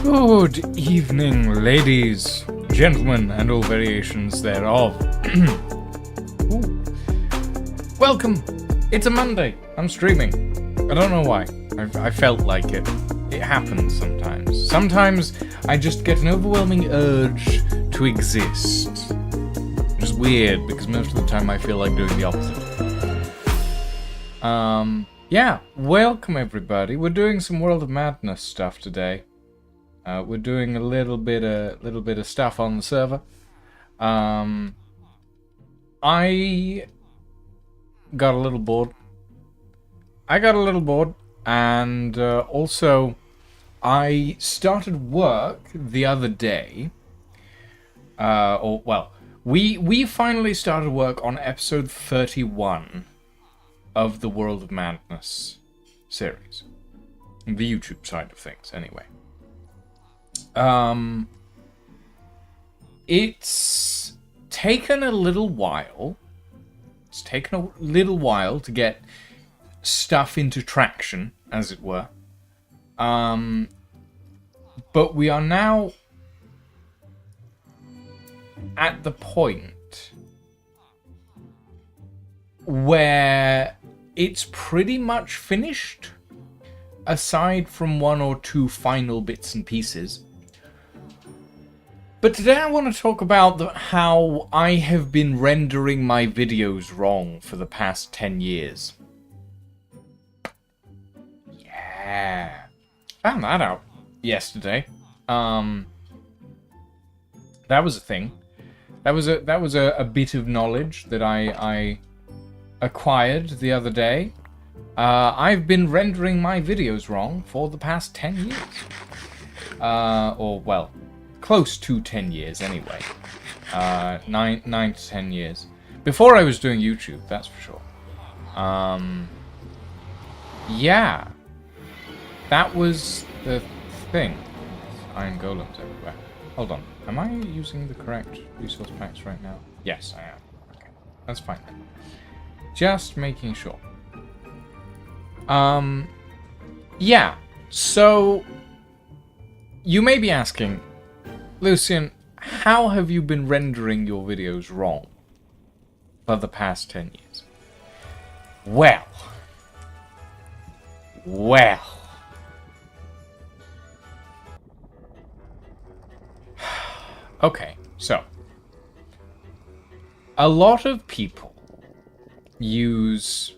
Good evening, ladies, gentlemen, and all variations thereof. Welcome It's a Monday. I'm streaming. I don't know why. I felt like it. It happens sometimes. Sometimes I just get an overwhelming urge to exist. Which is weird, because most of the time I feel like doing the opposite. Yeah, welcome everybody. We're doing some World of Madness stuff today. We're doing a little bit of stuff on the server. I got a little bored. And also I started work the other day. We finally started work on episode 31 of the World of Madness series. The YouTube side of things, anyway. It's taken a little while. It's taken a little while to get stuff into traction, as it were. But we are now at the point where it's pretty much finished, aside from one or two final bits and pieces. But today I want to talk about how I have been rendering my videos wrong for the past 10 years. Yeah. Found that out yesterday. That was a thing. That was a bit of knowledge that I acquired the other day. I've been rendering my videos wrong for the past 10 years. Or, well, close to 10 years anyway. 9 to 10 years. Before I was doing YouTube, that's for sure. Yeah. That was the thing. Iron golems everywhere. Hold on. Am I using the correct resource packs right now? Yes, I am. Okay. That's fine then. Just making sure. Yeah. So, you may be asking, Lucian, how have you been rendering your videos wrong for the past 10 years? Well. Okay, so. A lot of people use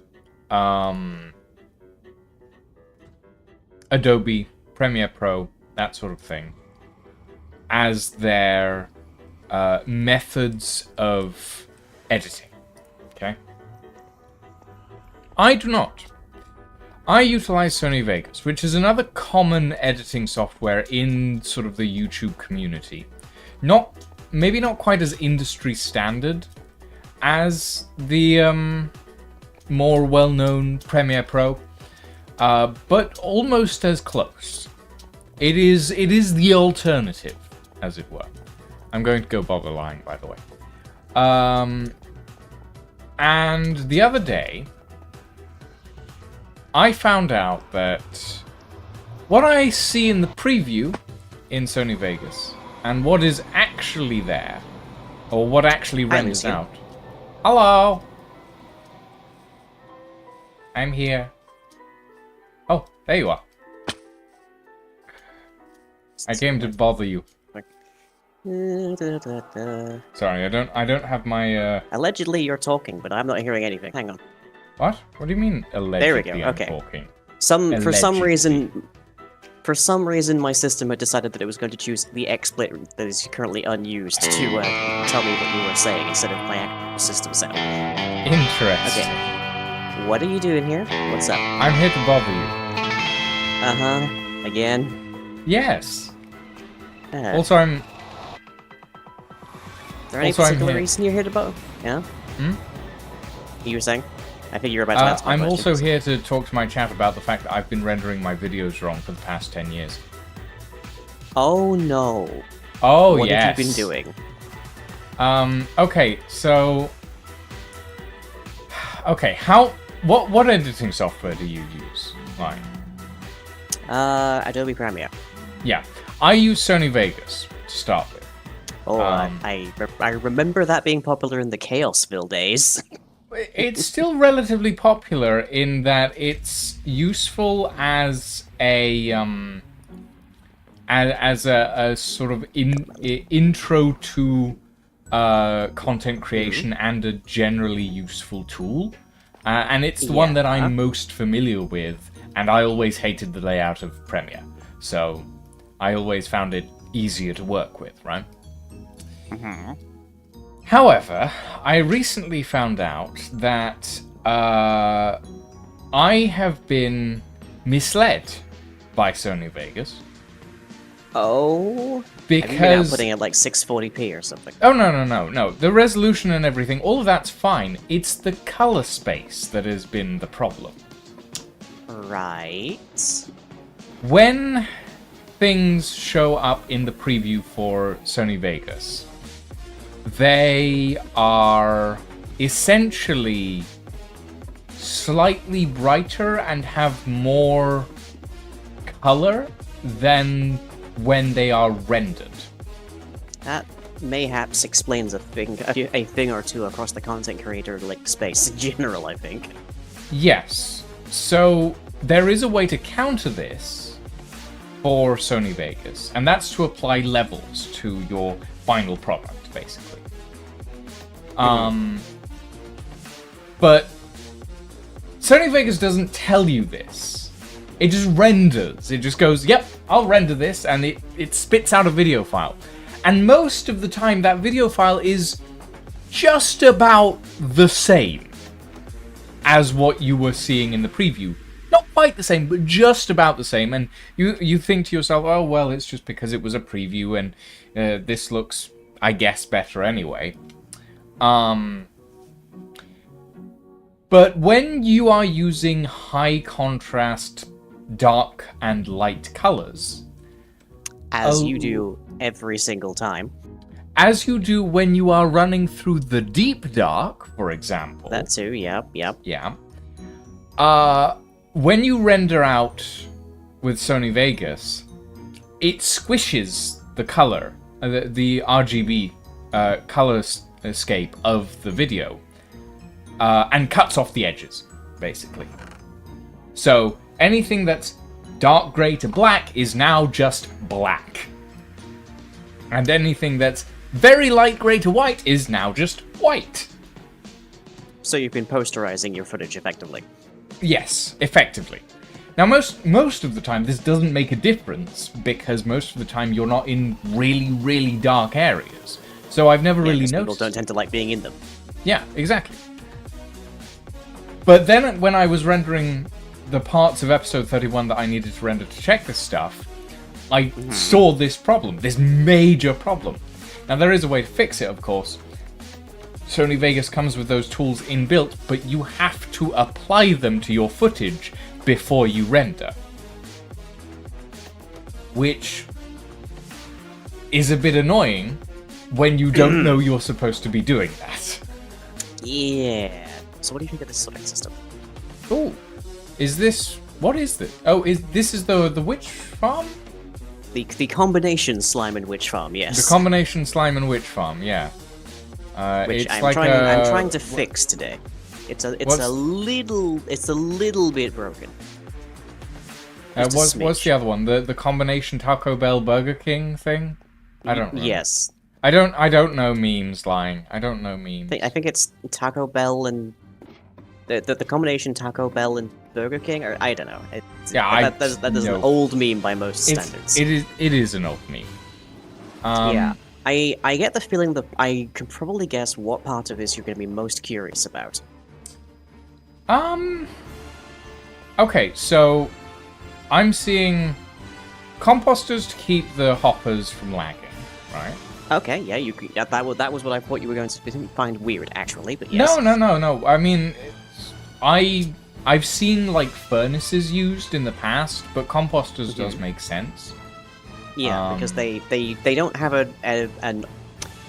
Adobe Premiere Pro, that sort of thing, as their methods of editing. Okay? I do not. I utilize Sony Vegas, which is another common editing software in sort of the YouTube community. Maybe not quite as industry standard as the more well-known Premiere Pro, but almost as close. It is the alternative, as it were. I'm going to go bother lying, by the way. And the other day, I found out that what I see in the preview in Sony Vegas and what is actually there, or what actually renders out. Hello! I'm here. Oh, there you are. I came to bother you. Sorry, I don't have my Allegedly you're talking, but I'm not hearing anything. Hang on. What? What do you mean allegedly? There we go. I'm Okay. talking? For some reason my system had decided that it was going to choose the XSplit that is currently unused to tell me what you were saying instead of my actual system sound. Interesting. Okay. What are you doing here? What's up? I'm here to bother you. Again? Yes. Also, I'm... Is there any particular reason you're here to bother? Yeah? You were saying? I think you were about to answer my I'm question. also here to talk to my chat about the fact that I've been rendering my videos wrong for the past 10 years. Oh no. Oh, what yes. What have you been doing? Okay, so... Okay, what editing software do you use? Like? Adobe Premiere. Yeah. I use Sony Vegas to start with. Oh, I remember that being popular in the Chaosville days. it's still relatively popular in that it's useful as a as a sort of intro to content creation and a generally useful tool. And it's the one that I'm most familiar with, and I always hated the layout of Premiere. So I always found it easier to work with, right? However, I recently found out that I have been misled by Sony Vegas. Oh? Because... Have you been outputting at like 640p or something? Oh, no. The resolution and everything, all of that's fine. It's the color space that has been the problem. Right. When things show up in the preview for Sony Vegas, they are essentially slightly brighter and have more color than when they are rendered. That mayhaps explains a thing or two across the content creator like space in general, I think. Yes. So there is a way to counter this for Sony Vegas, and that's to apply levels to your final product, basically. But Sony Vegas doesn't tell you this. It just renders. It just goes, yep, I'll render this, and it spits out a video file. And most of the time, that video file is just about the same as what you were seeing in the preview. Not quite the same, but just about the same. And you think to yourself, oh, well, it's just because it was a preview, and this looks, I guess, better anyway. But when you are using high contrast dark and light colors, as you do every single time, as you do when you are running through the deep dark, for example. That too, yep. Yeah. When you render out with Sony Vegas, it squishes the color, the RGB color escape of the video, and cuts off the edges, basically. So anything that's dark grey to black is now just black. And anything that's very light grey to white is now just white. So you've been posterizing your footage effectively. Yes, effectively. Now, most of the time, this doesn't make a difference, because most of the time you're not in really, really dark areas. So I've never really noticed. People don't tend to like being in them. Yeah, exactly. But then when I was rendering the parts of episode 31 that I needed to render to check this stuff, I saw this problem, this major problem. Now, there is a way to fix it, of course. Sony Vegas comes with those tools inbuilt, but you have to apply them to your footage before you render. Which is a bit annoying when you don't know you're supposed to be doing that. Yeah. So what do you think of this select system? Oh, is this... What is this? Oh, this is the witch farm? The combination slime and witch farm, yes. The combination slime and witch farm, yeah. Which it's I'm like trying to fix today. It's a little bit broken. What's the other one? The combination Taco Bell Burger King thing? I don't know. Yes. I don't know memes, lying. I don't know memes. I think it's Taco Bell and the combination Taco Bell and Burger King, or I don't know. That is an old meme by most standards. It is an old meme. Yeah. I get the feeling that I can probably guess what part of this you're going to be most curious about. Okay, so I'm seeing composters to keep the hoppers from lagging, right? Okay, yeah, that was what I thought you were going to find weird, actually, but yes. No. I mean, I've seen, like, furnaces used in the past, but composters does make sense. Yeah, because they don't have an...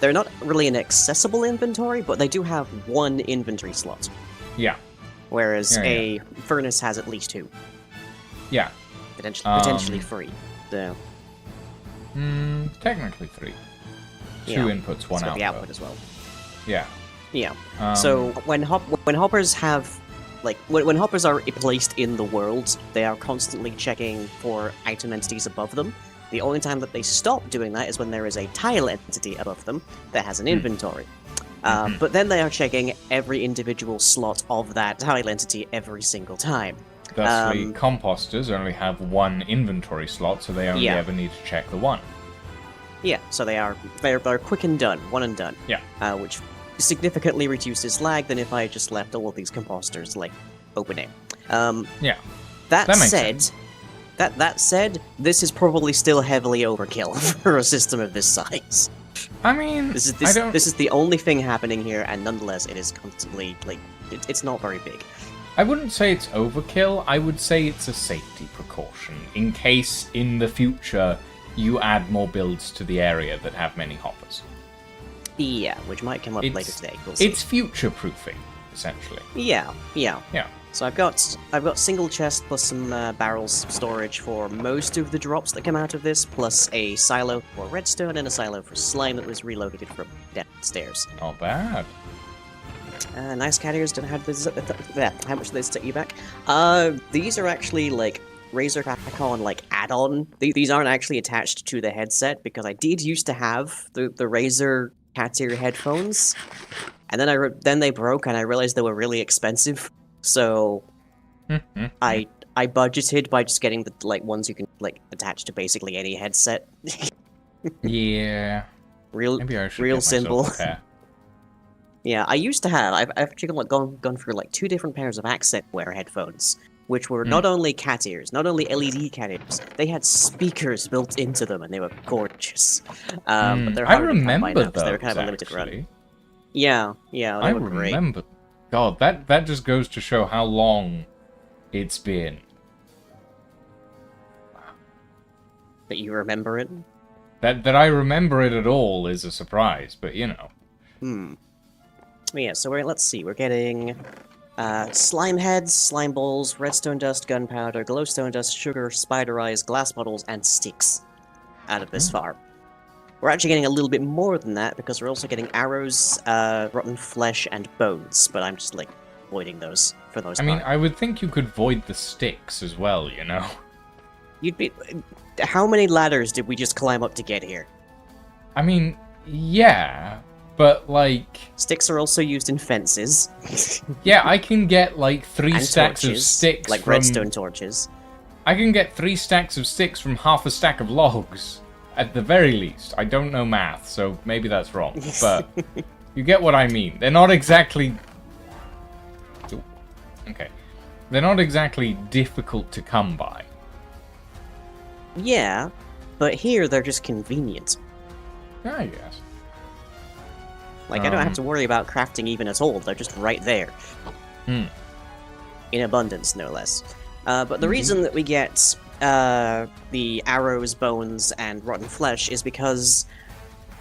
They're not really an accessible inventory, but they do have one inventory slot. Yeah. Whereas a furnace has at least two. Yeah. Potentially three. So. Technically three. Two inputs, one output. The output as well. Yeah. Yeah. So when hoppers have, like, when hoppers are placed in the world, they are constantly checking for item entities above them. The only time that they stop doing that is when there is a tile entity above them that has an inventory. But then they are checking every individual slot of that tile entity every single time. Thusly, composters only have one inventory slot, so they only ever need to check the one. Yeah, so they're quick and done, one and done. Yeah. Which significantly reduces lag than if I just left all of these composters, like, open air. Yeah. That makes said, sense. that said, this is probably still heavily overkill for a system of this size. I mean, This is the only thing happening here, and nonetheless, it is constantly, like, it's not very big. I wouldn't say it's overkill, I would say it's a safety precaution, in case in the future you add more builds to the area that have many hoppers. Yeah, which might come up later today. We'll see. It's future-proofing, essentially. Yeah. Yeah. So I've got single chest plus some barrels storage for most of the drops that come out of this, plus a silo for redstone and a silo for slime that was relocated from downstairs. Not bad. Nice cat ears. Don't know how much do they set you back? These are actually like Razer Capcom like add-on. These aren't actually attached to the headset because I did used to have the Razer cat ear headphones, and then they broke and I realized they were really expensive. So I budgeted by just getting the like ones you can like attach to basically any headset. Yeah. Maybe I should real get simple. myself a pair. Yeah, I used to have. I've actually gone through like 2 different pairs of accent wear headphones, which were not only cat ears, not only LED cat ears, they had speakers built into them, and they were gorgeous. But they're I hard to come by remember now those, because they were kind of a limited run. actually. Yeah, they I were great. remember. God, that just goes to show how long it's been. That you remember it? That I remember it at all is a surprise, but you know. Yeah, so let's see, we're getting slime heads, slime balls, redstone dust, gunpowder, glowstone dust, sugar, spider eyes, glass bottles, and sticks out of this farm. We're actually getting a little bit more than that because we're also getting arrows, rotten flesh, and bones, but I'm just like avoiding those for those. I mean, I would think you could void the sticks as well, you know? You'd be. How many ladders did we just climb up to get here? I mean, yeah, but like... Sticks are also used in fences. Yeah, I can get like 3 and stacks torches, of sticks like from... redstone torches. I can get 3 stacks of sticks from half a stack of logs, at the very least. I don't know math, so maybe that's wrong, but you get what I mean. They're not exactly... Ooh, okay. They're not exactly difficult to come by. Yeah, but here they're just convenient. I guess. Like, I don't have to worry about crafting even at all, they're just right there. In abundance, no less. But the reason that we get the arrows, bones, and rotten flesh is because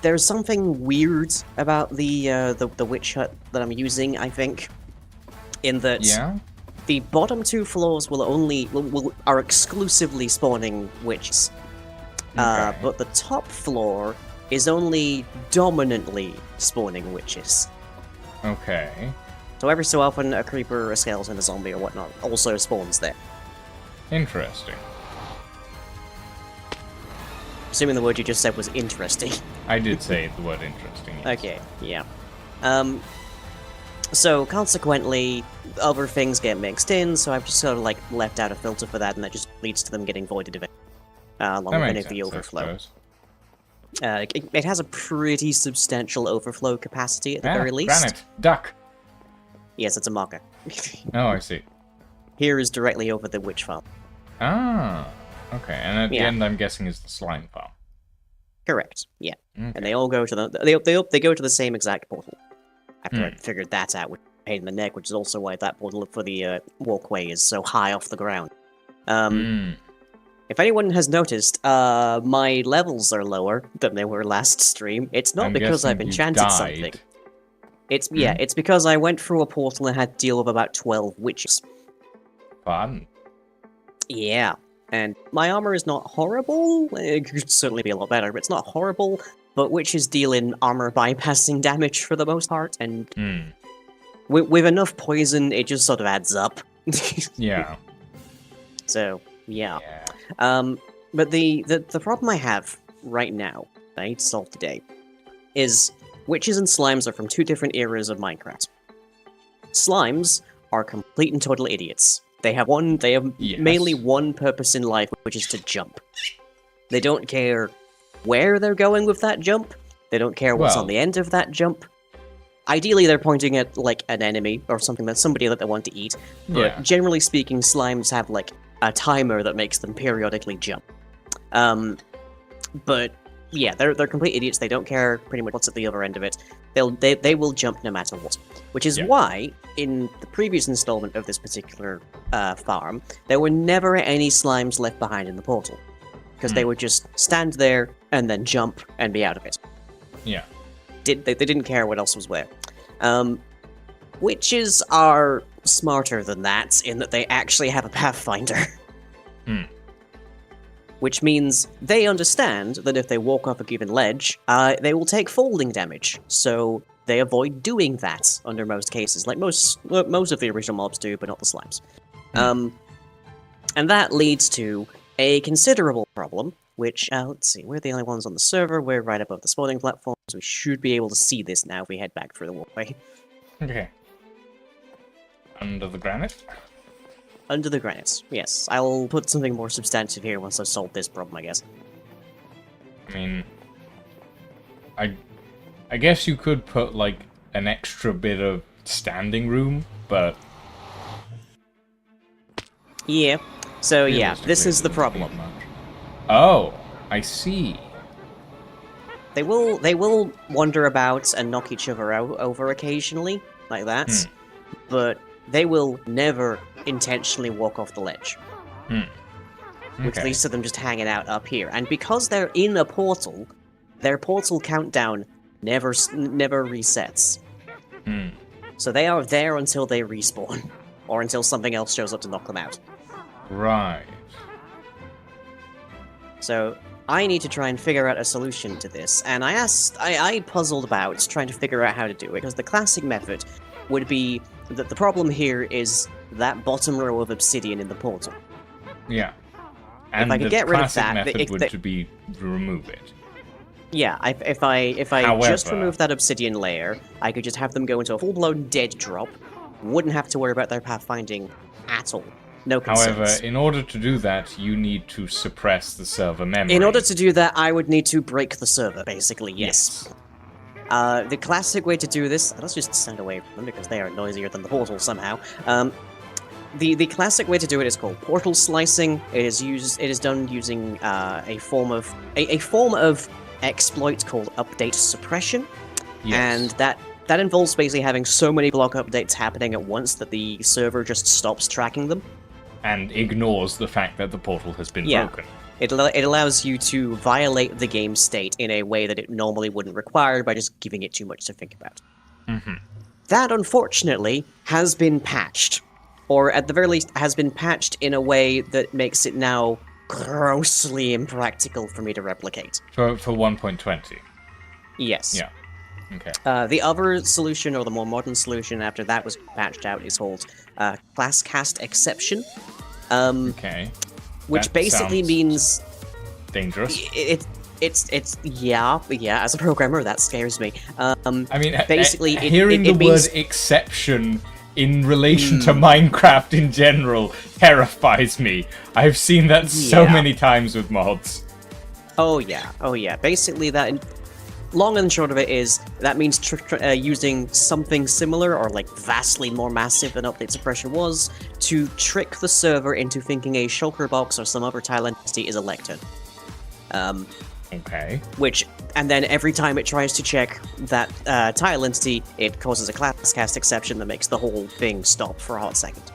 there's something weird about the witch hut that I'm using, I think. In that the bottom 2 floors are exclusively spawning witches. Okay. But the top floor is only dominantly spawning witches. Okay. So every so often a creeper, a skeleton, a zombie, or whatnot also spawns there. Interesting. Assuming the word you just said was interesting. I did say the word interesting. Yes. Okay, yeah. So consequently, other things get mixed in, so I've just sort of like left out a filter for that, and that just leads to them getting voided eventually, along with any of the overflow. It has a pretty substantial overflow capacity at the very least. Granite, duck. Yes, it's a marker. Oh, I see. Here is directly over the witch farm. Ah, okay. And at the end, I'm guessing is the slime farm. Correct. Yeah, Okay. and they all go to they go to the same exact portal. After I figured that out, which is a pain in the neck, which is also why that portal for the walkway is so high off the ground. If anyone has noticed, my levels are lower than they were last stream. It's not because I've enchanted something. It's it's because I went through a portal and had to deal with about 12 witches. Fun. Yeah, and my armor is not horrible. It could certainly be a lot better, but it's not horrible. but witches deal in armor bypassing damage for the most part, and with enough poison, it just sort of adds up. Yeah. So, yeah. But the problem I have right now, that I need to solve today, is witches and slimes are from two different eras of Minecraft. Slimes are complete and total idiots. They have mainly one purpose in life, which is to jump. They don't care where they're going with that jump. They don't care what's on the end of that jump. Ideally, they're pointing at, like, an enemy or something that's somebody that they want to eat. But generally speaking, slimes have, like, a timer that makes them periodically jump. But yeah, they're complete idiots. They don't care pretty much what's at the other end of it. They will jump no matter what. Which is why, in the previous installment of this particular farm, there were never any slimes left behind in the portal. Because they would just stand there and then jump and be out of it. Yeah. They didn't care what else was where. Witches are smarter than that, in that they actually have a pathfinder. Which means they understand that if they walk off a given ledge, they will take falling damage. So they avoid doing that under most cases, like most of the original mobs do, but not the slimes. And that leads to a considerable problem, which, let's see, we're the only ones on the server, we're right above the spawning platform, so we should be able to see this now if we head back through the walkway. Okay. Under the granite? Under the granite, yes. I'll put something more substantive here once I've solved this problem, I guess. I mean, I guess you could put, like, an extra bit of standing room, but... Yeah. So, yeah, this is the problem. Oh, I see. They will wander about and knock each other over occasionally, like that, but they will never intentionally walk off the ledge. Which leads to them just hanging out up here. And because they're in a portal, their portal countdown never resets. So they are there until they respawn, or until something else shows up to knock them out. Right. So I need to try and figure out a solution to this, and I puzzled about trying to figure out how to do it, because the classic method would be that the problem here is that bottom row of obsidian in the portal. Yeah. And if I could get rid of that, method would be to remove it. Yeah, if I just remove that obsidian layer, I could just have them go into a full-blown dead drop, wouldn't have to worry about their pathfinding at all. No concerns. However, in order to do that, you need to suppress the server memory. In order to do that, I would need to break the server, basically, yes. The classic way to do this... Let's just stand away from them, because they are noisier than the portal somehow. The classic way to do it is called portal slicing. It is done using a form of exploit called update suppression. Yes. And that involves basically having so many block updates happening at once that the server just stops tracking them. And ignores the fact that the portal has been broken. It allows you to violate the game state in a way that it normally wouldn't require by just giving it too much to think about. That, unfortunately, has been patched. Or, at the very least, has been patched in a way that makes it now grossly impractical for me to replicate. For 1.20? Yes. Yeah. Okay. The other solution, or the more modern solution after that was patched out, is called class cast exception. Okay. Which basically means dangerous. It's yeah. As a programmer, that scares me. I mean, basically, hearing the means... word exception in relation to Minecraft in general terrifies me. I've seen that so many times with mods. Oh yeah. Basically, that. Long and short of it is, that means using something similar, or like vastly more massive than update suppression was, to trick the server into thinking a shulker box or some other tile entity is a lectern. Okay. And then every time it tries to check that tile entity, it causes a class cast exception that makes the whole thing stop for a hot second,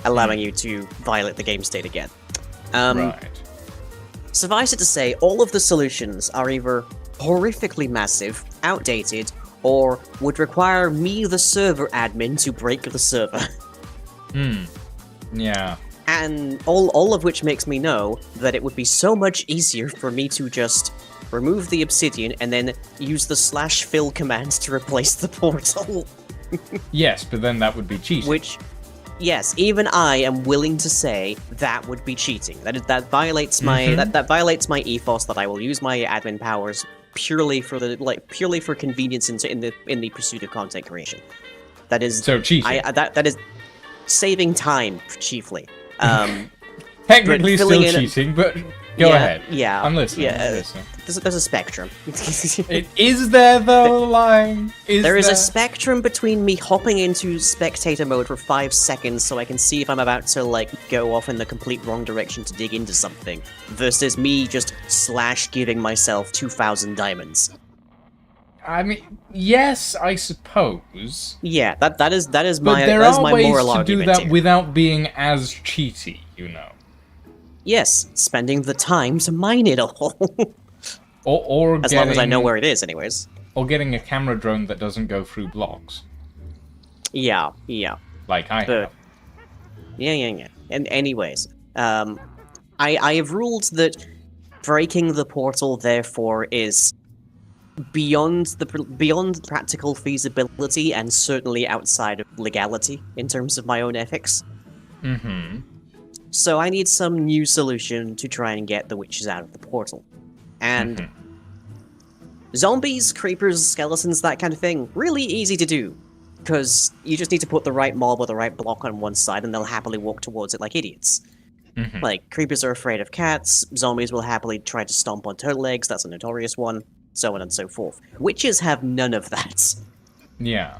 allowing you to violate the game state again. Right. Suffice it to say, all of the solutions are either horrifically massive, outdated, or would require me, the server admin, to break the server. Yeah. And all of which makes me know that it would be so much easier for me to just remove the obsidian, and then use the /fill command to replace the portal. Yes, but then that would be cheating. Which, yes, even I am willing to say that would be cheating. That violates my that violates my ethos that I will use my admin powers purely for convenience in the pursuit of content creation. That is So cheating. That is saving time chiefly. Technically but still cheating, but go ahead. Yeah, I'm listening. Yeah, I'm listening. There's a spectrum. Is there though, lying? There is a spectrum between me hopping into spectator mode for 5 seconds so I can see if I'm about to, like, go off in the complete wrong direction to dig into something, versus me just giving myself 2,000 diamonds. I mean, yes, I suppose. Yeah, that is But my there that is are my ways moral to argument do that here. without being as cheaty, you know. Yes, spending the time to mine it all. Or As long as I know where it is, anyways. Or getting a camera drone that doesn't go through blocks. Yeah. Like I But- have. Yeah. And anyways, I have ruled that breaking the portal, therefore, is beyond practical feasibility and certainly outside of legality in terms of my own ethics. Mm-hmm. So I need some new solution to try and get the witches out of the portal. And zombies, creepers, skeletons, that kind of thing, really easy to do. Because you just need to put the right mob or the right block on one side and they'll happily walk towards it like idiots. Like, creepers are afraid of cats, zombies will happily try to stomp on turtle eggs, that's a notorious one, so on and so forth. Witches have none of that. Yeah.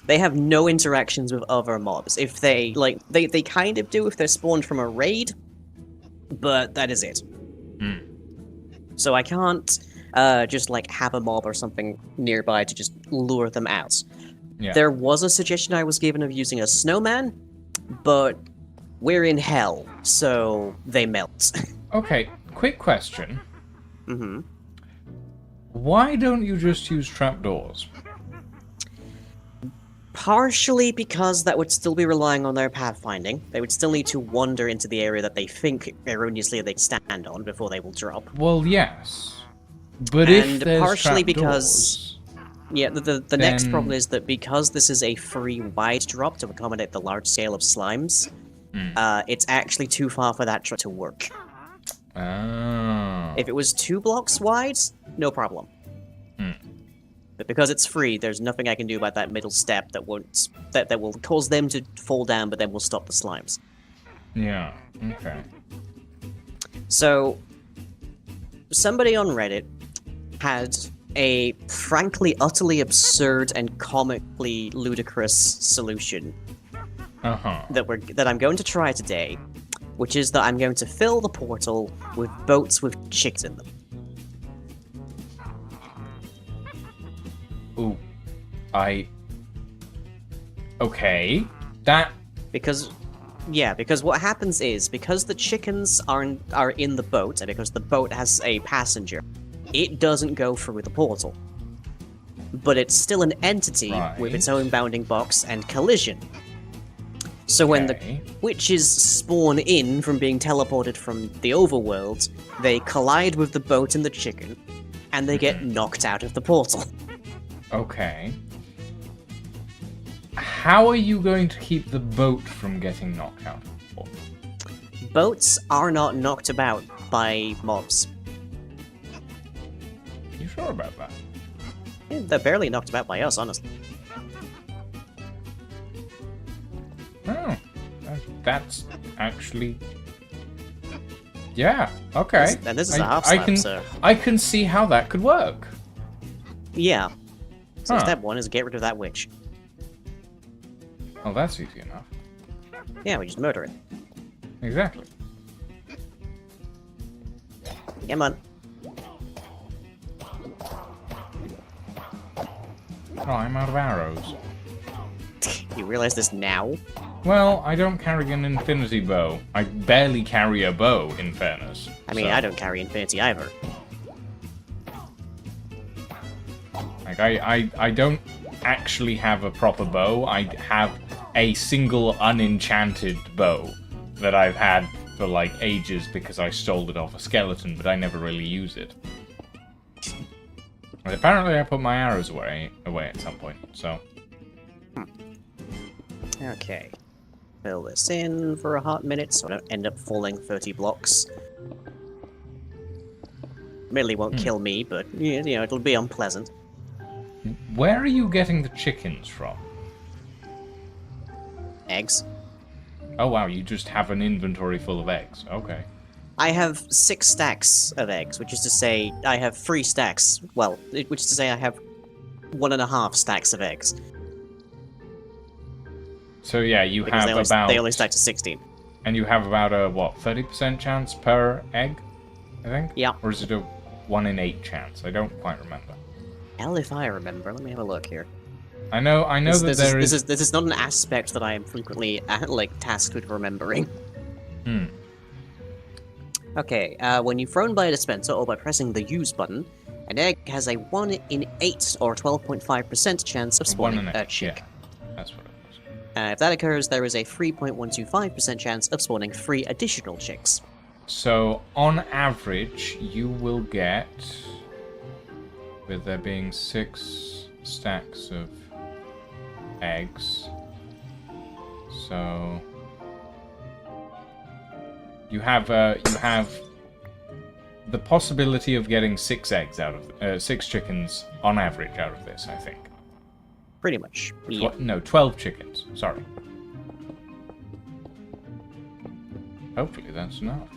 They have no interactions with other mobs. If they, like, they kind of do if they're spawned from a raid, but that is it. So I can't just, like, have a mob or something nearby to just lure them out. Yeah. There was a suggestion I was given of using a snowman, but we're in hell, so they melt. Okay, quick question. Mm-hmm. Why don't you just use trapdoors? Partially because that would still be relying on their pathfinding. They would still need to wander into the area that they think erroneously they stand on before they will drop. Well, yes. But And if there's partially trapdoors, because- Yeah, the next Then- problem is that because this is a free wide drop to accommodate the large scale of slimes, it's actually too far for that to work. Oh. If it was 2 blocks wide, no problem. But because it's free, there's nothing I can do about that middle step that won't that will cause them to fall down, but then will stop the slimes. Yeah, okay. So, somebody on Reddit had a frankly utterly absurd and comically ludicrous solution Uh-huh. that I'm going to try today, which is that I'm going to fill the portal with boats with chicks in them. Ooh. Okay. That... Because what happens is, because the chickens are in the boat, and because the boat has a passenger, it doesn't go through the portal. But it's still an entity with its own bounding box and collision. So when the Okay. witches spawn in from being teleported from the overworld, they collide with the boat and the chicken, and they get knocked out of the portal. Okay. How are you going to keep the boat from getting knocked out of the portal? Boats are not knocked about by mobs. You sure about that? They're barely knocked about by us, honestly. Oh. That's actually... Yeah, okay. And this is a half slab, so... I can see how that could work. Yeah. So Huh. step 1 is get rid of that witch. Oh, that's easy enough. Yeah, we just murder it. Exactly. Come on. Oh, I'm out of arrows. You realize this now? Well, I don't carry an infinity bow. I barely carry a bow, in fairness. I mean, so, I don't carry infinity either. Like, I don't actually have a proper bow. I have a single unenchanted bow that I've had for, like, ages because I stole it off a skeleton, but I never really use it. And apparently I put my arrows away at some point, so... Okay. Fill this in for a hot minute so I don't end up falling 30 blocks. Admittedly won't kill me, but, you know, it'll be unpleasant. Where are you getting the chickens from? Eggs. Oh wow, you just have an inventory full of eggs. Okay. I have 6 stacks of eggs, which is to say I have 3 stacks. Well, which is to say I have 1.5 stacks of eggs. So yeah, you Because have they only stack to 16. And you have about a, what, 30% chance per egg? I think? Yeah. Or is it a 1 in 8 chance? I don't quite remember. Hell if I remember. Let me have a look here. I know This is not an aspect that I am frequently, like, tasked with remembering. Okay, when you're thrown by a dispenser or by pressing the use button, an egg has a 1 in 8 or 12.5% chance of spawning a chick. Yeah, that's what it was. If that occurs, there is a 3.125% chance of spawning 3 additional chicks. So, on average, you will get, with there being 6 stacks of eggs, so you have the possibility of getting 6 eggs out of 6 chickens on average out of this, I think. Pretty much. Yeah. No, 12 chickens. Sorry. Hopefully that's enough.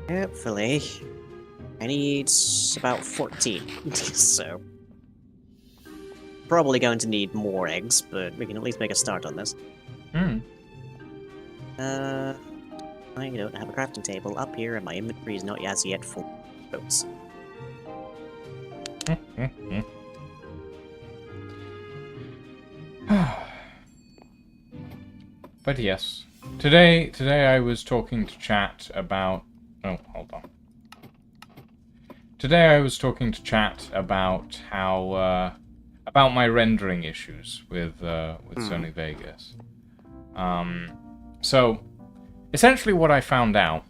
Hopefully. I need about 14, so... Probably going to need more eggs, but we can at least make a start on this. I don't have a crafting table up here, and my inventory is not as yet full of boats. But yes, today I was talking to chat about... Oh, hold on. Today I was talking to chat about how about my rendering issues with Sony Vegas. So essentially, what I found out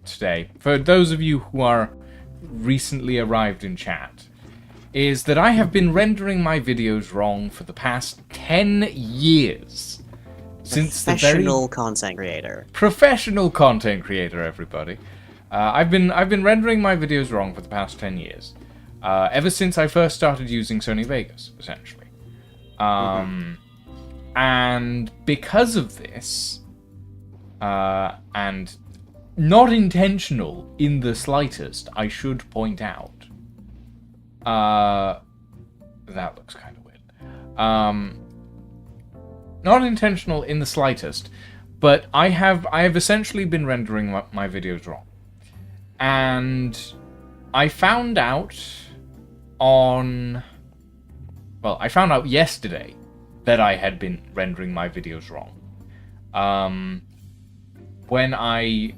today, for those of you who are recently arrived in chat, is that I have been rendering my videos wrong for the past 10 years. Since the very Professional content creator. Professional content creator, everybody. I've been rendering my videos wrong for the past 10 years. Ever since I first started using Sony Vegas, essentially. And because of this, and not intentional in the slightest, I should point out. That looks kind of weird. Not intentional in the slightest, but I have essentially been rendering my videos wrong. And I found out I found out yesterday that I had been rendering my videos wrong. When I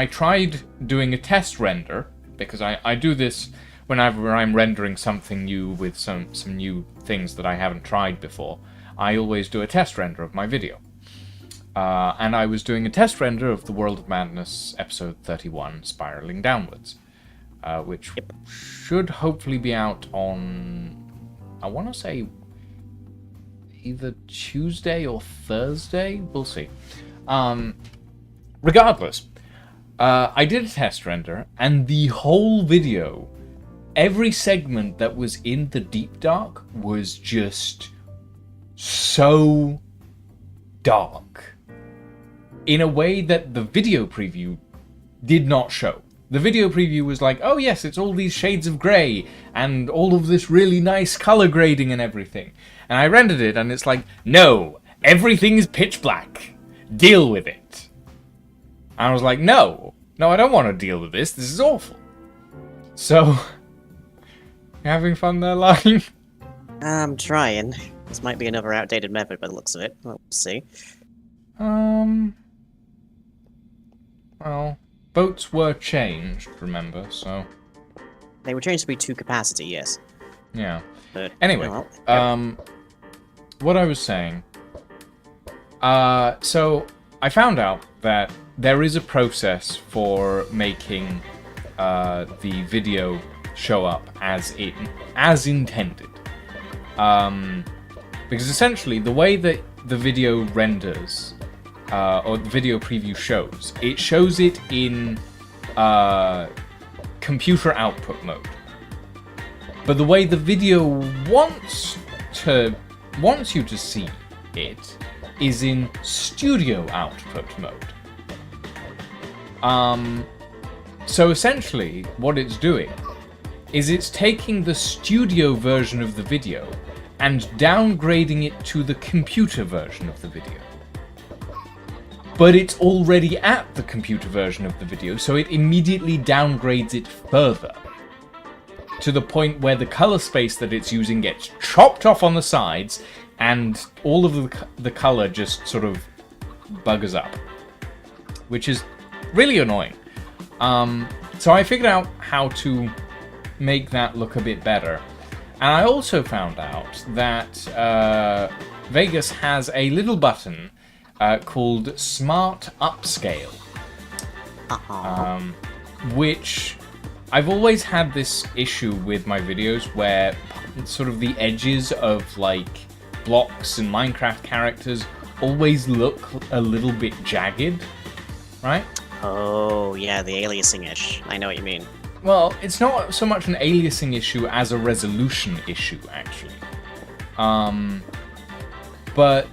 tried doing a test render, because I do this whenever I'm rendering something new with some new things that I haven't tried before, I always do a test render of my video. And I was doing a test render of The World of Madness episode 31, Spiraling Downwards, which should hopefully be out on, I want to say, either Tuesday or Thursday? We'll see. Regardless, I did a test render, and the whole video, every segment that was in the deep dark was just so dark in a way that the video preview did not show. The video preview was like, oh yes, it's all these shades of grey and all of this really nice color grading and everything. And I rendered it and it's like, no, everything is pitch black. Deal with it. And I was like, no, I don't want to deal with this. This is awful. So, you having fun there, Lion? I'm trying. This might be another outdated method by the looks of it. We'll see. Well, boats were changed, remember, so... They were changed to be 2 capacity, yes. Yeah. But, anyway, what I was saying... so, I found out that there is a process for making the video show up as intended. Because essentially, the way that the video renders, or the video preview shows, it shows it in computer output mode. But the way the video wants you to see it is in studio output mode. So essentially, what it's doing is it's taking the studio version of the video and downgrading it to the computer version of the video. But it's already at the computer version of the video, so it immediately downgrades it further, to the point where the color space that it's using gets chopped off on the sides, and all of the color just sort of buggers up, which is really annoying. So I figured out how to make that look a bit better. And I also found out that Vegas has a little button called Smart Upscale. Which I've always had this issue with my videos where sort of the edges of like blocks and Minecraft characters always look a little bit jagged, right? Oh, yeah, the aliasing-ish. I know what you mean. Well, it's not so much an aliasing issue as a resolution issue, actually. But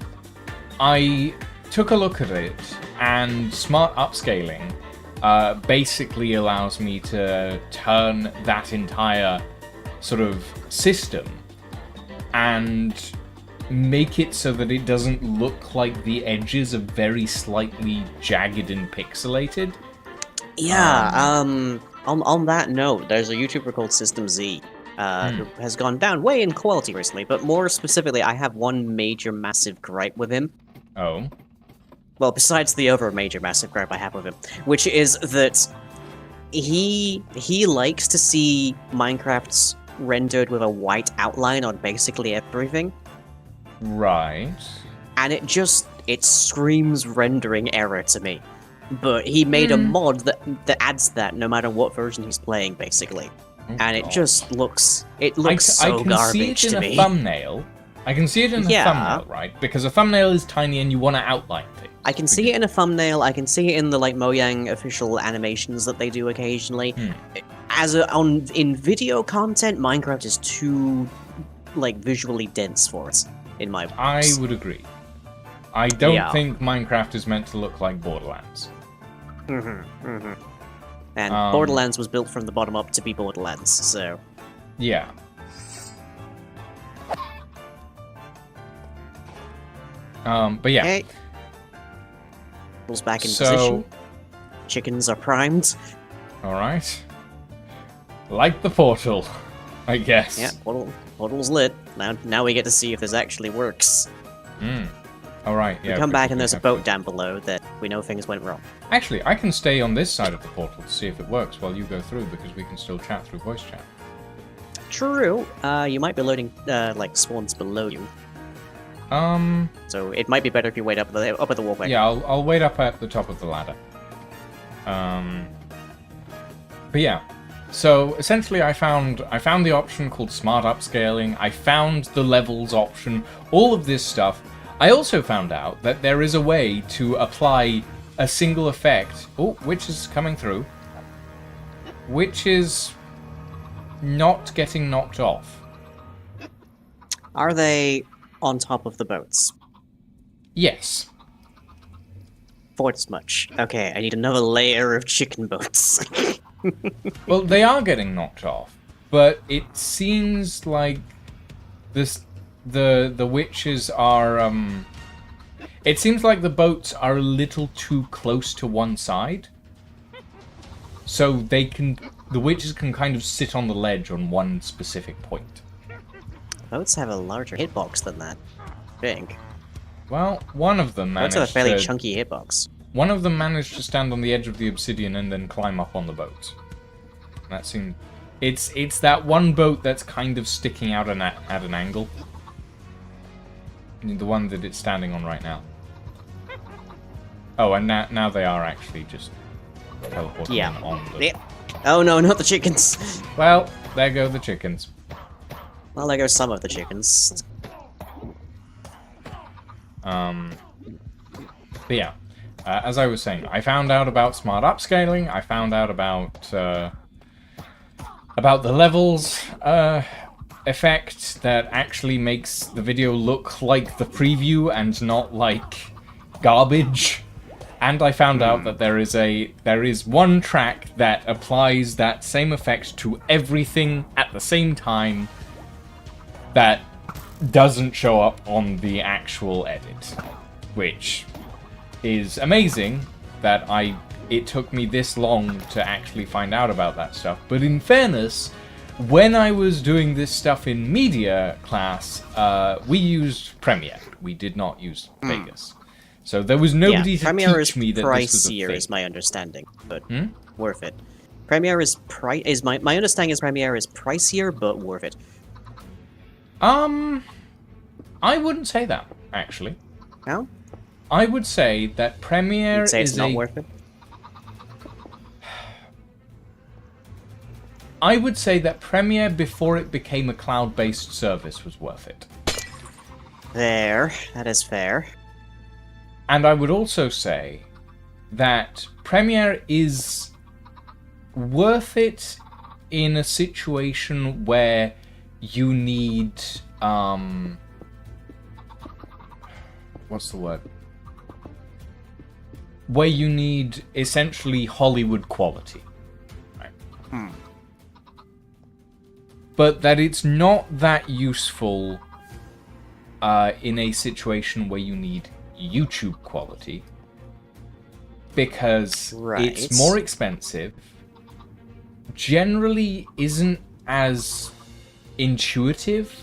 I took a look at it, and Smart Upscaling basically allows me to turn that entire sort of system and make it so that it doesn't look like the edges are very slightly jagged and pixelated. Yeah, on that note, there's a YouTuber called System Z, who has gone down way in quality recently, but more specifically, I have one major massive gripe with him. Oh. Well, besides the other major massive gripe I have with him, which is that he likes to see Minecraft's rendered with a white outline on basically everything. Right. And it screams rendering error to me. But he made a mod that adds that no matter what version he's playing, basically. Oh, and it just looks... It looks so garbage to me. I can see it in a thumbnail. I can see it in a thumbnail, right? Because a thumbnail is tiny and you want to outline things. I can see it in a thumbnail, I can see it in the like Mojang official animations that they do occasionally. In video content, Minecraft is too like visually dense for it, in my books. I would agree. I don't think Minecraft is meant to look like Borderlands. And Borderlands was built from the bottom up to be Borderlands, so... Yeah. But yeah. Okay. Pulls back in position. Chickens are primed. Alright. Like the portal, I guess. Yeah, portal's lit. Now we get to see if this actually works. Alright, yeah. We come back and there's a boat down below that we know things went wrong. Actually, I can stay on this side of the portal to see if it works while you go through, because we can still chat through voice chat. True. You might be loading, like, spawns below you. So it might be better if you wait up at the walkway. Yeah, I'll wait up at the top of the ladder. But yeah. So essentially I found the option called Smart Upscaling, I found the levels option, all of this stuff. I also found out that there is a way to apply a single effect. Oh, which is coming through. Which is not getting knocked off. Are they on top of the boats? Yes. Thought as much. Okay, I need another layer of chicken boats. Well, they are getting knocked off, but it seems like the witches are it seems like the boats are a little too close to one side, so the witches can kind of sit on the ledge on one specific point. Boats have a larger hitbox than that, I think. Well, one of them managed Boats have a fairly chunky hitbox. One of them managed to stand on the edge of the obsidian and then climb up on the boat. That seemed... It's that one boat that's kind of sticking out at an angle. The one that it's standing on right now. Oh, and now they are actually just teleporting on the... Oh no, not the chickens! Well, there go the chickens. Well, there go some of the chickens. But yeah, as I was saying, I found out about smart upscaling. I found out about the levels effect that actually makes the video look like the preview and not like garbage. And I found out that there is one track that applies that same effect to everything at the same time that doesn't show up on the actual edit, which is amazing that it took me this long to actually find out about that stuff. But in fairness, when I was doing this stuff in media class, we used Premiere. We did not use Vegas. So there was nobody to teach me that this was a thing. Premiere is my understanding, but worth it. Premiere is my understanding is Premiere is pricier, but worth it. I wouldn't say that, actually. How? I would say that Premiere You'd say it's is not worth it? I would say that Premiere, before it became a cloud-based service, was worth it. There, that is fair. And I would also say that Premiere is worth it in a situation where you need, what's the word? Where you need essentially Hollywood quality. Right? But that it's not that useful in a situation where you need YouTube quality, because it's more expensive, generally isn't as intuitive,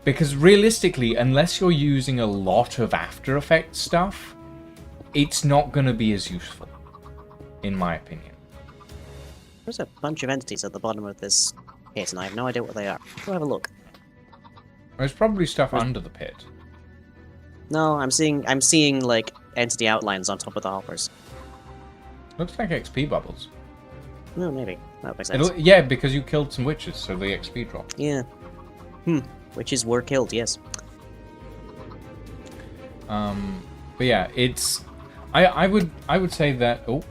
because realistically, unless you're using a lot of After Effects stuff, it's not going to be as useful, in my opinion. There's a bunch of entities at the bottom of this pit, and I have no idea what they are. Go have a look. There's probably stuff under the pit. No, I'm seeing like entity outlines on top of the hoppers. Looks like XP bubbles. No, maybe. That makes sense. Yeah, because you killed some witches, so the XP dropped. Yeah. Witches were killed, yes. But yeah, it's... I would say that... Oh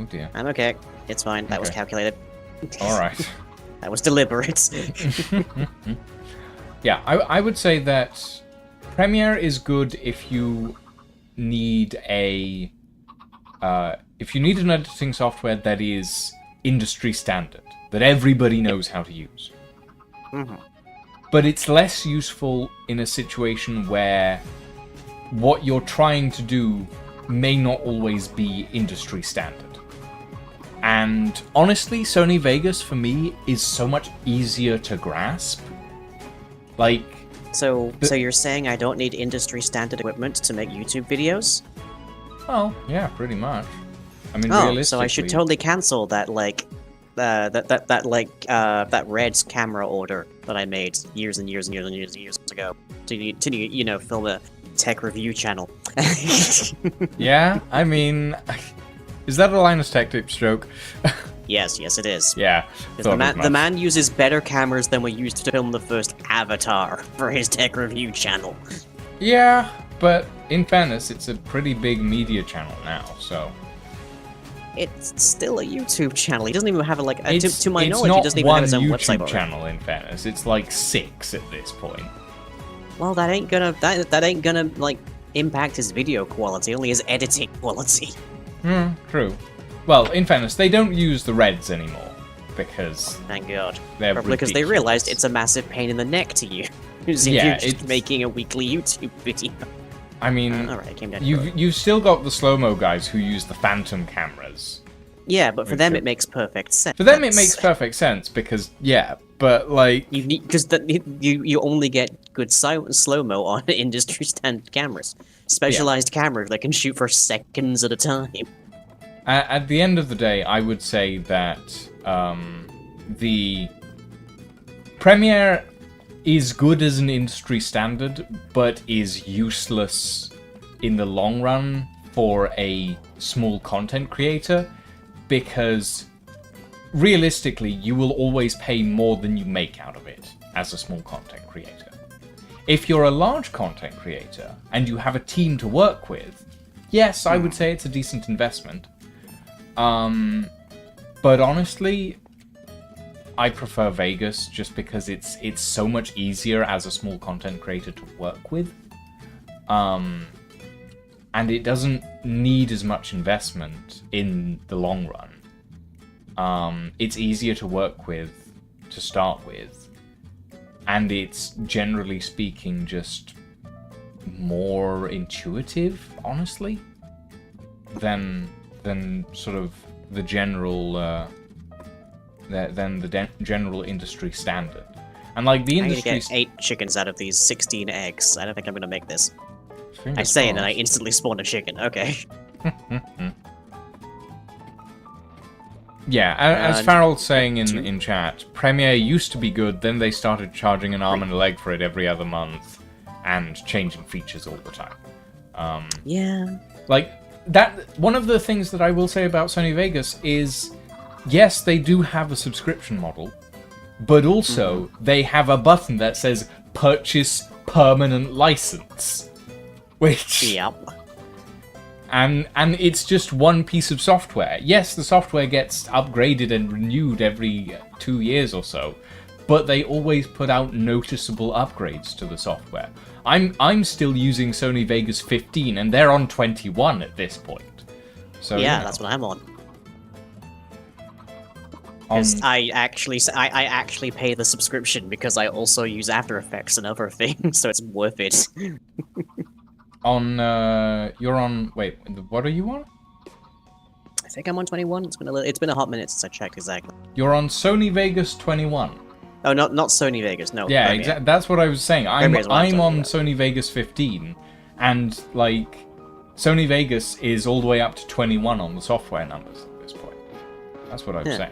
dear. I'm okay. It's fine. That was calculated. Alright. That was deliberate. Yeah, I would say that Premiere is good if you need an editing software that is industry standard, that everybody knows how to use. But it's less useful in a situation where what you're trying to do may not always be industry standard. And honestly, Sony Vegas for me is so much easier to grasp. Like, so you're saying I don't need industry standard equipment to make YouTube videos? Well, yeah, pretty much. I mean, realistically... so I should totally cancel that that red camera order that I made years and years and years and years and years ago to film a tech review channel. Yeah, I mean, is that a Linus Tech Tips joke? Yes, it is. Yeah. The man uses better cameras than were used to film the first Avatar for his tech review channel. Yeah, but in fairness, it's a pretty big media channel now, so... It's still a YouTube channel. He doesn't even have to my knowledge, he doesn't even have his own website. It's not one YouTube channel, in fairness. It's like 6 at this point. Well, that ain't gonna like impact his video quality, only his editing quality. True. Well, in fairness, they don't use the reds anymore because thank God. They're probably because they realized it's a massive pain in the neck to use. Yeah, you're just making a weekly YouTube video. I mean, all right, I came down you've still got the slow-mo guys who use the phantom cameras. Yeah, but for them it makes perfect sense. For them it makes perfect sense because but like you only get good slow-mo on industry standard cameras, specialized cameras that can shoot for seconds at a time. At the end of the day, I would say that the Premiere is good as an industry standard, but is useless in the long run for a small content creator, because realistically, you will always pay more than you make out of it as a small content creator. If you're a large content creator and you have a team to work with, yes, I would say it's a decent investment. But honestly, I prefer Vegas just because it's so much easier as a small content creator to work with. And it doesn't need as much investment in the long run. It's easier to work with to start with, and it's generally speaking just more intuitive, honestly, than sort of the general general industry standard. And like the industry, I'm gonna get 8 chickens out of these 16 eggs. I don't think I'm gonna make this. Fingers I say it and crossed. I instantly spawn a chicken. Okay. Yeah, as Farrell's saying in chat, Premiere used to be good, then they started charging an arm and a leg for it every other month, and changing features all the time. Yeah. Like, that, one of the things that I will say about Sony Vegas is, yes, they do have a subscription model, but also they have a button that says purchase permanent license. Which... Yep. And it's just one piece of software. Yes, the software gets upgraded and renewed every 2 years or so, but they always put out noticeable upgrades to the software. I'm still using Sony Vegas 15, and they're on 21 at this point. So Yeah, you know, that's what I'm on. Because I actually pay the subscription because I also use After Effects and other things, so it's worth it. you're on, wait, what are you on? I think I'm on 21. It's been a hot minute since I checked exactly. You're on Sony Vegas 21. Oh, not Sony Vegas. No. Yeah, Premiere. exactly. That's what I was saying. Premiere's what I'm I'm talking on about. Sony Vegas 15, and like Sony Vegas is all the way up to 21 on the software numbers at this point. That's what I'm saying.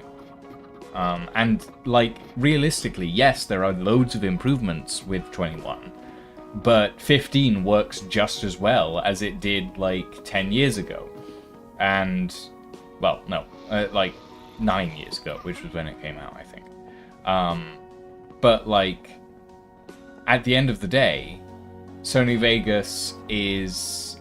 And like realistically, yes, there are loads of improvements with 21, but 15 works just as well as it did like 10 years ago, and well, no, like 9 years ago, which was when it came out, I think. But like, at the end of the day, Sony Vegas is,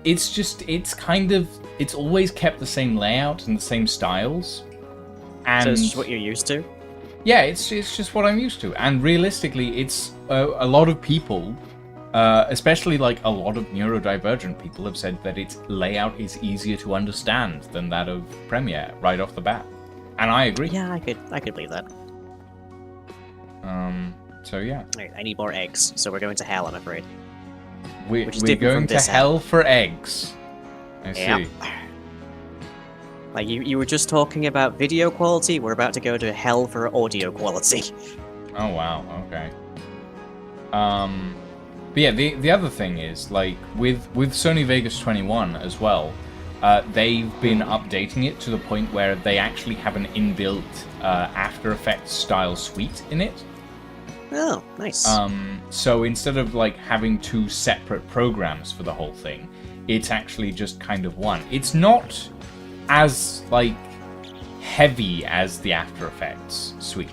it's always kept the same layout and the same styles. And So it's just what you're used to? yeah, it's just what I'm used to. And realistically, it's a lot of people, especially like a lot of neurodivergent people, have said that its layout is easier to understand than that of Premiere right off the bat. And I agree. Yeah, I could believe that. So yeah. Alright, I need more eggs, so we're going to hell, I'm afraid. We're Which is different going from to this hell for eggs. I Yep. see. Like, you were just talking about video quality, we're about to go to hell for audio quality. Oh wow, okay. But yeah, the other thing is, like, with Sony Vegas 21 as well, they've been updating it to the point where they actually have an inbuilt After Effects style suite in it. Oh, nice. So instead of like having 2 separate programs for the whole thing, it's actually just kind of one. It's not as like heavy as the After Effects suite.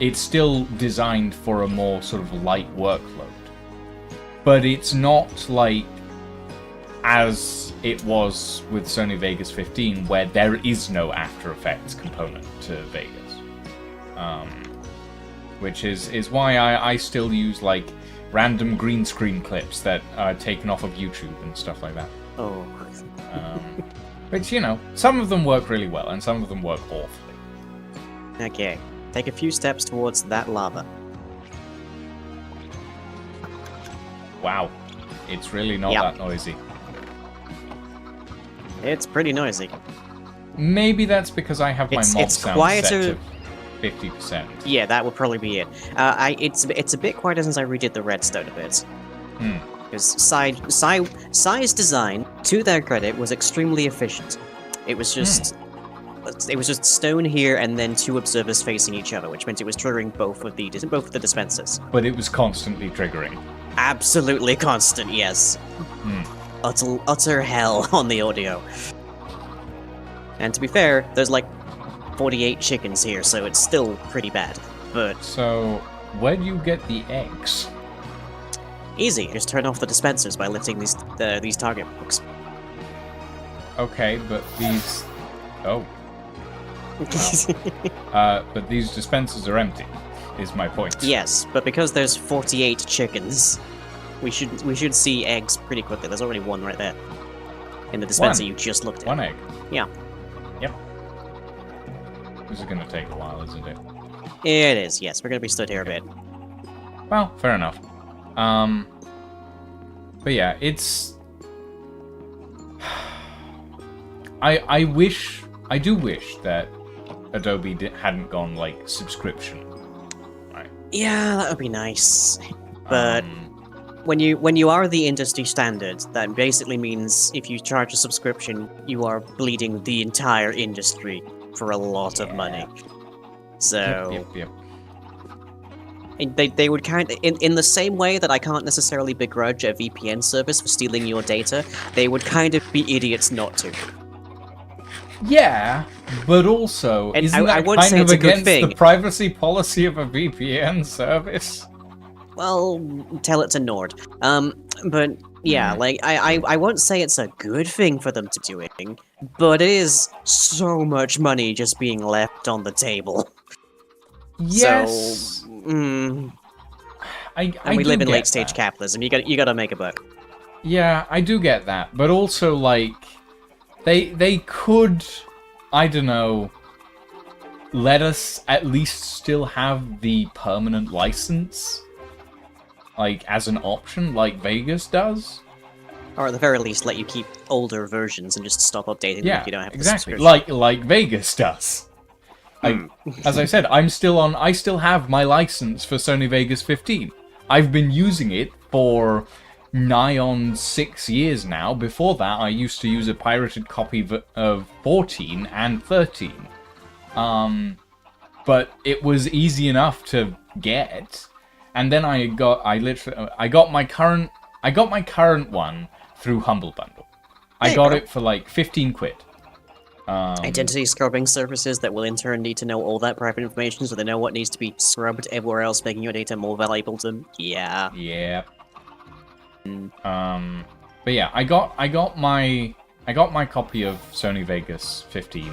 It's still designed for a more sort of light workload, but it's not like as it was with Sony Vegas 15, where there is no After Effects component to Vegas. Which is why I still use like random green screen clips that are taken off of YouTube and stuff like that. Oh. Which, you know, some of them work really well and some of them work awfully. Okay. Take a few steps towards that lava. Wow. It's really not Yep. that noisy. It's pretty noisy. Maybe that's because I have my It's- mob it's sound quieter- set to 50%. Yeah, that would probably be it. It's a bit quieter since I redid the redstone a bit. Because Psy's design, to their credit, was extremely efficient. It was just stone here and then 2 observers facing each other, which meant it was triggering both of the dispensers. But it was constantly triggering. Absolutely constant, yes. Utter hell on the audio. And to be fair, there's like 48 chickens here, so it's still pretty bad. But So, where do you get the eggs? easy, just turn off the dispensers by lifting these target books. Okay, but these... Oh. But these dispensers are empty, is my point. Yes, but because there's 48 chickens, we should see eggs pretty quickly. There's already one right there. In the dispenser you just looked at. One egg. Yeah. Yep. This is gonna take a while, isn't it? It is, yes. We're gonna be stood here a bit. Well, fair enough. But yeah, it's... I do wish that Adobe hadn't gone, like, subscription. Right. Yeah, that would be nice. But when you are the industry standard, that basically means if you charge a subscription, you are bleeding the entire industry for a lot of money. So Yep. and they would kind of, in the same way that I can't necessarily begrudge a VPN service for stealing your data, they would kind of be idiots not to. Yeah, but also, And isn't I that would kind say of it's a good against thing. the privacy policy of a VPN service? Well, tell it to Nord. But yeah, like I won't say it's a good thing for them to be doing, but it is so much money just being left on the table. Yes. So, I and we do live in get late-stage that. capitalism. You gotta make a buck. Yeah, I do get that, but also, like, they could, I don't know, let us at least still have the permanent license, like, as an option, like Vegas does. Or at the very least, let you keep older versions and just stop updating them Yeah, if you don't have the exactly, subscription. like Vegas does. Like, as I said, I still have my license for Sony Vegas 15. I've been using it for nigh on 6 years now. Before that, I used to use a pirated copy of 14 and 13. But it was easy enough to get. And then I got my current one through Humble Bundle. I got it for like 15 quid. Identity scrubbing services that will in turn need to know all that private information so they know what needs to be scrubbed everywhere else, making your data more valuable to them. Yeah. Yeah. But yeah, I got my copy of Sony Vegas 15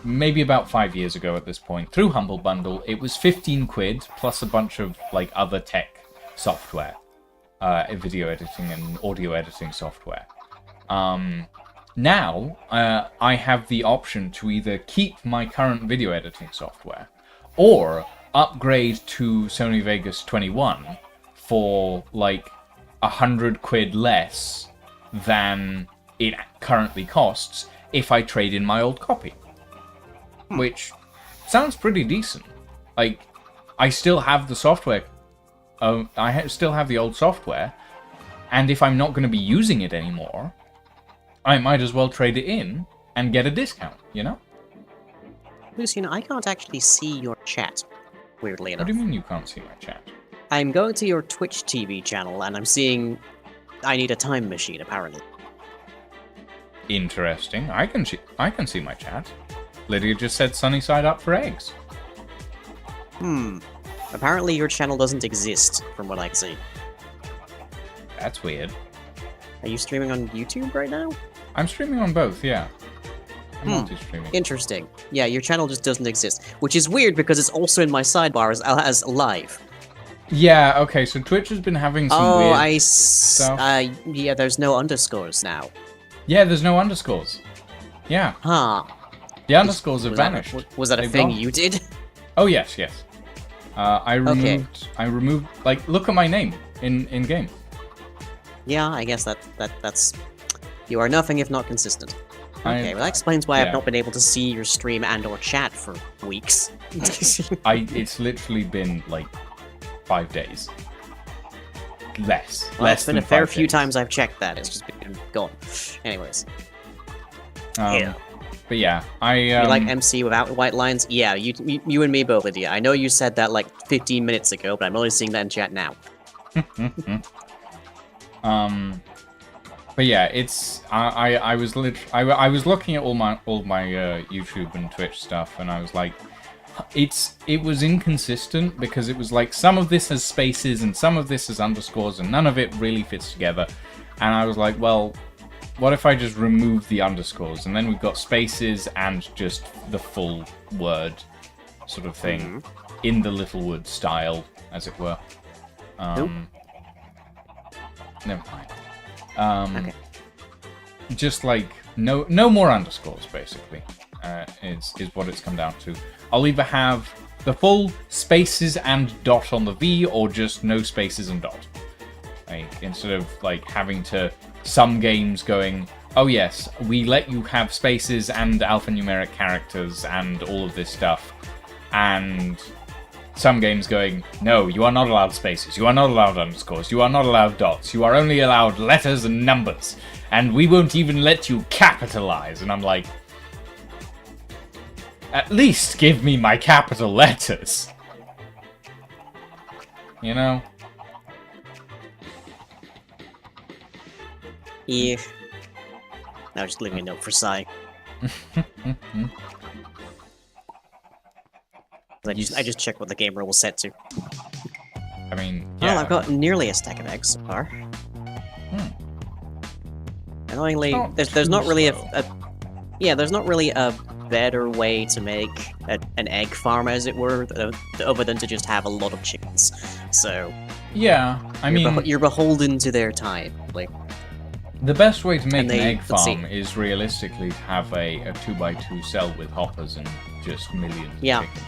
maybe about 5 years ago at this point through Humble Bundle. It was 15 quid plus a bunch of like other tech software, video editing and audio editing software. Now, I have the option to either keep my current video editing software or upgrade to Sony Vegas 21 for like 100 quid less than it currently costs if I trade in my old copy. Which sounds pretty decent. Like, I still have the software. Still have the old software, and if I'm not going to be using it anymore, I might as well trade it in and get a discount, you know? Lucian, I can't actually see your chat, weirdly enough. What do you mean you can't see my chat? I'm going to your Twitch TV channel, and I'm seeing I need a time machine, apparently. Interesting. I can see my chat. Lydia just said sunny side up for eggs. Apparently your channel doesn't exist, from what I can see. That's weird. Are you streaming on YouTube right now? I'm streaming on both, yeah. I'm multi-streaming. Interesting. Yeah, your channel just doesn't exist. Which is weird because it's also in my sidebar as live. Yeah, okay, so Twitch has been having some weird stuff. Yeah, there's no underscores now. Yeah, there's no underscores. Yeah, Huh. the underscores have vanished. Was that a They've thing gone. you did? Oh, yes. I removed, like, look at my name in game. Yeah, I guess that's... You are nothing if not consistent. Okay, well that explains why yeah. I've not been able to see your stream and or chat for weeks. It's literally been, like, 5 days. Less. Well, Less it's been than a fair 5 few days. times I've checked that, it's just been gone. Anyways. Yeah. But yeah, You like MC without white lines? Yeah, you and me both, Lydia. I know you said that like 15 minutes ago, but I'm only seeing that in chat now. But yeah, it's I was I was looking at all my YouTube and Twitch stuff, and I was like, it was inconsistent because it was like some of this has spaces and some of this has underscores, and none of it really fits together. And I was like, well, what if I just remove the underscores, and then we've got spaces and just the full word sort of thing in the Littlewood style, as it were. Never mind. Okay. Just like no more underscores, basically, is what it's come down to. I'll either have the full spaces and dot on the V, or just no spaces and dot. Like, instead of like having to some games going, oh yes, we let you have spaces and alphanumeric characters and all of this stuff, and some games going, no, you are not allowed spaces, you are not allowed underscores, you are not allowed dots, you are only allowed letters and numbers, and we won't even let you capitalize. And I'm like, at least give me my capital letters. You know? Yeah. Now just leaving a note for Sai. I just checked what the game rule was set to. I mean, yeah. Well, I've got nearly a stack of eggs so far. Annoyingly, there's not really there's not really a better way to make an egg farm, as it were, other than to just have a lot of chickens. So yeah, I mean, you're beholden to their time. Like, the best way to make an egg farm is realistically to have a 2x2 cell with hoppers and just millions of chickens.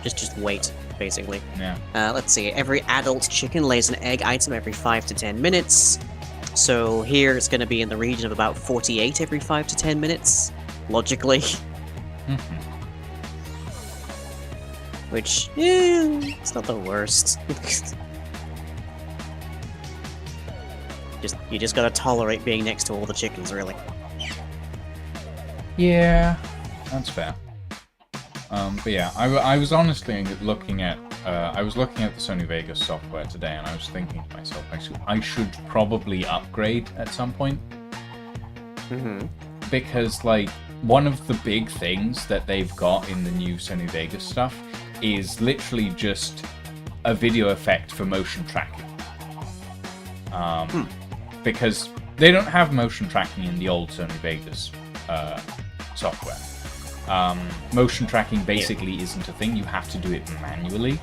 Just wait, basically. Yeah. Let's see. Every adult chicken lays an egg item every 5 to 10 minutes. So here it's going to be in the region of about 48 every 5 to 10 minutes, logically. Which, it's not the worst. You just gotta tolerate being next to all the chickens, really. Yeah, that's fair. But yeah, I was honestly looking at the Sony Vegas software today, and I was thinking to myself, I should probably upgrade at some point. Because like one of the big things that they've got in the new Sony Vegas stuff is literally just a video effect for motion tracking. Because they don't have motion tracking in the old Sony Vegas software. Motion tracking basically isn't a thing. You have to do it manually,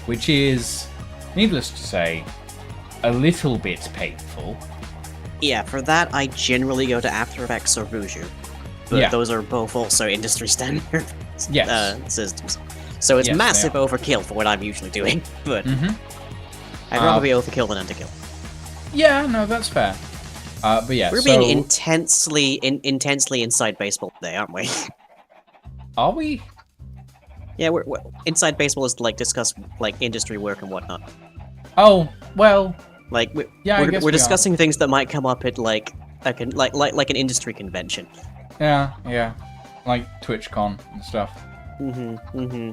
which is, needless to say, a little bit painful. Yeah, for that I generally go to After Effects or Vuju, but those are both also industry standard systems. So it's massive overkill for what I'm usually doing, but I'd rather be overkill than underkill. Yeah, no, that's fair. But yeah, we're being intensely inside baseball today, aren't we? Are we? Yeah, we're inside baseball is to like discuss like industry work and whatnot. Oh well, like we're discussing things that might come up at like an industry convention. Yeah, like TwitchCon and stuff.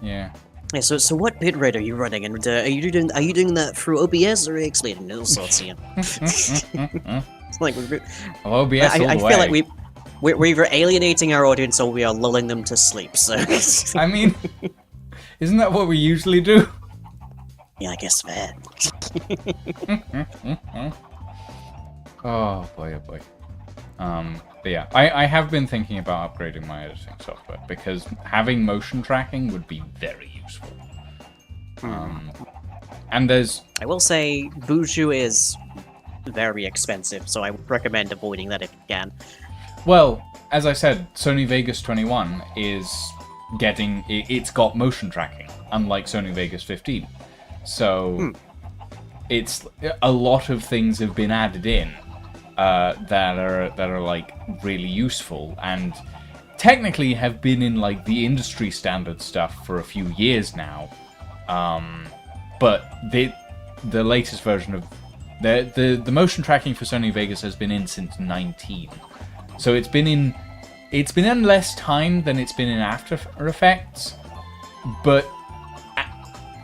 Yeah. Yeah, so what bitrate are you running, and are you doing that through OBS or XSplit and all sorts? It's like OBS. I feel like we're either alienating our audience or we are lulling them to sleep. So I mean, isn't that what we usually do? Yeah, I guess fair. Oh boy. But yeah, I have been thinking about upgrading my editing software because having motion tracking would be very useful. And I will say, Vuju is very expensive, so I would recommend avoiding that if you can. Well, as I said, Sony Vegas 21 is it's got motion tracking, unlike Sony Vegas 15. So it's a lot of things have been added in that are like really useful, and technically have been in like the industry standard stuff for a few years now. But the latest version of the motion tracking for Sony Vegas has been in since 19. So it's been in less time than it's been in After Effects, but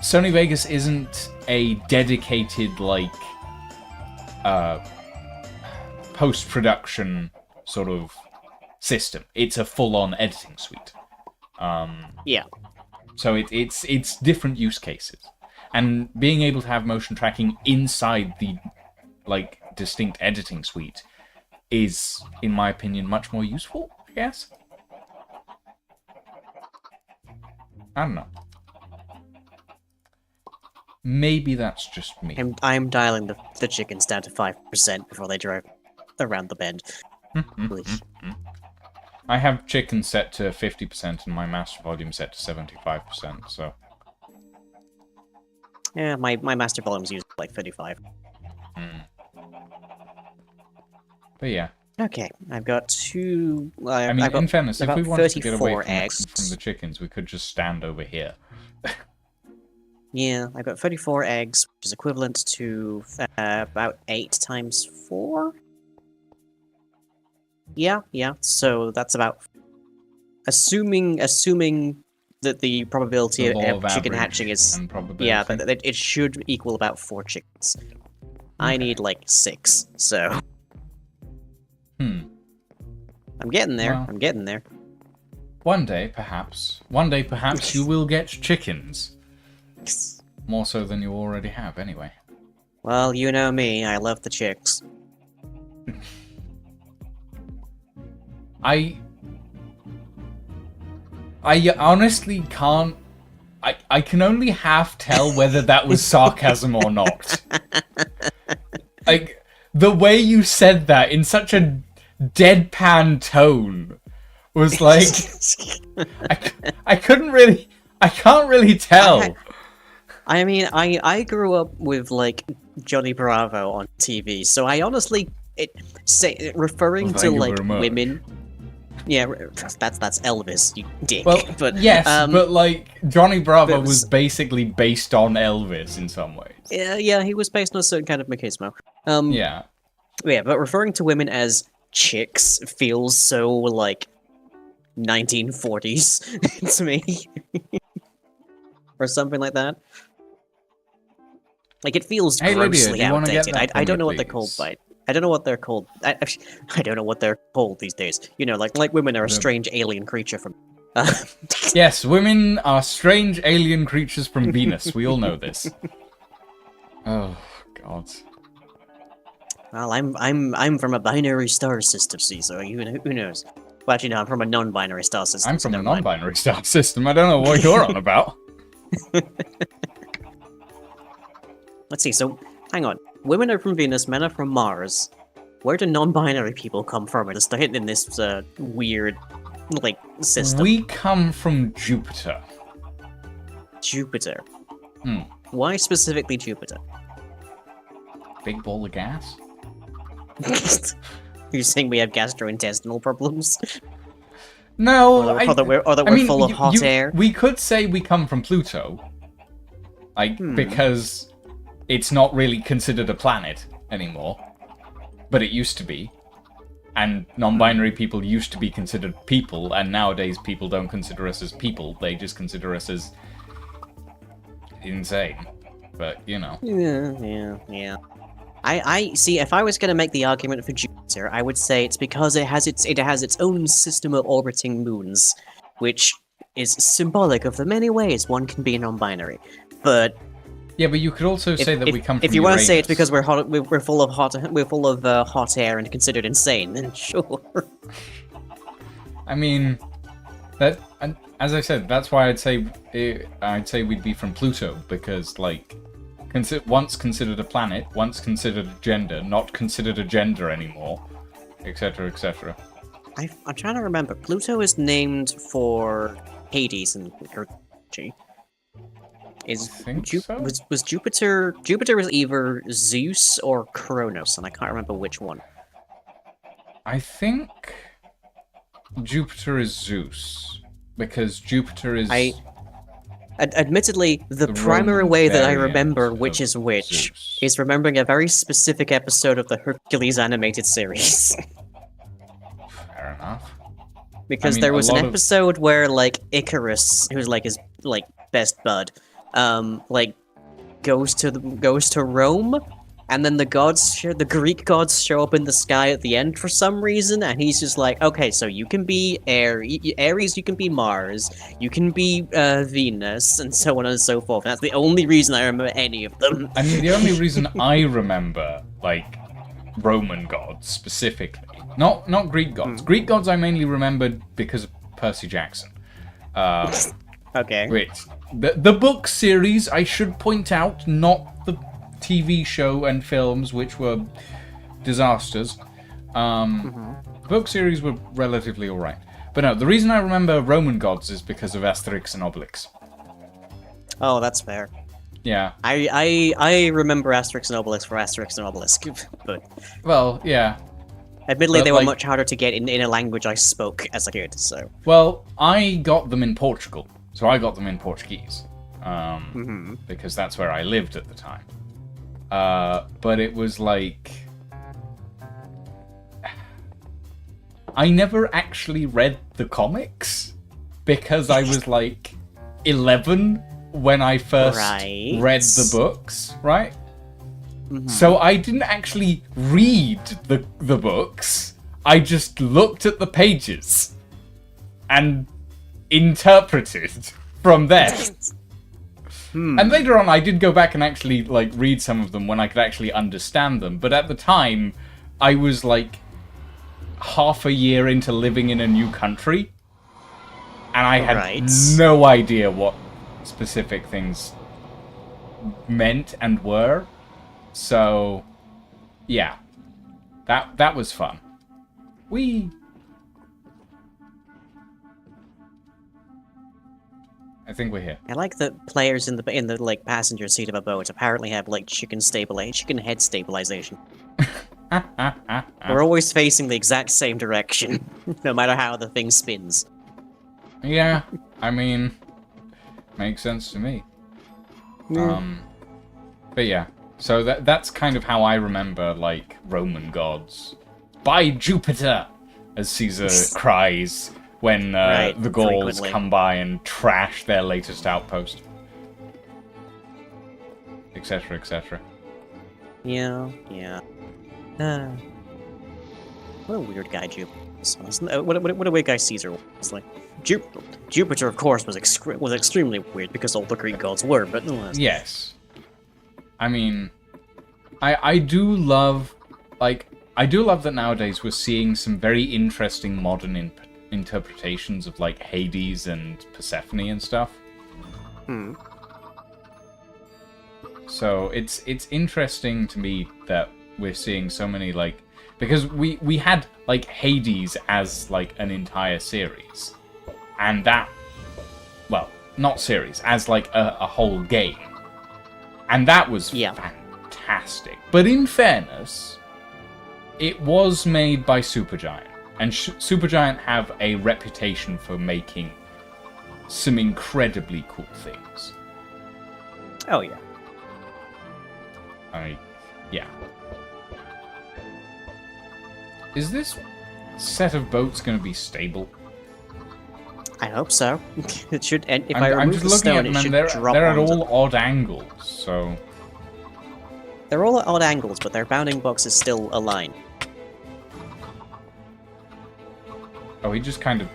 Sony Vegas isn't a dedicated, like, post-production sort of system. It's a full-on editing suite. Yeah. So it's different use cases. And being able to have motion tracking inside the, like, distinct editing suite is, in my opinion, much more useful, I guess? I don't know. Maybe that's just me. I'm dialing the chickens down to 5% before they drive around the bend. I have chicken set to 50% and my master volume set to 75%, so... Yeah, my master volume's usually like 35. But yeah. Okay, I've got two... I mean, in fairness, if we wanted to get away from eggs. The chickens, we could just stand over here. Yeah, I've got 34 eggs, which is equivalent to about 8 times 4? Yeah, so that's about... Assuming that the probability of chicken hatching is... Yeah, that it should equal about 4 chickens. Okay. I need, like, 6, so... I'm getting there, well, I'm getting there. One day, perhaps, you will get chickens. More so than you already have, anyway. Well, you know me, I love the chicks. I honestly can't... I can only half tell whether that was sarcasm or not. Like, the way you said that in such a deadpan tone was like... I can't really tell. I mean, I grew up with, like, Johnny Bravo on TV, so I honestly... referring to, like, women... Yeah, that's Elvis, you dick. Well, but, yes, but, like, Johnny Bravo was basically based on Elvis in some ways. Yeah, he was based on a certain kind of machismo. Yeah. Yeah, but referring to women as chicks feels so, like, 1940s to me. Or something like that. Like, it feels grossly outdated. I don't know what they're called by... I don't know what they're called. I don't know what they're called these days. You know, like women are a strange alien creature from... Yes, women are strange alien creatures from Venus. We all know this. Oh, God. Well, I'm from a binary star system, see, so who knows? Well, actually, no, I'm from a non-binary star system. I'm from a non-binary star system. I don't know what you're on about. Let's see, so, hang on. Women are from Venus, men are from Mars. Where do non-binary people come from in this weird, like, system? We come from Jupiter. Jupiter? Why specifically Jupiter? Big ball of gas? You're saying we have gastrointestinal problems? No, or that we're full of hot air? We could say we come from Pluto. Like, because... it's not really considered a planet anymore, but it used to be. And non-binary people used to be considered people, and nowadays people don't consider us as people, they just consider us as insane. But, you know. Yeah. I see, if I was going to make the argument for Jupiter, I would say it's because it has its own system of orbiting moons, which is symbolic of the many ways one can be non-binary. But... yeah, but you could also say that we come from If you want to say it's because we're full of hot air and considered insane, then sure. I mean, that, as I said, that's why I'd say we'd be from Pluto, because, like, once considered a planet, once considered a gender, not considered a gender anymore, etc., etc. I'm trying to remember. Pluto is named for Hades in mythology. Was Jupiter... Jupiter was either Zeus or Kronos, and I can't remember which one. I think Jupiter is Zeus, because Jupiter is... Admittedly, the primary way that I remember which is which is remembering a very specific episode of the Hercules animated series. Fair enough. Because there was an episode where, like, Icarus, who's like his, like, best bud, like goes to Rome, and then the Greek gods show up in the sky at the end for some reason, and he's just like, okay, so you can be Ares, you can be Mars, you can be Venus, and so on and so forth. And that's the only reason I remember any of them. I mean, the only reason I remember, like, Roman gods specifically, not Greek gods. Greek gods I mainly remembered because of Percy Jackson. Okay. Which, the book series, I should point out, not the TV show and films, which were disasters. Book series were relatively alright. But no, the reason I remember Roman gods is because of Asterix and Obelix. Oh, that's fair. Yeah. I remember Asterix and Obelix for Asterix and Obelix, but... Well, yeah. Admittedly, But, they were like- much harder to get in a language I spoke as a kid, so... Well, I got them in Portugal. So I got them in Portuguese. Because that's where I lived at the time. But it was like... I never actually read the comics. Because I was like 11 when I first read the books, right? So I didn't actually read the books. I just looked at the pages and interpreted from there. And later on, I did go back and actually like read some of them when I could actually understand them. But at the time, I was like half a year into living in a new country, and I had no idea what specific things meant and were. So, yeah, that was fun. I think we're here. I like that players in the like passenger seat of a boat apparently have like chicken head stabilization. We're always facing the exact same direction, no matter how the thing spins. Yeah, I mean, makes sense to me. But yeah, so that's kind of how I remember, like, Roman gods. By Jupiter, as Caesar cries when the Gauls come by and trash their latest outpost. Etc., etc. Yeah. What a weird guy Jupiter was. What a weird guy Caesar was. Like, Jupiter, of course, was extremely weird because all the Greek gods were, but nonetheless. Yes. I mean, I do love that nowadays we're seeing some very interesting modern interpretations of like Hades and Persephone and stuff. So it's interesting to me that we're seeing so many like, because we had like Hades as like an entire series, and that, well, not series, as like a whole game, and that was fantastic. But in fairness, it was made by Supergiant, and Supergiant have a reputation for making some incredibly cool things. Oh yeah. Yeah. Is this set of boats going to be stable? I hope so. It should. And if I'm remove just the looking stone, at it them, should and drop they're at onto all them. odd angles. So They're all at odd angles, but their bounding box is still aligned. oh, he just kind of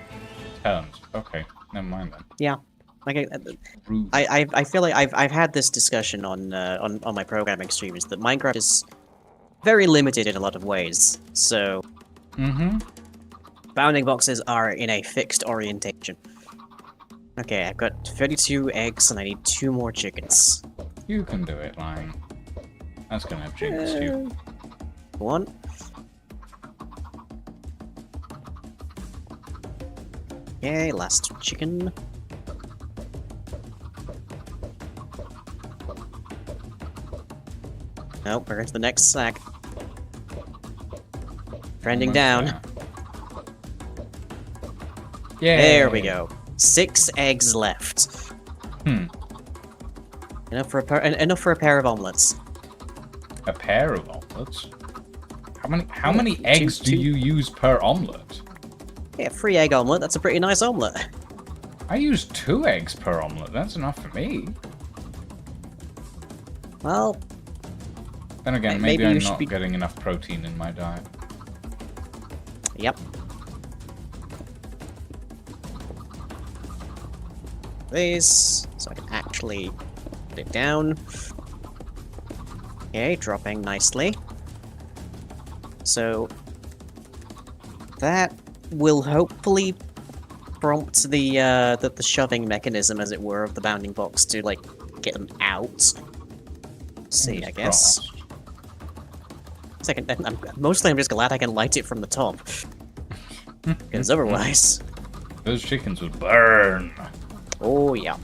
turns. Okay, never mind then. Yeah. Like Rude. I feel like I've had this discussion on my programming streams that Minecraft is very limited in a lot of ways. So bounding boxes are in a fixed orientation. Okay, I've got 32 eggs and I need 2 more chickens. You can do it, Lion. That's gonna have jinxed you. 1. Okay, last chicken. Nope, we're into the next sack. Trending down. Yeah. There we go. 6 eggs left. Enough for a pair of omelets. A pair of omelets. How many eggs do you use per omelet? Yeah, 3 egg omelet. That's a pretty nice omelet. I use 2 eggs per omelet. That's enough for me. Well... Then again, maybe I'm not getting enough protein in my diet. Yep. This, so I can actually put it down. Okay, dropping nicely. So that will hopefully prompt the shoving mechanism, as it were, of the bounding box to like get them out. Let's see, I guess. Second, mostly I'm just glad I can light it from the top, because otherwise, those chickens would burn. Oh yeah.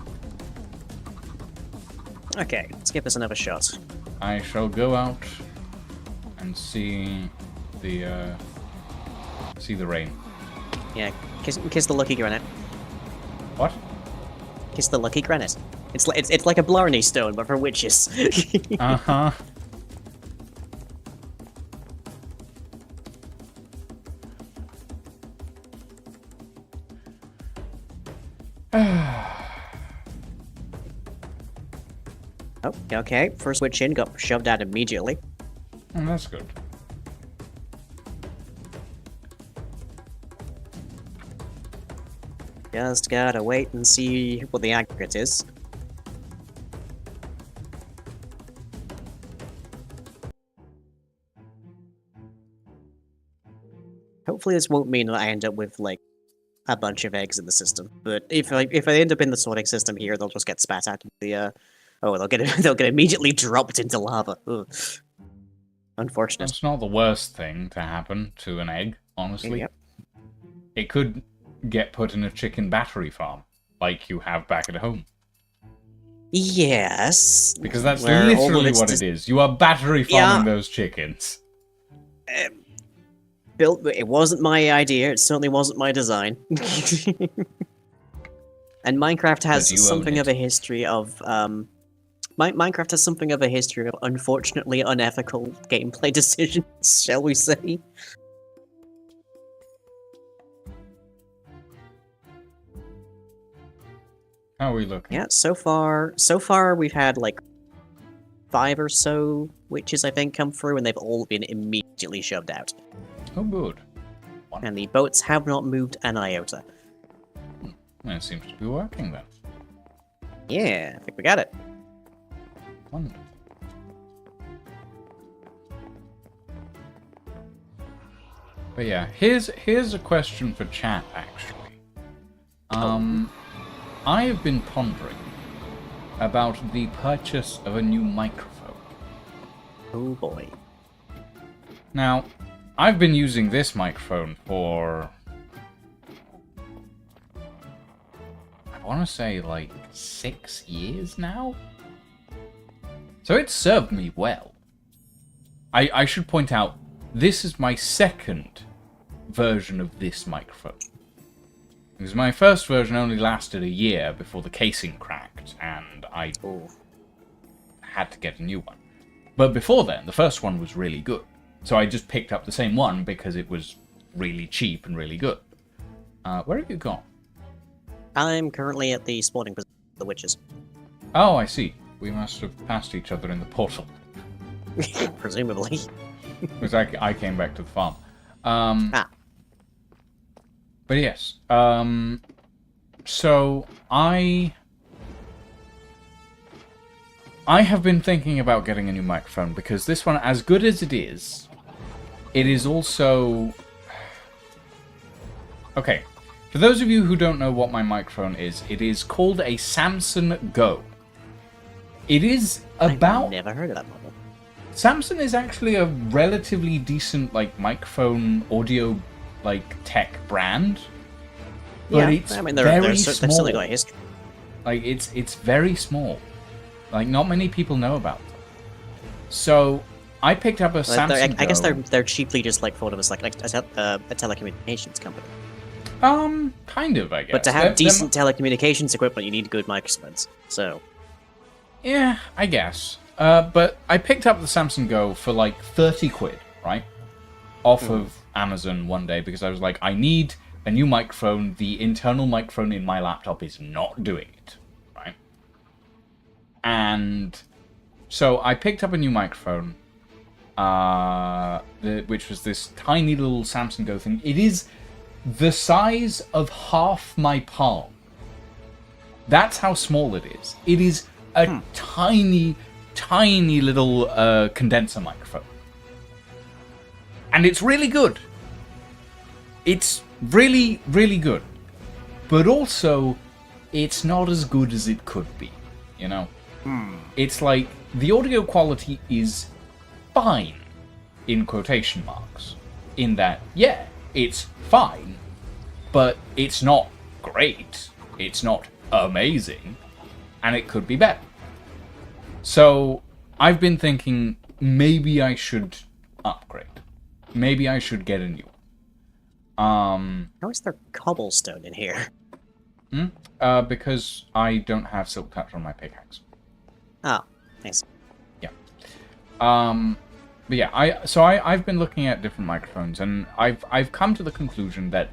Okay, let's give this another shot. I shall go out and see the rain. Yeah, kiss the lucky granite. What? Kiss the lucky granite. It's like a Blarney stone, but for witches. Uh-huh. Oh, okay. First witch in got shoved out immediately. Oh, that's good. Just gotta wait and see what the aggregate is. Hopefully this won't mean that I end up with, like, a bunch of eggs in the system. But if I end up in the sorting system here, they'll just get spat out of the, oh, they'll get immediately dropped into lava. Ugh. Unfortunate. That's not the worst thing to happen to an egg, honestly. Yep. It could get put in a chicken battery farm, like you have back at home. Yes. Because that's literally what it is. You are battery farming those chickens. It wasn't my idea. It certainly wasn't my design. And Minecraft has something of a history of, Minecraft has something of a history of unfortunately unethical gameplay decisions, shall we say. How are we looking? Yeah, so far we've had like 5 or so witches, I think, come through, and they've all been immediately shoved out. Oh, good. And the boats have not moved an iota. Well, it seems to be working then. Yeah, I think we got it. Wonderful. But yeah, here's a question for chat, actually. I have been pondering about the purchase of a new microphone. Oh boy. Now, I've been using this microphone for... I want to say like 6 years now? So it's served me well. I should point out, this is my second version of this microphone. Because my first version only lasted a year before the casing cracked, and I had to get a new one. But before then, the first one was really good. So I just picked up the same one because it was really cheap and really good. Where have you gone? I'm currently at the spawning position of the witches. Oh, I see. We must have passed each other in the portal. Presumably. Because I came back to the farm. But yes. So I have been thinking about getting a new microphone because this one, as good as it is also... Okay. For those of you who don't know what my microphone is, it is called a Samson Go. It is about... I've never heard of that model. Samson is actually a relatively decent, like, microphone audio, like, tech brand. But it's very small. They've certainly got history. Like, it's very small. Like, not many people know about them. So, I picked up a Samson Go. I guess they're cheaply just, like, thought of as, like a telecommunications company. Kind of, I guess. But to have decent telecommunications equipment, you need good microphones, so... Yeah, I guess. But I picked up the Samson Go for like 30 quid, right? Off of Amazon one day because I was like, I need a new microphone. The internal microphone in my laptop is not doing it, right? And So I picked up a new microphone, which was this tiny little Samsung Go thing. It is the size of half my palm. That's how small it is. It is a tiny, tiny little condenser microphone. And it's really good. It's really, really good. But also, it's not as good as it could be, you know? It's like, the audio quality is fine, in quotation marks. In that, yeah, it's fine, but it's not great. It's not amazing, and it could be better. So, I've been thinking, maybe I should upgrade. Maybe I should get a new one. How is there cobblestone in here? Because I don't have silk touch on my pickaxe. Oh, nice. Yeah. But yeah, I've been looking at different microphones, and I've come to the conclusion that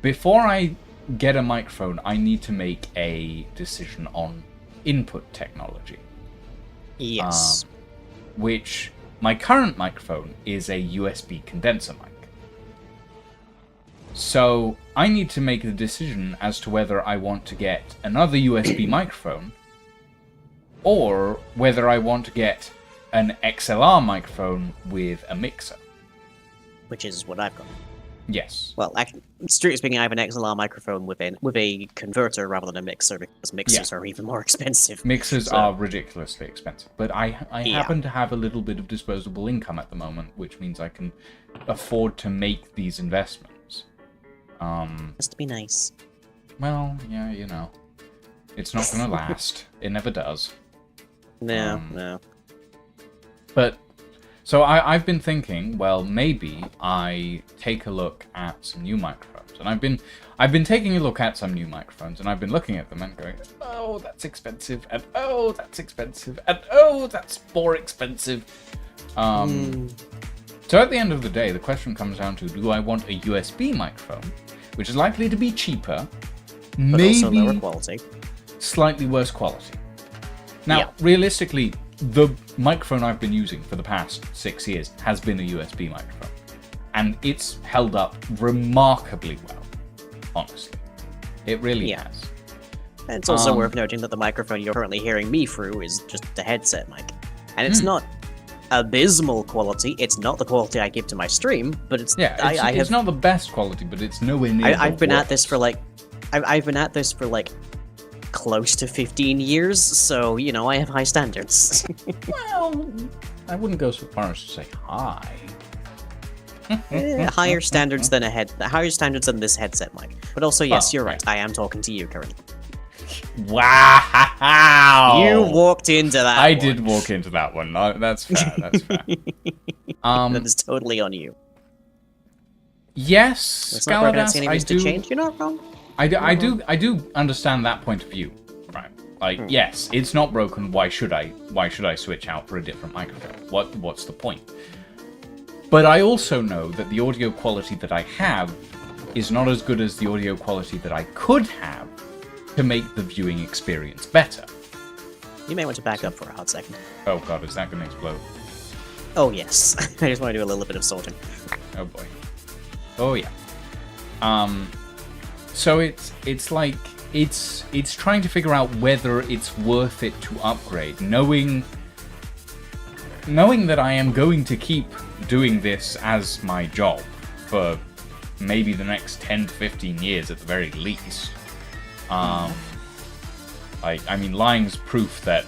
before I get a microphone, I need to make a decision on input technology. Yes. Which my current microphone is a USB condenser mic. So I need to make a decision as to whether I want to get another USB microphone, or whether I want to get an XLR microphone with a mixer. Which is what I've got. Yes. Well, actually, strictly speaking, I have an XLR microphone with a converter rather than a mixer, because mixers are even more expensive. Mixers are ridiculously expensive, but I happen to have a little bit of disposable income at the moment, which means I can afford to make these investments. Has to be nice. Well, yeah, you know, it's not going to last. It never does. No, no. But so I've been thinking, well, maybe I take a look at some new microphones, and I've been taking a look at some new microphones, and I've been looking at them and going, oh, that's expensive, and oh, that's expensive, and oh, that's more expensive. So at the end of the day, the question comes down to: do I want a USB microphone, which is likely to be cheaper, But maybe also lower quality, slightly worse quality? Now, realistically, the microphone I've been using for the past 6 years has been a USB microphone, and it's held up remarkably well, honestly. It really has. And it's also worth noting that the microphone you're currently hearing me through is just the headset mic. And it's not abysmal quality. It's not the quality I give to my stream, but it's... it's not the best quality, but it's nowhere near I've been at this for like... I've been at this for like close to 15 years, so, you know, I have high standards. Well, I wouldn't go so far as to say high. Higher standards than higher standards than this headset mic. But also, yes, you're right. I am talking to you currently. Wow! You walked into that I one. did walk into that one. No, that's fair, that's fair. That is totally on you. Yes, It's not broken, I see any I reason to do... change. You're not wrong. I do understand that point of view, right? Like, yes, it's not broken. Why should I switch out for a different microphone? What's the point? But I also know that the audio quality that I have is not as good as the audio quality that I could have to make the viewing experience better. You may want to back up for a hot second. Oh god, is that going to explode? Oh yes, I just want to do a little bit of sorting. Oh boy. Oh yeah. So it's like it's trying to figure out whether it's worth it to upgrade, knowing that I am going to keep doing this as my job for maybe the next 10 to 15 years at the very least. I mean, lying's proof that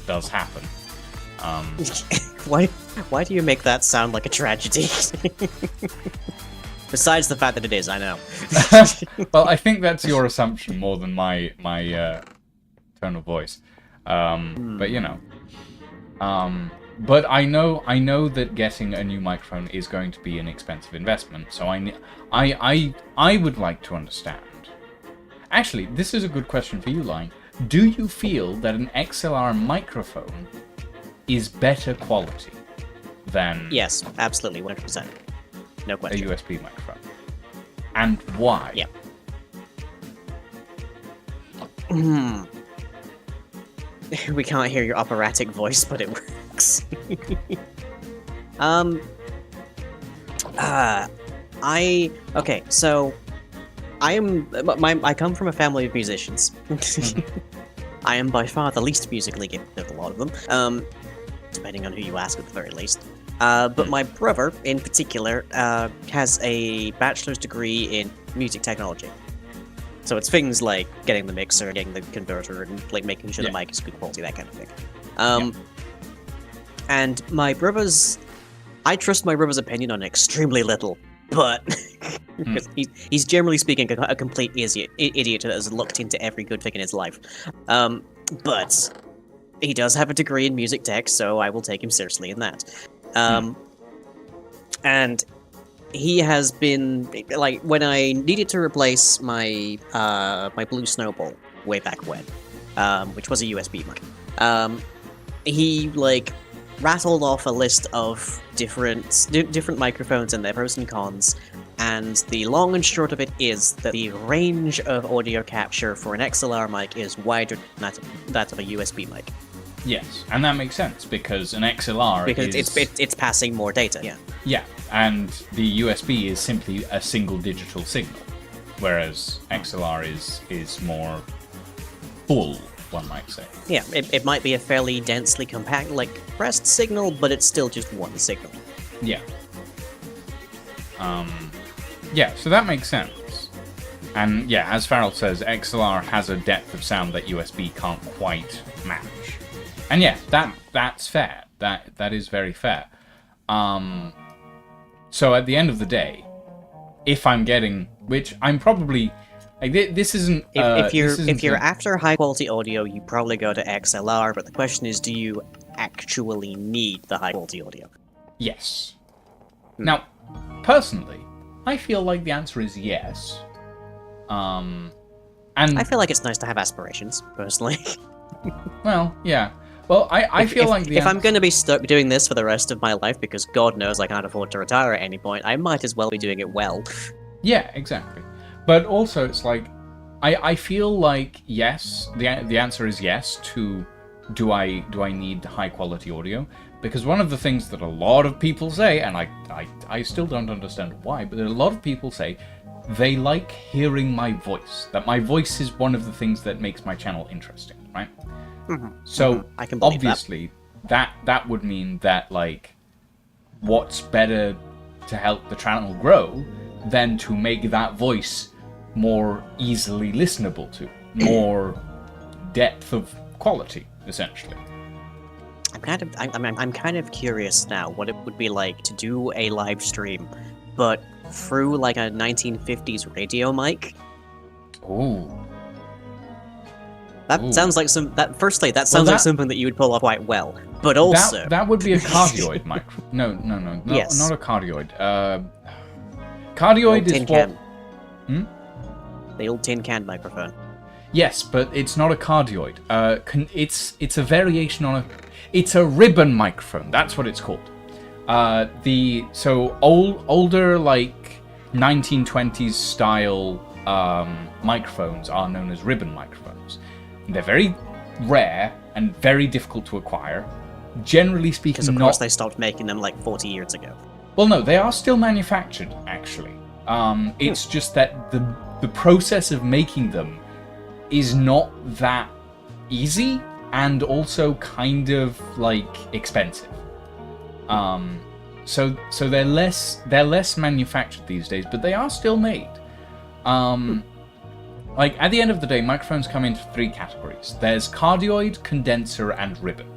does happen. Why do you make that sound like a tragedy? Besides the fact that it is, I know. Well, I think that's your assumption more than my tone of voice. But you know. But I know that getting a new microphone is going to be an expensive investment. So I would like to understand. Actually, this is a good question for you, Lying. Do you feel that an XLR microphone is better quality than Yes, absolutely, 100%. No a question. USB microphone? And why? Yeah. We can't hear your operatic voice, but it works. Okay, so I come from a family of musicians. I am by far the least musically gifted of a lot of them, depending on who you ask at the very least. But my brother, in particular, has a bachelor's degree in music technology. So it's things like getting the mixer, getting the converter, and like making sure the mic is good quality, that kind of thing. And I trust my brother's opinion on extremely little, but because he's generally speaking a complete idiot that has looked into every good thing in his life. But he does have a degree in music tech, so I will take him seriously in that. And he has been, like, when I needed to replace my my Blue Snowball way back when, which was a USB mic, he, like, rattled off a list of different microphones and their pros and cons, and the long and short of it is that the range of audio capture for an XLR mic is wider than that of a USB mic. Yes, and that makes sense, because an XLR it's passing more data, yeah. Yeah, and the USB is simply a single digital signal, whereas XLR is more full, one might say. Yeah, it might be a fairly densely compact, like, compressed signal, but it's still just one signal. Yeah. Yeah, so that makes sense. And yeah, as Farrell says, XLR has a depth of sound that USB can't quite match. And yeah, that's fair. That is very fair. So at the end of the day, if I'm getting, which I'm probably, like, this isn't. If you're after high quality audio, you probably go to XLR. But the question is, do you actually need the high quality audio? Yes. Now, personally, I feel like the answer is yes. And I feel like it's nice to have aspirations, personally. Well, yeah. Well, I feel like if I'm going to be stuck doing this for the rest of my life, because God knows I can't afford to retire at any point, I might as well be doing it well. Yeah, exactly. But also, it's like, I feel like yes, the answer is yes to do I need high quality audio? Because one of the things that a lot of people say, and I still don't understand why, but a lot of people say they like hearing my voice. That my voice is one of the things that makes my channel interesting, right? So I can obviously that would mean that, like, what's better to help the channel grow than to make that voice more easily listenable to, more depth of quality, essentially. I'm kind of curious now what it would be like to do a live stream, but through like a 1950s radio mic. Ooh. That sounds like like something that you would pull off quite well. But also that would be a cardioid microphone. No, yes. Not a cardioid. Cardioid is what? The old tin can microphone. Yes, but it's not a cardioid. It's a variation on it's a ribbon microphone. That's what it's called. Older, like, 1920s style microphones are known as ribbon microphones. They're very rare and very difficult to acquire. Generally speaking, because of course they stopped making them like 40 years ago. Well, no, they are still manufactured, actually. It's just that the process of making them is not that easy, and also kind of, like, expensive. So they're less manufactured these days, but they are still made. Like, at the end of the day, microphones come into three categories. There's cardioid, condenser, and ribbon.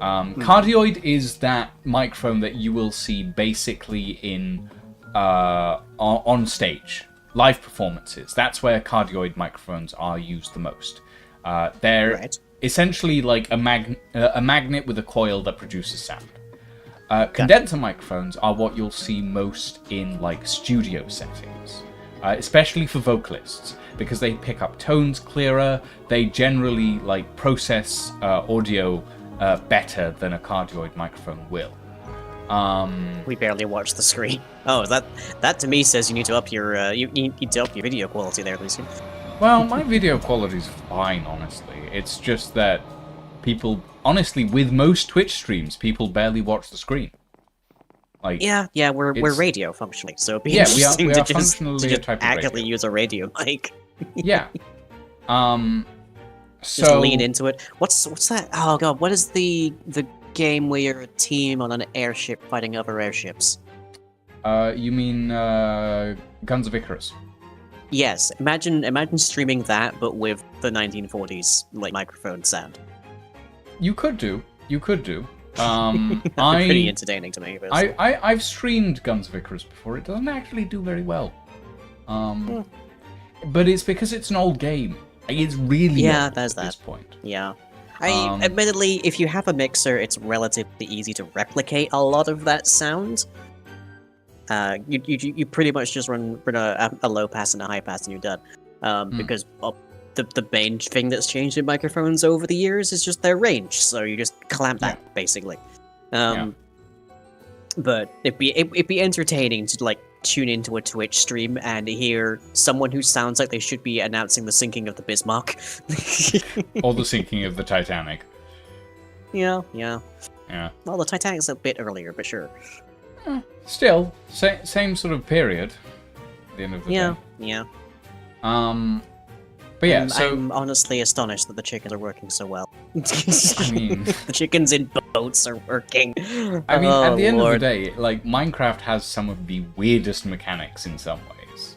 Cardioid is that microphone that you will see basically in on stage, live performances. That's where cardioid microphones are used the most. They're essentially like a magnet with a coil that produces sound. Condenser microphones are what you'll see most in, like, studio settings, especially for vocalists, because they pick up tones clearer. They generally, like, process audio better than a cardioid microphone will. We barely watch the screen. Oh, that to me says you need to up your you need to up your video quality there, Lucian. Well, my video quality's fine, honestly. It's just that People, honestly, with most Twitch streams, people barely watch the screen. Like, yeah, we're radio functionally, so it'd be we are interesting to just functionally a type of actively radio. use a radio mic. Yeah. Just So lean into it. What's that? Oh god, what is the game where you're a team on an airship fighting other airships? you mean Guns of Icarus? Yes, imagine streaming that, but with the 1940s like microphone sound. You could do. That'd be pretty entertaining to me. I've streamed Guns of Icarus before. It doesn't actually do very well. But it's because it's an old game. It's really old there's at this that. point. Yeah. Admittedly, if you have a mixer, it's relatively easy to replicate a lot of that sound. You pretty much just run a low pass and a high pass and you're done. Because the main thing that's changed in microphones over the years is just their range, so you just clamp that basically. But it'd be entertaining to like tune into a Twitch stream and hear someone who sounds like they should be announcing the sinking of the Bismarck. Or the sinking of the Titanic. Yeah. Well, the Titanic's a bit earlier, but sure. Still, same sort of period. At the end of the day. Yeah. But yeah, so I'm honestly astonished that the chickens are working so well. I mean, the chickens in boats are working. I mean, at the end Lord. of the day, like Minecraft has some of the weirdest mechanics in some ways.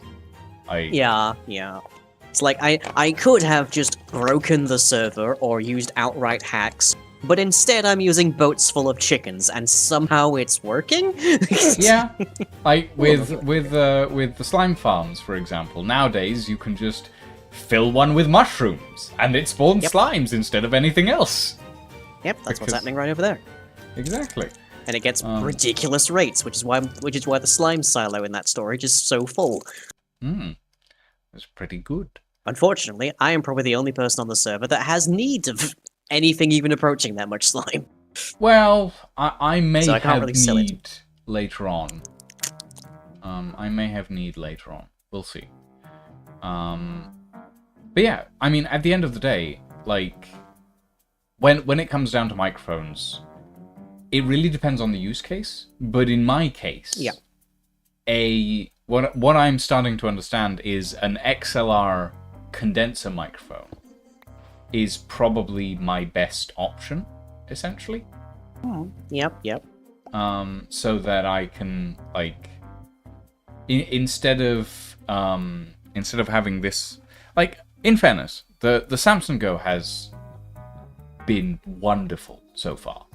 Yeah. It's like I could have just broken the server or used outright hacks, but instead I'm using boats full of chickens, and somehow it's working. Yeah, like with the slime farms, for example. Nowadays, you can just fill one with mushrooms, and it spawns slimes instead of anything else. Yep, that's what's happening right over there. Exactly. And it gets ridiculous rates, which is why the slime silo in that storage is so full. That's pretty good. Unfortunately, I am probably the only person on the server that has need of anything even approaching that much slime. Well, I may So I can't have really sell it. need later on. I may have need later on. We'll see. But yeah, I mean, at the end of the day, like, when it comes down to microphones, it really depends on the use case. But in my case, what I'm starting to understand is an XLR condenser microphone is probably my best option, essentially. Yep. So that I can, like, instead of having this, like, in fairness, the Samsung Go has been wonderful so far.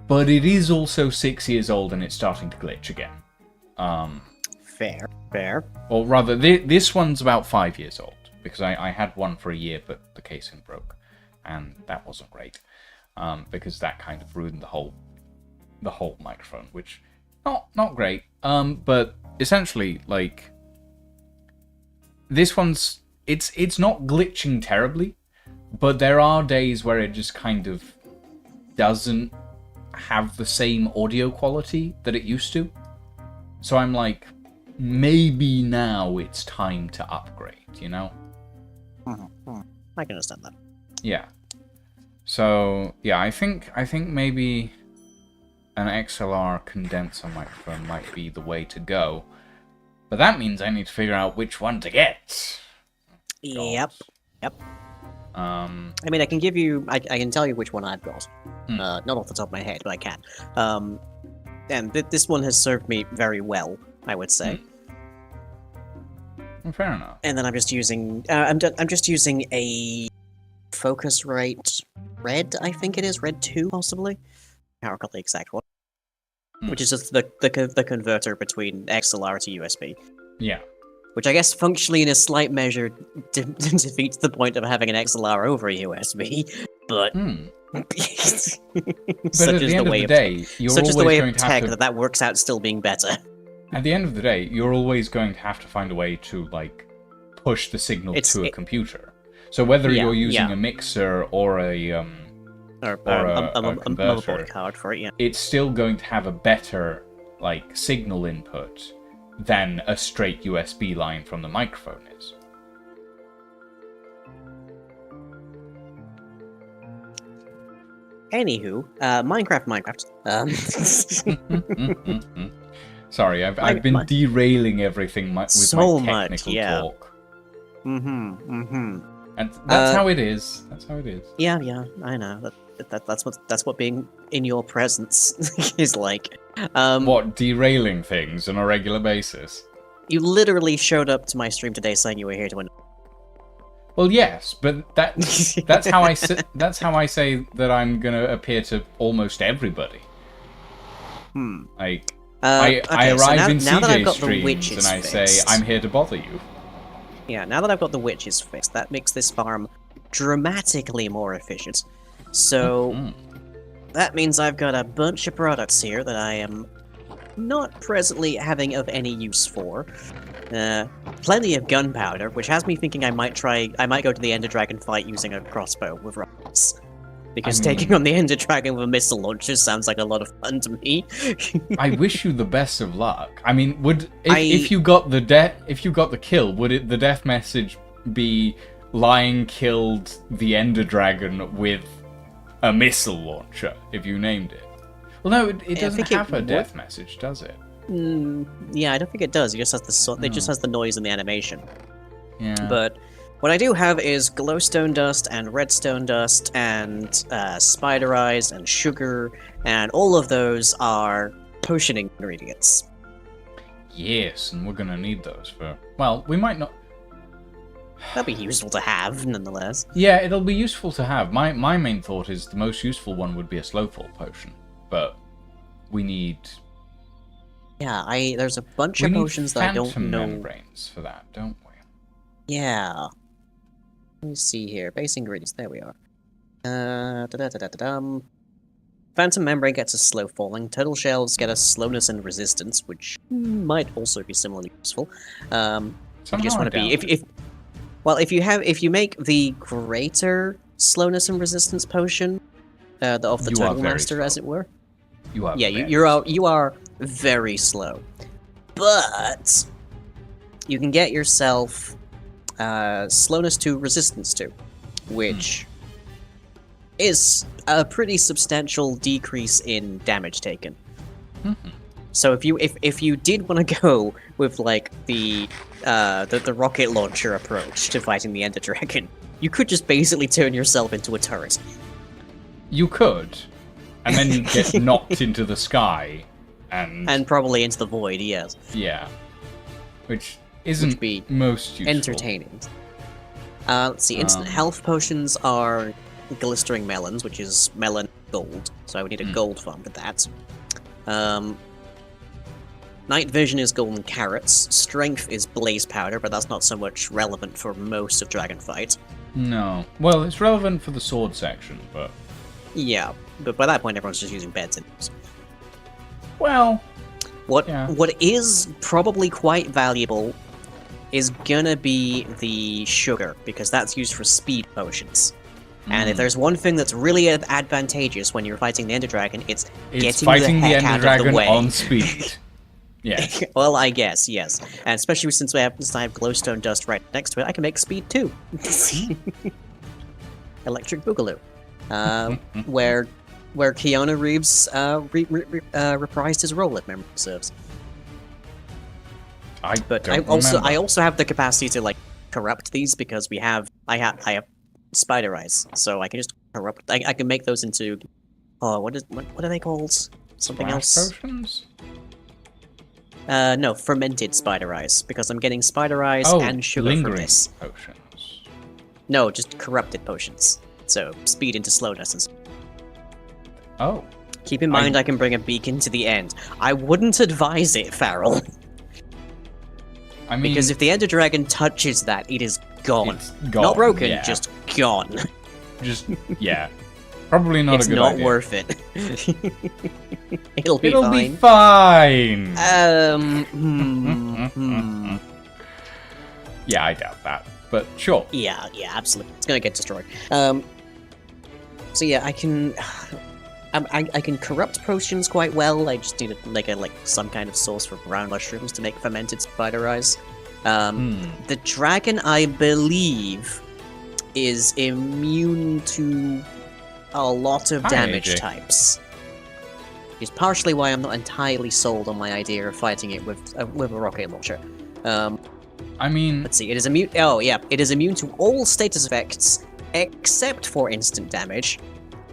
But it is also 6 years old and it's starting to glitch again. Fair. Or rather, this one's about 5 years old, because I had one for a year, but the casing broke, and that wasn't great, because that kind of ruined the whole microphone, which not great. But essentially, like, this one's it's not glitching terribly, but there are days where it just kind of doesn't have the same audio quality that it used to. So I'm like, maybe now it's time to upgrade, you know? I can understand that. Yeah. So yeah, I think maybe an XLR condenser microphone might be the way to go. But that means I need to figure out which one to get. Yep. I mean, I can tell you which one I've got. Not off the top of my head, but I can. And this one has served me very well, I would say. Fair enough. And then I'm just using I'm just using a Focusrite Red, I think it is, Red 2 possibly. I can't recall the exact one. Which is just the converter between XLR to USB. Yeah. Which I guess functionally in a slight measure defeats the point of having an XLR over a USB, but But at the end of the day, you're such always is the way going of to have tech to... that works out still being better. At the end of the day, you're always going to have to find a way to, like, push the signal to a computer. So whether you're using a mixer or a converter, motherboard card for it, it's still going to have a better, like, signal input than a straight USB line from the microphone is. Anywho, Minecraft. Sorry, I've been derailing everything with so my technical much, yeah. talk. Mm-hmm. And that's how it is. That's how it is. Yeah, I know. That's what being in your presence is like. What, derailing things on a regular basis? You literally showed up to my stream today saying you were here to win. Well, yes, but that's how I say that I'm gonna appear to almost everybody. Like I arrive in CJ streams and I say I'm here to bother you. Yeah, now that I've got the witches fixed, that makes this farm dramatically more efficient. So that means I've got a bunch of products here that I am not presently having of any use for. Plenty of gunpowder, which has me thinking I might go to the Ender Dragon fight using a crossbow with rocks. Because taking on the Ender Dragon with a missile launcher sounds like a lot of fun to me. I wish you the best of luck. I mean, if you got the kill, would the death message be Lion killed the Ender Dragon with a missile launcher if you named it? Well, no, it doesn't have a death message, does it? Yeah, I don't think it does. It just has it just has the noise and the animation. Yeah. But what I do have is glowstone dust and redstone dust and spider eyes and sugar, and all of those are potion ingredients. Yes, and we're gonna need those for... Well, we might not... That'll be useful to have, nonetheless. Yeah, it'll be useful to have. My main thought is the most useful one would be a slowfall potion, but we need... Yeah, there's a bunch of potions that I don't know. Membranes for that, don't we? Yeah. Let me see here. Base ingredients. There we are. Phantom membrane gets a slow falling. Turtle shells get a slowness and resistance, which might also be similarly useful. You just want to be if you make the greater slowness and resistance potion, of the Turtle Master, as it were. You are very slow, but you can get yourself slowness to resistance to, which is a pretty substantial decrease in damage taken. So if you did want to go with like the rocket launcher approach to fighting the Ender Dragon, you could just basically turn yourself into a turret. You could, and then you get knocked into the sky, and probably into the void. Yes. Yeah, which isn't most useful. Entertaining. Let's see. Instant health potions are glistering melons, which is melon gold. So I would need a gold farm for that. Night vision is golden carrots. Strength is blaze powder, but that's not so much relevant for most of Dragon Fight. No. Well, it's relevant for the sword section, but... Yeah, but by that point everyone's just using beds. Well... What is probably quite valuable is gonna be the sugar, because that's used for speed potions. And if there's one thing that's really advantageous when you're fighting the Ender Dragon, it's getting fighting the heck Ender out Dragon of the way. on speed. Yeah. Well, I guess, yes. And especially since I have glowstone dust right next to it, I can make speed too. Electric Boogaloo. Where Keanu Reeves reprised his role, if memory serves. I also have the capacity to like corrupt these because I have spider eyes, so I can just corrupt. I can make those into what are they called? Something else? Potions? No, fermented spider eyes, because I'm getting spider eyes and sugar from this. Potions. No, just corrupted potions. So speed into slowness and. Oh. Keep in mind I can bring a beacon to the end. I wouldn't advise it, Farrell. I mean, because if the Ender Dragon touches that, it is gone. It's gone. Not broken, yeah. just gone. Just, yeah. Probably not a good idea. It's not worth it. It'll be fine. Yeah, I doubt that. But sure. Yeah, absolutely. It's gonna get destroyed. So yeah, I can corrupt potions quite well. I just need some kind of source for brown mushrooms to make fermented spider eyes. The dragon, I believe, is immune to a lot of Hi, damage AJ. types. Which is partially why I'm not entirely sold on my idea of fighting it with a rocket launcher. I mean, Let's see, it is immune. Oh, yeah, it is immune to all status effects except for instant damage,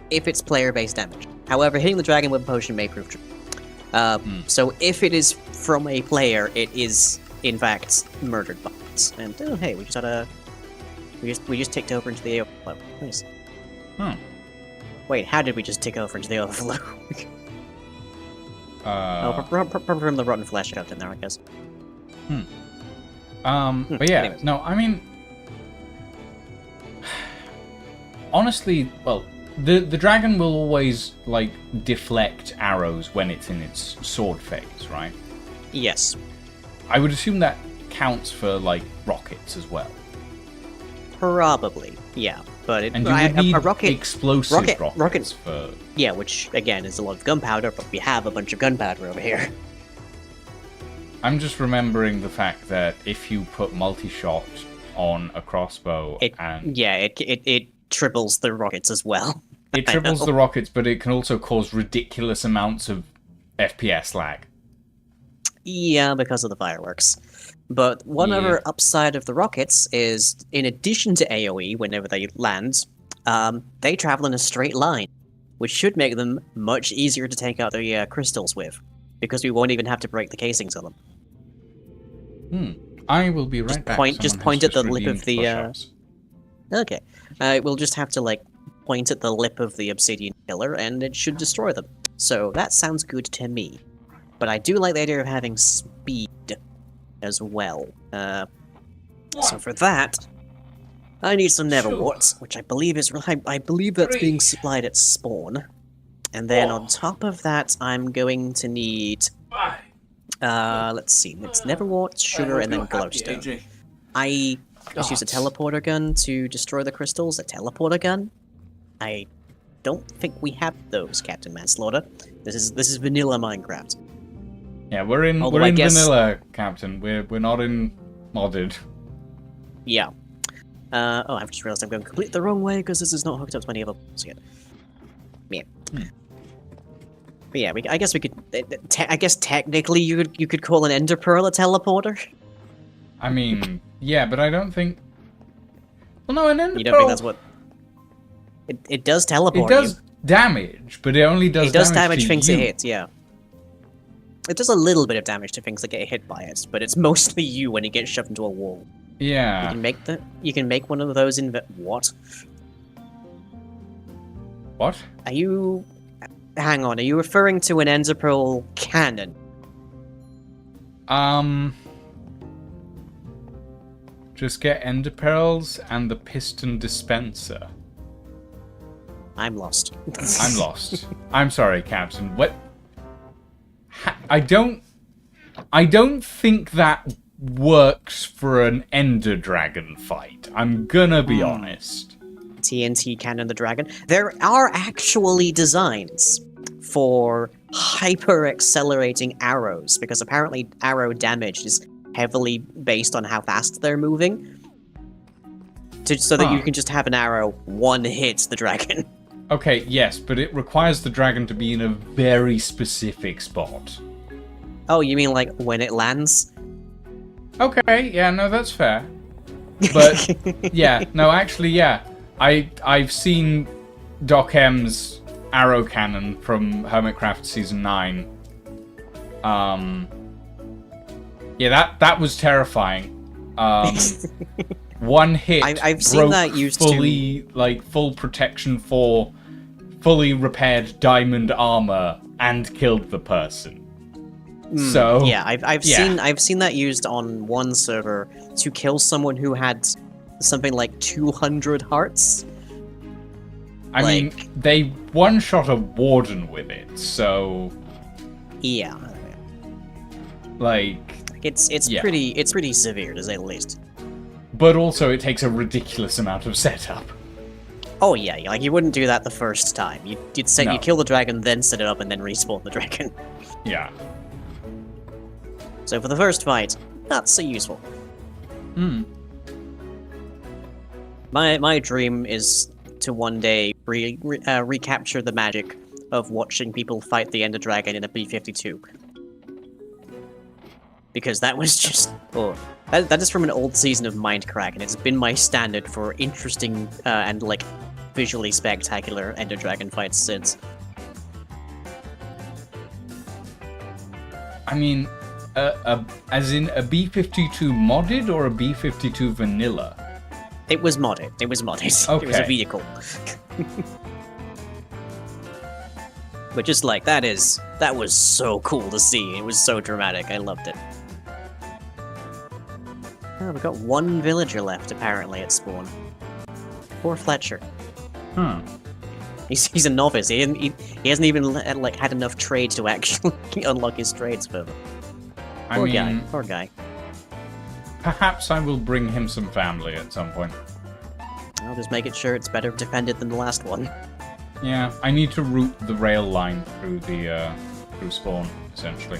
if it's player-based damage. However, hitting the dragon with a potion may prove true. So if it is from a player, it is in fact murdered by it. And oh, hey, we just had a. We just ticked over into the overflow. Nice. Wait, how did we just tick over into the overflow? Probably from the rotten flesh out in there, I guess. But yeah, anyways. no, I mean, honestly, well, the dragon will always, like, deflect arrows when it's in its sword phase, right? Yes. I would assume that counts for, like, rockets as well. Probably, yeah. But it, And you would need a rocket, explosive rockets for... yeah, which again is a lot of gunpowder, but we have a bunch of gunpowder over here. I'm just remembering the fact that if you put multi-shot on a crossbow it triples the rockets as well. It triples the rockets, but it can also cause ridiculous amounts of FPS lag. Yeah, because of the fireworks. But one other upside of the rockets is, in addition to AoE, whenever they land, they travel in a straight line, which should make them much easier to take out the crystals with, because we won't even have to break the casings on them. I will be right back. Just point at the lip of the... Okay. We'll just have to, like, point at the lip of the obsidian pillar, and it should destroy them. So that sounds good to me. But I do like the idea of having speed as well. So for that, I need some Neverwarts, which I believe is I believe that's being supplied at spawn. And then on top of that, I'm going to need let's see, it's Neverwart, sugar, and then glowstone. I just use a teleporter gun to destroy the crystals. A teleporter gun? I don't think we have those, Captain Manslaughter. This is vanilla Minecraft. Yeah, we're in vanilla, Captain. We're not in modded. Yeah. Oh, I've just realized I'm going completely the wrong way because this is not hooked up to any other bots yet. Yeah. But yeah, I guess we could. I guess technically you could call an Ender Pearl a teleporter. I mean, yeah, but I don't think. Well, no, an Ender Pearl. You don't think that's what? It does teleport. It does damage, but it only does. It does damage to things you. it hits. Yeah. It does a little bit of damage to things that get hit by it, but it's mostly you when you get shoved into a wall. Yeah. You can make one of those in what? What? Are you? Hang on. Are you referring to an Ender Pearl cannon? Just get Ender Pearls and the piston dispenser. I'm lost. I'm lost. I'm sorry, Captain. What? I don't think that works for an Ender Dragon fight. I'm gonna be honest. TNT Cannon the Dragon. There are actually designs for hyper-accelerating arrows, because apparently arrow damage is heavily based on how fast they're moving. So that you can just have an arrow one hit the dragon. Okay, yes, but it requires the dragon to be in a very specific spot. Oh, you mean like when it lands? Okay, yeah, no, that's fair. But, yeah, no, actually, yeah. I've seen Doc M's arrow cannon from Hermitcraft Season 9. Yeah, that was terrifying. One hit I've seen that used fully, like, full protection for fully repaired diamond armor and killed the person. So yeah, I've seen that used on one server to kill someone who had something like 200 hearts. I mean, they one-shot a warden with it, so yeah, like it's pretty severe to say the least. But also, it takes a ridiculous amount of setup. Oh yeah, like you wouldn't do that the first time. You'd kill the dragon, then set it up, and then respawn the dragon. Yeah. So for the first fight, not so useful. My dream is to one day recapture the magic of watching people fight the Ender Dragon in a B-52. Because that was just... Oh, that is from an old season of Mindcrack, and it's been my standard for interesting and, like, visually spectacular Ender Dragon fights since. I mean, as in a B-52 modded or a B-52 vanilla? It was modded. It was modded. Okay. It was a vehicle. But just like, that was so cool to see. It was so dramatic. I loved it. Oh, we've got one villager left, apparently, at spawn. Poor Fletcher. Hmm. He's a novice. He hasn't even like had enough trade to actually unlock his trades further. Poor guy. Poor guy. Perhaps I will bring him some family at some point. I'll just make it sure it's better defended than the last one. Yeah, I need to route the rail line through the through spawn, essentially.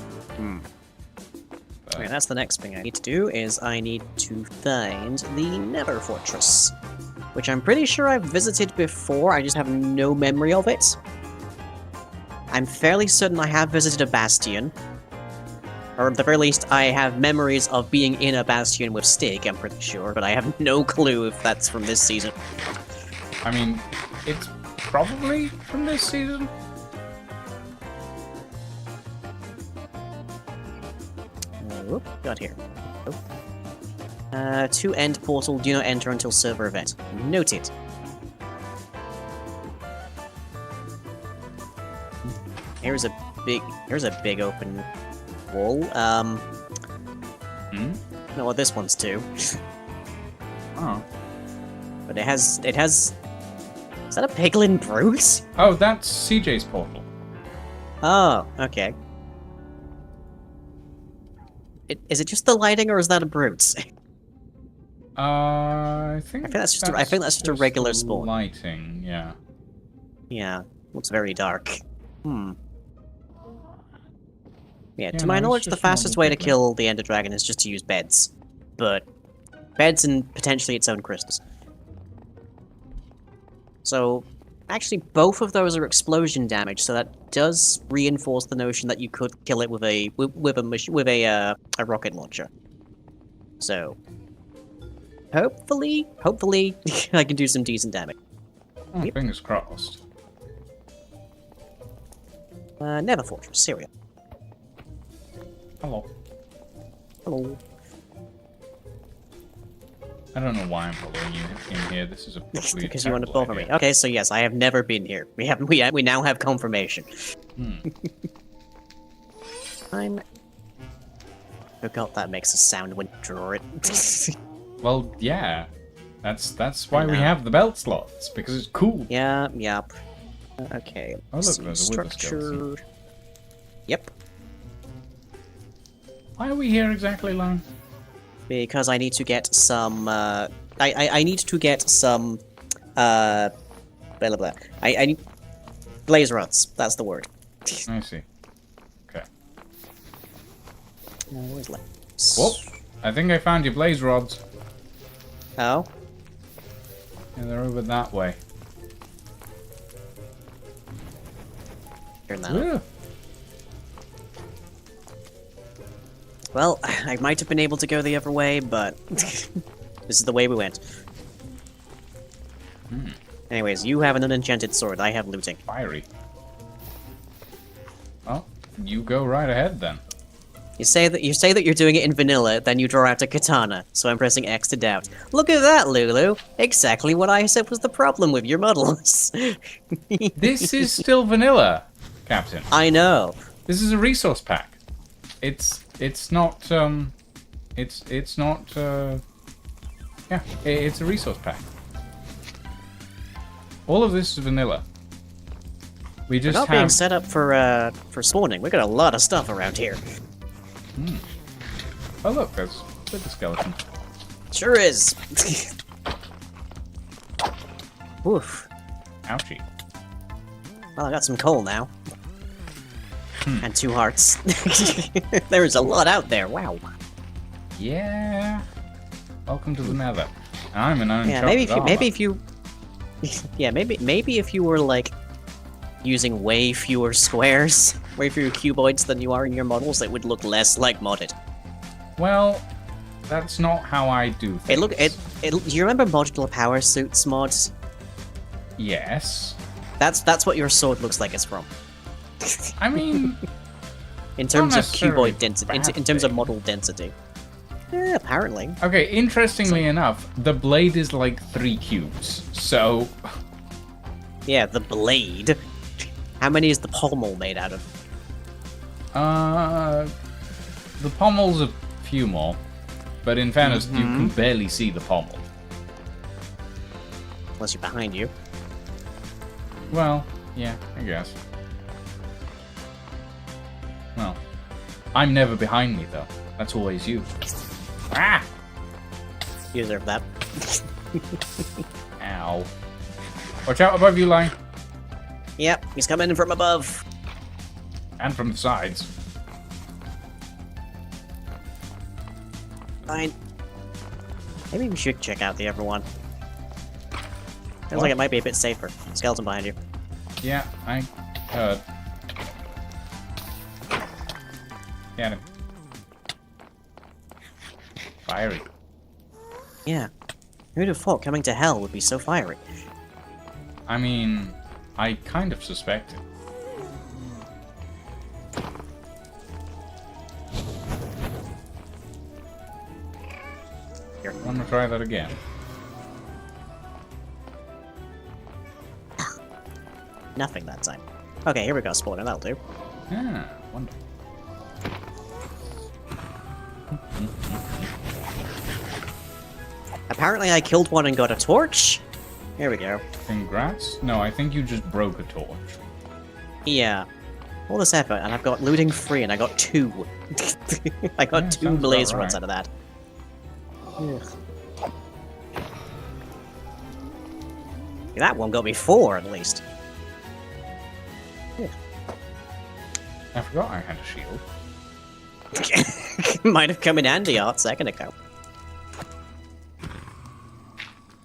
Okay, that's the next thing I need to do, is I need to find the Nether Fortress. Which I'm pretty sure I've visited before, I just have no memory of it. I'm fairly certain I have visited a bastion. Or at the very least, I have memories of being in a bastion with Stig, I'm pretty sure, but I have no clue if that's from this season. I mean, it's probably from this season. Whoop, got here. To end portal, do not enter until server event. Noted. Here's a big open wall. No, well, this one's too. Oh. But it has. Is that a piglin brute? Oh, that's CJ's portal. Oh, okay. Is it just the lighting, or is that a brute? I think that's just a regular spawn. Lighting, yeah. Yeah, looks very dark. Yeah, Yeah, to my no, knowledge, it's the just fastest normal way to piglin. kill the Ender Dragon is just to use beds. But beds and potentially its own crystals. So, actually, both of those are explosion damage, so that does reinforce the notion that you could kill it with a rocket launcher. So, hopefully, I can do some decent damage. Oh, fingers crossed. Nether Fortress, Syria. Hello. Hello. I don't know why I'm following you in here. This is a particularly Because you want to terrible bother me. idea. Okay, so yes, I have never been here. We now have confirmation. I'm... Forgot that makes a sound when you draw it. Well, yeah. That's why we know. have the belt slots, because it's cool. Yeah, yep. Okay, Oh, look, let's see. there's a wither Structure... skeleton. Yep. Why are we here exactly, Lone? Because I need to get some, I need to get some, blah, blah, blah. I need... Blaze rods, that's the word. I see. Okay. Where's Lex? Whoop! I think I found your blaze rods. Oh? Yeah, they're over that way. Turn that on. Yeah. Well, I might have been able to go the other way, but this is the way we went. Anyways, you have an unenchanted sword. I have looting. Fiery. Well, you go right ahead then. You say that you're doing it in vanilla, then you draw out a katana. So I'm pressing X to doubt. Look at that, Lulu. Exactly what I said was the problem with your models. This is still vanilla, Captain. I know. This is a resource pack. It's not it's a resource pack. All of this is vanilla. We We're just not have being set up for spawning. We got a lot of stuff around here. Oh look, there's a skeleton. Sure is. Oof. Ouchie. Well, I got some coal now. And 2 hearts. There's a lot out there. Wow. Yeah. Welcome to the Nether. I'm an Yeah, maybe if you Yeah, maybe if you were, like, using way fewer squares, way fewer cuboids than you are in your models, it would look less like modded. Well, that's not how I do things. Do you remember modular power suits mods? Yes. That's what your sword looks like it's from. I mean... in terms of necessarily cuboid density, bad in terms of thing. model density. Yeah, apparently. Okay, interestingly enough, the blade is like 3 cubes, so... Yeah, the blade. How many is the pommel made out of? The pommel's a few more, but in fairness, you can barely see the pommel. Unless you're behind you. Well, yeah, I guess. Well, I'm never behind me, though. That's always you. Ah! You deserve that. Ow. Watch out above you, Line. Yep, he's coming in from above. And from the sides. Fine. Maybe we should check out the other one. Feels like it might be a bit safer. Skeleton behind you. Yeah, I heard. Get him. Fiery. Yeah. Who'd have thought coming to hell would be so fiery? I mean, I kind of suspected. Here. Wanna try that again? Nothing that time. Okay, here we go, spawner, that'll do. Ah, wonderful. Apparently I killed one and got a torch. Here we go. Congrats. No, I think you just broke a torch. Yeah. All this effort, and I've got looting free, and I got 2. I got Yeah, 2 sounds blaze about rods right. out of that. Ugh. That one got me 4, at least. I forgot I had a shield. Might have come in handy a hot second ago.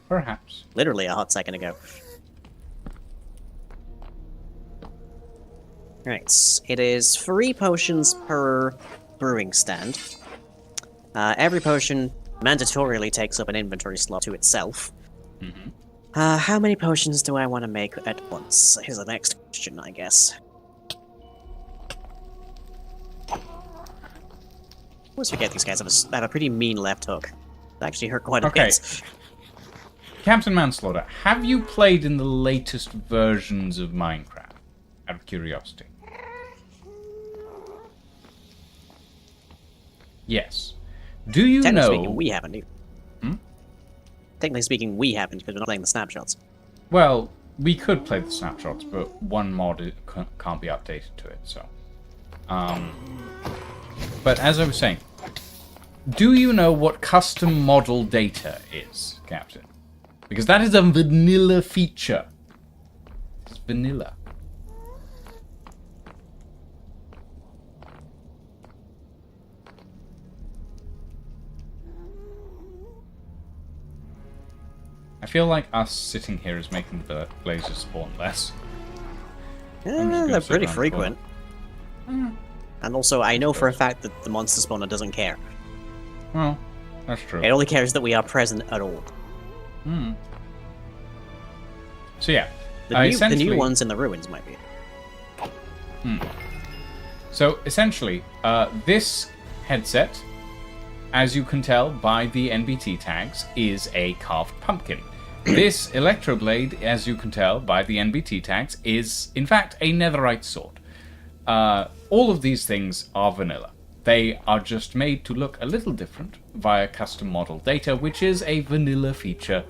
Perhaps. Literally a hot second ago. Right, it is 3 potions per brewing stand. Every potion mandatorily takes up an inventory slot to itself. Mm-hmm. How many potions do I want to make at once? Here's the next question, I guess. I always forget these guys have a pretty mean left hook. They actually hurt quite a Okay. bit. Captain Manslaughter, have you played in the latest versions of Minecraft? Out of curiosity. Yes. Do you Technically know... speaking, we haven't either. Hmm? Technically speaking, we haven't because we're not playing the snapshots. Well, we could play the snapshots, but one mod can't be updated to it, so... But as I was saying, do you know what custom model data is, Captain? Because that is a vanilla feature. It's vanilla. I feel like us sitting here is making the blazers spawn less. I'm just gonna They're sit pretty around the frequent. And also, I know for a fact that the monster spawner doesn't care. Well, that's true. It only cares that we are present at all. Hmm. So yeah, The new essentially, ones in the ruins might be. So essentially, this headset, as you can tell by the NBT tags, is a carved pumpkin. This electroblade, as you can tell by the NBT tags, is in fact a netherite sword. All of these things are vanilla. They are just made to look a little different via custom model data, which is a vanilla feature.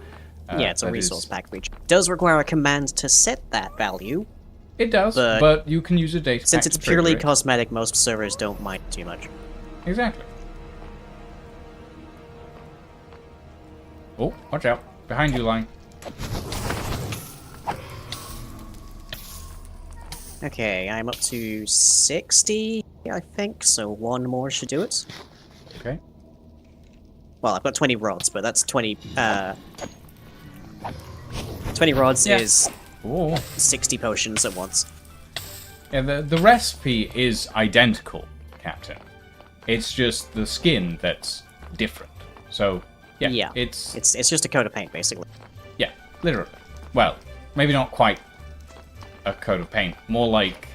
Yeah, it's a resource pack feature. It does require a command to set that value. It does, but you can use a data Since pack it's to trigger purely it. cosmetic, most servers don't mind too much. Exactly. Oh, watch out. Behind you, Line. Okay, I'm up to 60, I think, so 1 more should do it. Okay. Well, I've got 20 rods, but that's 20, 20 rods Yeah. is Ooh. 60 potions at once. Yeah, the recipe is identical, Captain. It's just the skin that's different. So, yeah. It's just a coat of paint, basically. yeah, literally. Well, maybe not quite a coat of paint. More like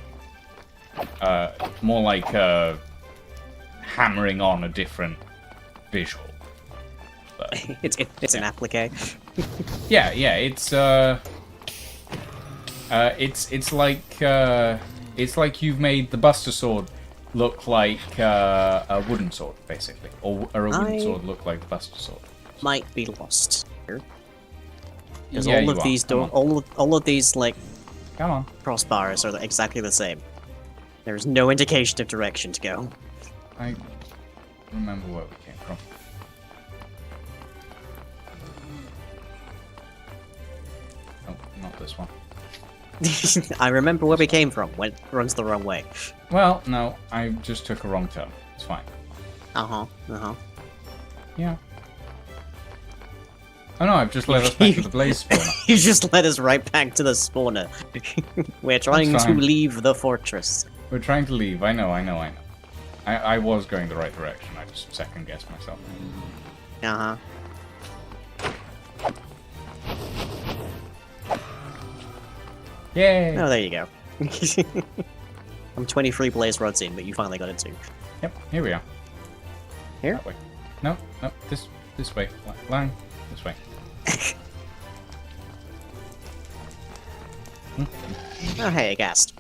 hammering on a different visual. But, it's an applique. yeah, it's like you've made the Buster Sword look like a wooden sword, basically, or a wooden sword look like the Buster Sword. Might be lost here. Because Yeah, all of these like Come on. crossbars are exactly the same. There's no indication of direction to go. I remember where we came from. Oh, not this one. I remember where we came from. Runs the wrong way. Well, no, I just took a wrong turn. It's fine. Yeah. Oh no, I've just led us back to the blaze spawner. You just led us right back to the spawner. We're trying to leave the fortress. We're trying to leave. I know. I was going the right direction. I just second-guessed myself. Yay! Oh, there you go. I'm 23 blaze rods in, but you finally got it too. Yep, here we are. Here? That way. No, this way. Line, this way. Oh, hey, I gassed.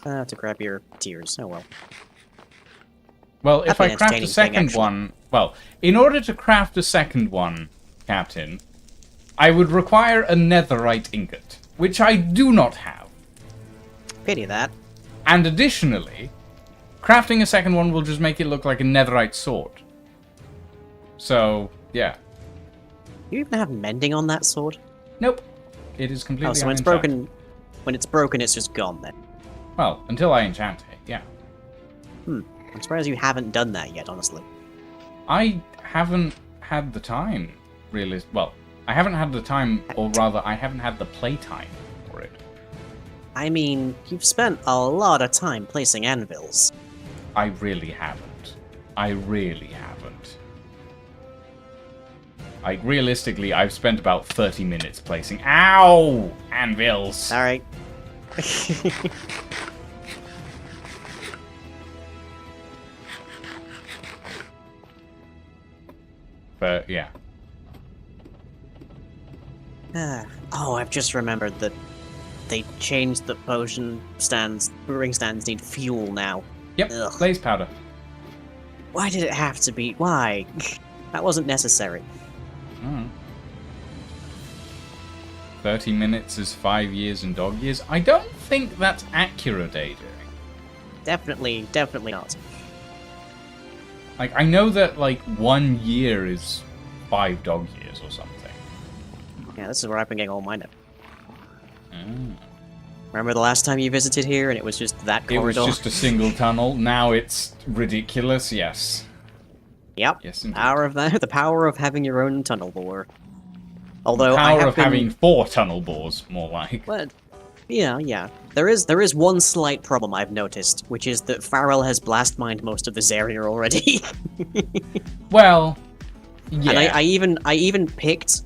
To grab your tears. Oh well. Well, if I That's an craft a entertaining thing, second actually. one... Well, in order to craft a second one, Captain, I would require a netherite ingot, which I do not have. Pity that. And additionally, crafting a second one will just make it look like a netherite sword. So, yeah. You even have mending on that sword? Nope. It is completely Oh, so when it's unenchanted. broken, it's just gone then. Well, until I enchant it, yeah. I'm surprised you haven't done that yet, honestly. I haven't had the time, really. Well, I haven't had the time, or rather, I haven't had the playtime for it. I mean, you've spent a lot of time placing anvils. I really haven't. I really haven't. Like, realistically, I've spent about 30 minutes placing... Ow! Anvils! Alright. But, yeah. Oh, I've just remembered that they changed the potion stands. Brewing stands need fuel now. Yep, Ugh. blaze powder. Why did it have to be? Why? That wasn't necessary. 30 minutes is 5 years in dog years. I don't think that's accurate, AJ. Definitely not. Like, I know that, like, 1 year is 5 dog years or something. Yeah, this is where I've been getting all mine. Remember the last time you visited here and it was just that It was corridor? just a single tunnel. Now it's ridiculous, yes. Yep. Yes, indeed. The power of having your own tunnel bore. Although Power I have of been, having 4 tunnel bores, more like. But, yeah. There is one slight problem I've noticed, which is that Farrell has blast mined most of this area already. Well, yeah. And I even picked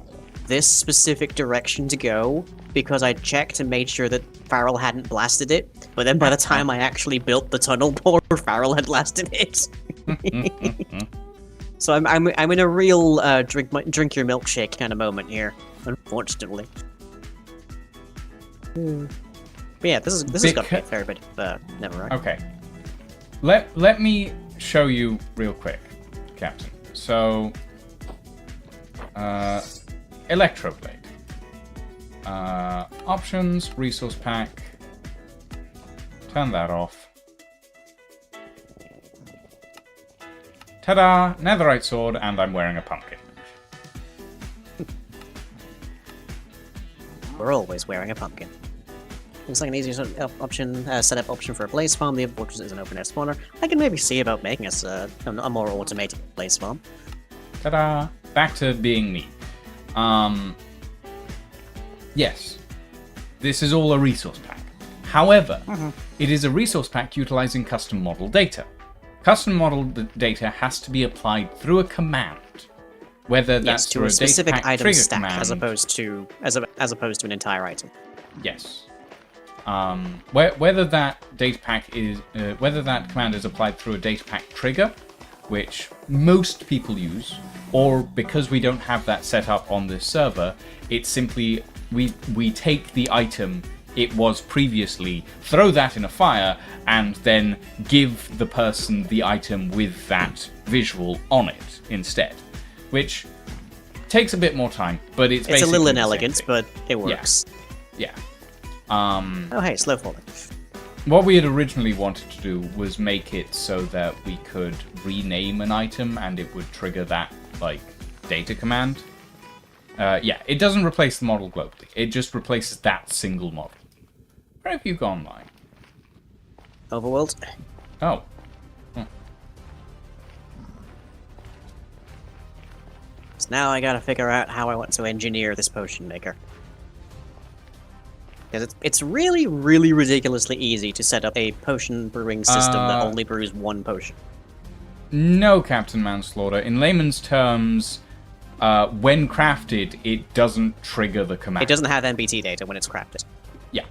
this specific direction to go because I checked and made sure that Farrell hadn't blasted it. But then by the time I actually built the tunnel bore, Farrell had blasted it. So I'm in a real drink your milkshake kind of moment here, unfortunately. But yeah, this has got to be a fair bit of netherite. Okay. Let me show you real quick, Captain. So, Electroblade. Options, resource pack. Turn that off. Ta-da! Netherite sword, and I'm wearing a pumpkin. We're always wearing a pumpkin. Looks like an easy setup option for a blaze farm. The fortress is an open air spawner. I can maybe see about making us a more automated blaze farm. Ta-da! Back to being me. Yes, this is all a resource pack. However, it is a resource pack utilizing custom model data. Custom model data has to be applied through a command, whether that's to through a specific data pack item trigger stack, command, as opposed to an entire item. Yes. Whether that data pack is whether that command is applied through a data pack trigger, which most people use, or because we don't have that set up on this server, it's simply we take the item it was previously, throw that in a fire, and then give the person the item with that visual on it instead, which takes a bit more time, but it's a little basically inelegant, but it works. Yeah. Oh hey, slow falling. What we had originally wanted to do was make it so that we could rename an item and it would trigger that, like, data command. Yeah, it doesn't replace the model globally. It just replaces that single model. Where have you gone, Mike? Overworld. Oh. So now I gotta figure out how I want to engineer this potion maker. Because it's really, really ridiculously easy to set up a potion brewing system that only brews one potion. No, Captain Manslaughter. In layman's terms, when crafted, it doesn't trigger the command. It doesn't have MBT data when it's crafted. Yeah.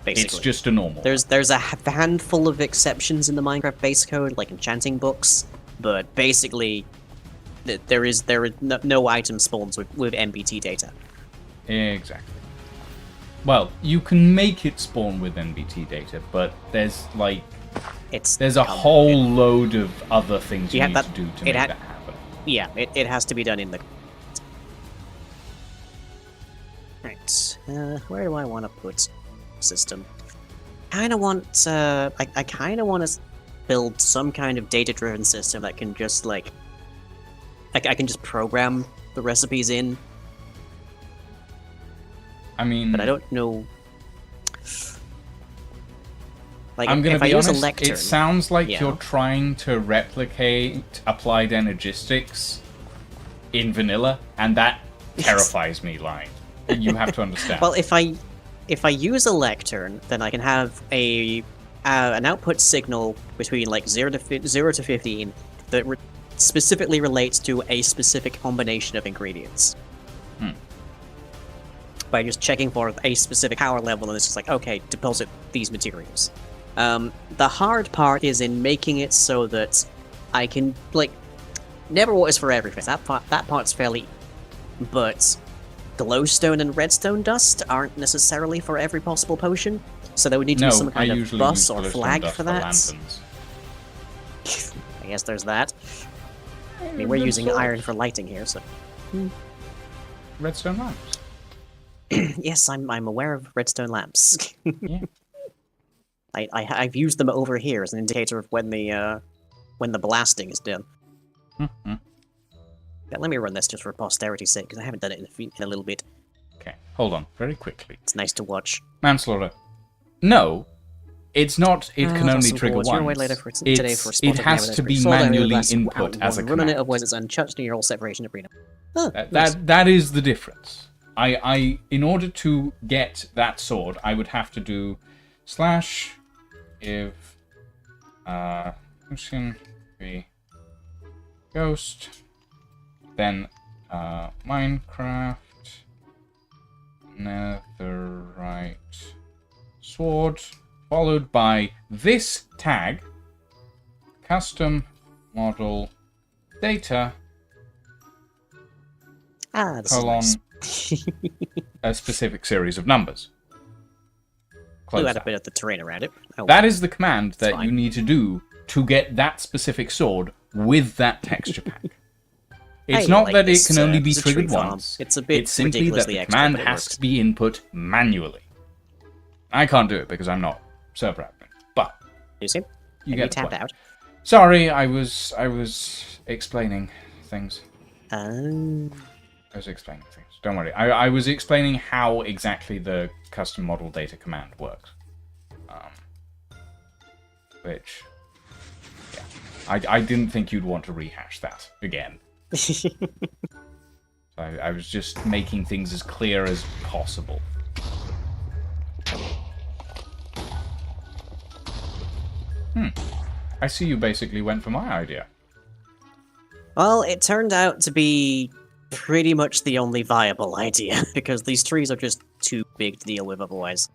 Basically. It's just a normal. There's a handful of exceptions in the Minecraft base code, like enchanting books, but basically, there are no item spawns with MBT data. Exactly. Well, you can make it spawn with NBT data, but there's there's a whole load of other things you need to do to make that happen. Yeah, it has to be done in the... Right, where do I want to put system? I kind of want to build some kind of data-driven system that can just, like... I can just program the recipes in. I mean... But I don't know... Like, I'm going to be honest, lectern, it sounds like you're trying to replicate applied energistics in vanilla, and that terrifies me, Line. You have to understand. Well, if I use a lectern, then I can have an output signal between like 0 to 15 that specifically relates to a specific combination of ingredients. By just checking for a specific power level, and it's just like, okay, deposit these materials. The hard part is in making it so that I can, like, never water is for everything. That part's fairly... But glowstone and redstone dust aren't necessarily for every possible potion, so there would need to be some kind of bus or flag for that. I guess there's that. I mean, we're using iron for lighting here, so... Redstone lamps. Yes, I'm aware of redstone lamps. Yeah. I've used them over here as an indicator of when the blasting is done. Yeah, let me run this just for posterity's sake, because I haven't done it in a little bit. Okay, hold on, very quickly. It's nice to watch. Manslaughter. No, it's not. It can only trigger once. It has to be manually input as a command. Run it, otherwise it's untouched and you're all separation arena. That is the difference. In order to get that sword, I would have to do /if function be ghost, then Minecraft netherite sword, followed by this tag, custom model data, colon, a specific series of numbers. We'll add a bit of the terrain around it. That is the command that you need to do to get that specific sword with that texture pack. It's not that it can only be triggered once. It's simply that the command has to be input manually. I can't do it because I'm not server admin. But you see, you get tapped out. Sorry, I was explaining things. I was explaining things. Don't worry. I was explaining how exactly the custom model data command works. Which, yeah, I didn't think you'd want to rehash that again. I was just making things as clear as possible. I see you basically went for my idea. Well, it turned out to be pretty much the only viable idea, because these trees are just too big to deal with otherwise.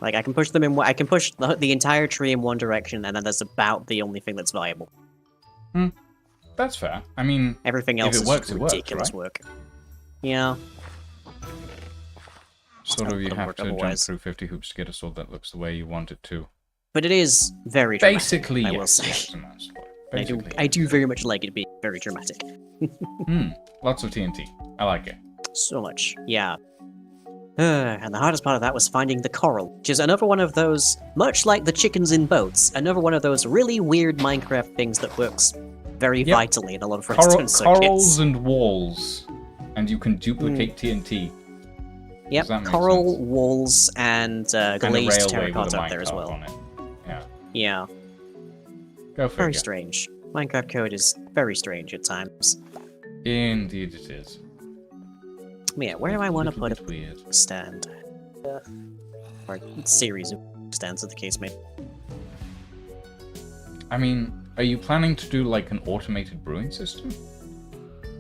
Like, I can push them in. I can push the entire tree in one direction, and then that's about the only thing that's viable. That's fair. I mean, everything else is ridiculous work. Yeah. Sort of, you have to jump through 50 hoops to get a sword that looks the way you want it to. But it is very dramatic, basically, I yes, will say. Yes, basically, I do very much like it being very dramatic. Lots of TNT. I like it. So much, yeah. And the hardest part of that was finding the coral, which is another one of those, much like the chickens in boats, another one of those really weird Minecraft things that works very vitally in a lot of redstone circuits. Corals and walls, and you can duplicate TNT. Yep, coral, walls, and glazed terracotta up there as well. Yeah. Go figure. Very strange. Minecraft code is very strange at times. Indeed it is. Yeah, where do I want to put a stand? Or a series of stands, as the case may be. I mean, are you planning to do like an automated brewing system?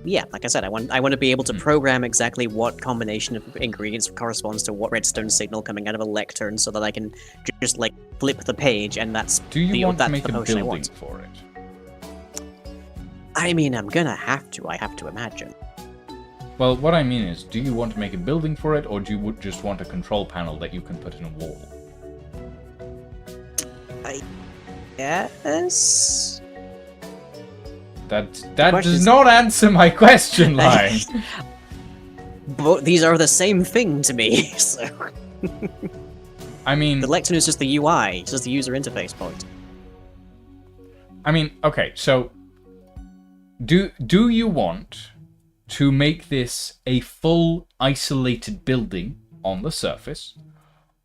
Yeah, like I said, I want to be able to program exactly what combination of ingredients corresponds to what redstone signal coming out of a lectern, so that I can just like flip the page, and that's Do you want to make a building for it? I mean, I'm gonna have to. I have to imagine. Well, what I mean is, do you want to make a building for it, or do you just want a control panel that you can put in a wall? I guess. That does not answer my question, Line. But these are the same thing to me, so... I mean... The lectern is just the UI, it's just the user interface point. I mean, okay, so... Do you want to make this a full, isolated building on the surface?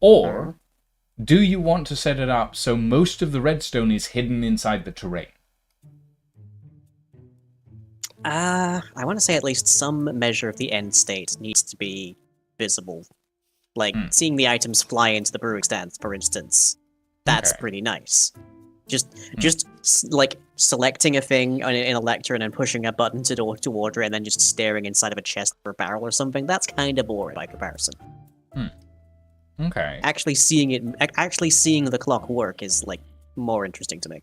Or do you want to set it up so most of the redstone is hidden inside the terrain? I want to say at least some measure of the end state needs to be visible. Like, seeing the items fly into the brewing stand, for instance. That's pretty nice. Just like, selecting a thing in a lectern and pushing a button to order it, and then just staring inside of a chest or a barrel or something, that's kind of boring by comparison. Okay. Actually seeing the clock work is, like, more interesting to me.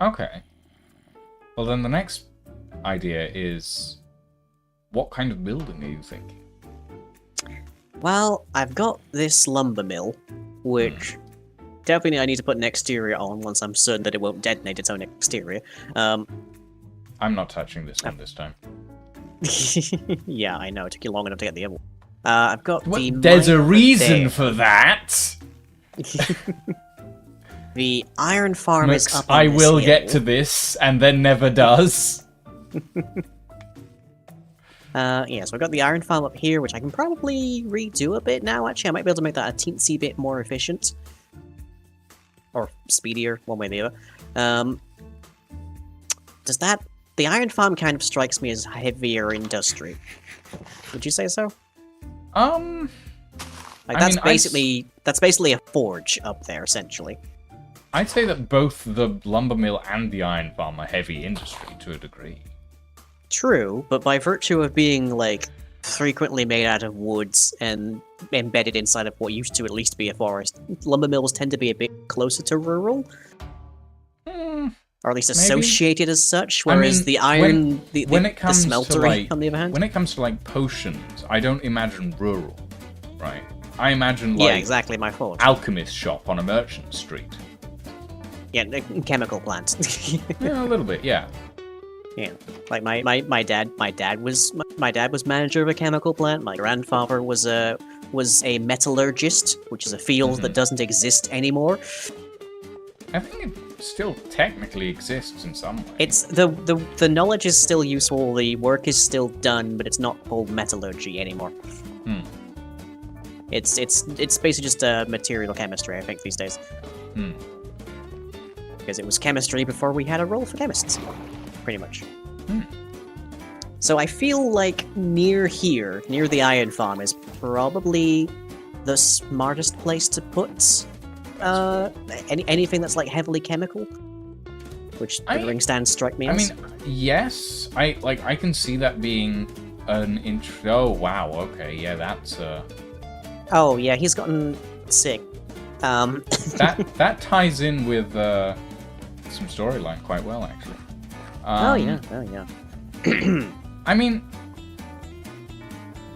Okay. Well, then the next idea is, what kind of building are you thinking? Well, I've got this lumber mill, which definitely I need to put an exterior on once I'm certain that it won't detonate its own exterior. I'm not touching this one this time. Yeah, I know. It took you long enough to get the other one. I've got the... There's a reason for that! The iron farm is up on I will hill. get to this, and then never does. Yeah, so I've got the iron farm up here, which I can probably redo a bit now, actually. I might be able to make that a teensy bit more efficient. Or speedier, one way or the other. Does that... The iron farm kind of strikes me as heavier industry. Would you say so? Like, that's basically a forge up there, essentially. I'd say that both the lumber mill and the iron farm are heavy industry to a degree. True, but by virtue of being, like, frequently made out of woods and embedded inside of what used to at least be a forest, lumber mills tend to be a bit closer to rural. Or at least associated as such, whereas the iron, the smeltery, on the other hand. When it comes to, like, potions, I don't imagine rural, right? I imagine, like... Yeah, exactly my fault. Alchemist shop on a merchant street. Yeah, chemical plants. Yeah, a little bit, yeah. Yeah, like my dad was manager of a chemical plant. My grandfather was a metallurgist, which is a field that doesn't exist anymore. I think it still technically exists in some way. It's the knowledge is still useful, the work is still done, but it's not called metallurgy anymore. It's basically just material chemistry, I think, these days. Hmm. Because it was chemistry before we had a role for chemists, pretty much. Hmm. So I feel like near here, near the iron farm, is probably the smartest place to put anything that's like heavily chemical. Which the ring stands strike me as. I mean, yes, I can see that being an Oh wow, okay, yeah, that's Oh yeah, he's gotten sick. that ties in with some storyline quite well, actually. Oh yeah. I mean,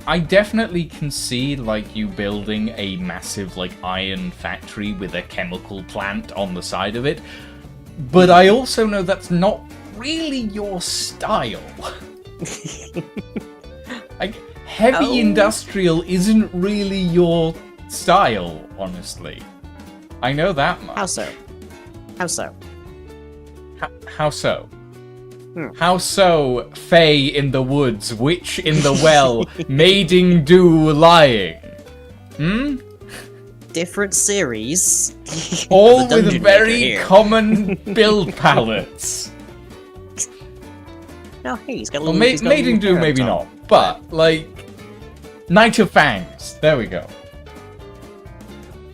I definitely can see like you building a massive like iron factory with a chemical plant on the side of it, but I also know that's not really your style. Like, heavy industrial isn't really your style, honestly. I know that much. How so? How so? How so? How so, Fae in the woods, witch in the well, maiding do lying? Hmm? Different series. All with very common build palettes. No, hey, he's got a Well, little... maiding do, maybe not. But, like, Knight of Fangs. There we go.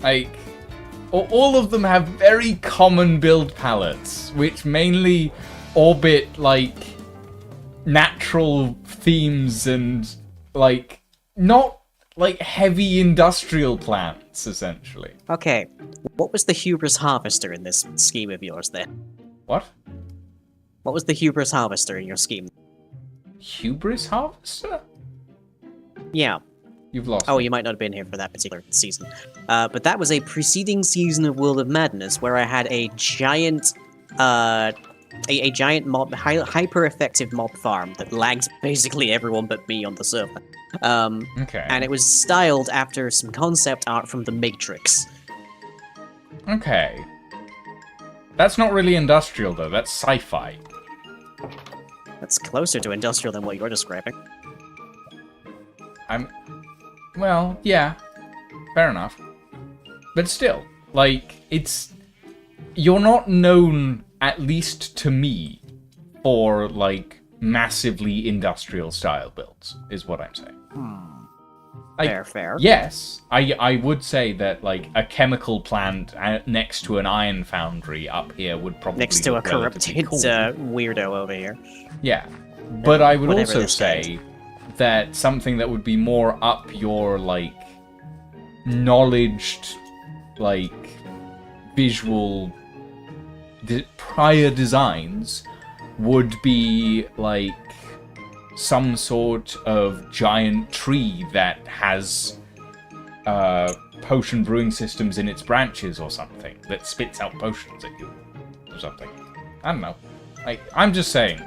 Like, all of them have very common build palettes, which mainly orbit, like, natural themes and, like, not, like, heavy industrial plants, essentially. Okay, what was the Hubris Harvester in this scheme of yours, then? What? What was the Hubris Harvester in your scheme? Hubris Harvester? Yeah. You've lost Oh, me. you might not have been here for that particular season. But that was a preceding season of World of Madness where I had a giant, a giant mob, hyper effective mob farm that lagged basically everyone but me on the server. Okay. And it was styled after some concept art from The Matrix. Okay. That's not really industrial, though. That's sci-fi. That's closer to industrial than what you're describing. Well, yeah. Fair enough. But still, like, it's... You're not known, at least to me, for, like, massively industrial-style builds, is what I'm saying. Fair. Yes, I would say that, like, a chemical plant next to an iron foundry up here would probably Next to a look relatively corrupted cool. weirdo over here. Yeah, but I would Whatever also this say that something that would be more up your, like, knowledged, like, visual prior designs would be, like, some sort of giant tree that has potion brewing systems in its branches or something that spits out potions at you or something. I don't know. I'm just saying.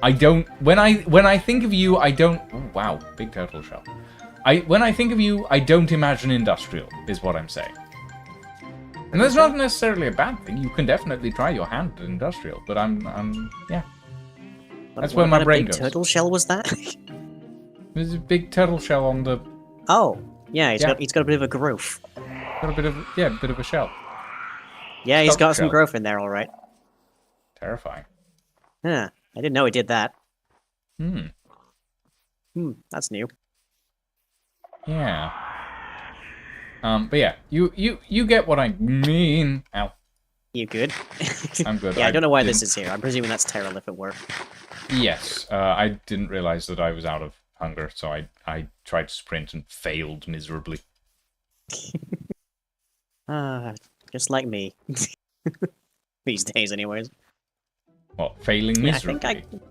I don't. When I think of you, I don't. Oh, wow, big turtle shell. When I think of you, I don't imagine industrial. Is what I'm saying. And that's not necessarily a bad thing. You can definitely try your hand at industrial, but yeah. That's where my brain goes. What turtle shell was that? There's a big turtle shell on the. Oh, yeah, he's got a bit of a growth. Got a bit of a shell. Yeah, he's got some shell. growth in there, all right. Terrifying. Huh. I didn't know he did that. That's new. Yeah. But yeah, you get what I mean. Ow. You good? I'm good. Yeah, I don't know why this is here. I'm presuming that's Terrell if it were. Yes, I didn't realize that I was out of hunger, so I tried to sprint and failed miserably. Just like me. These days, anyways. What, failing miserably? I think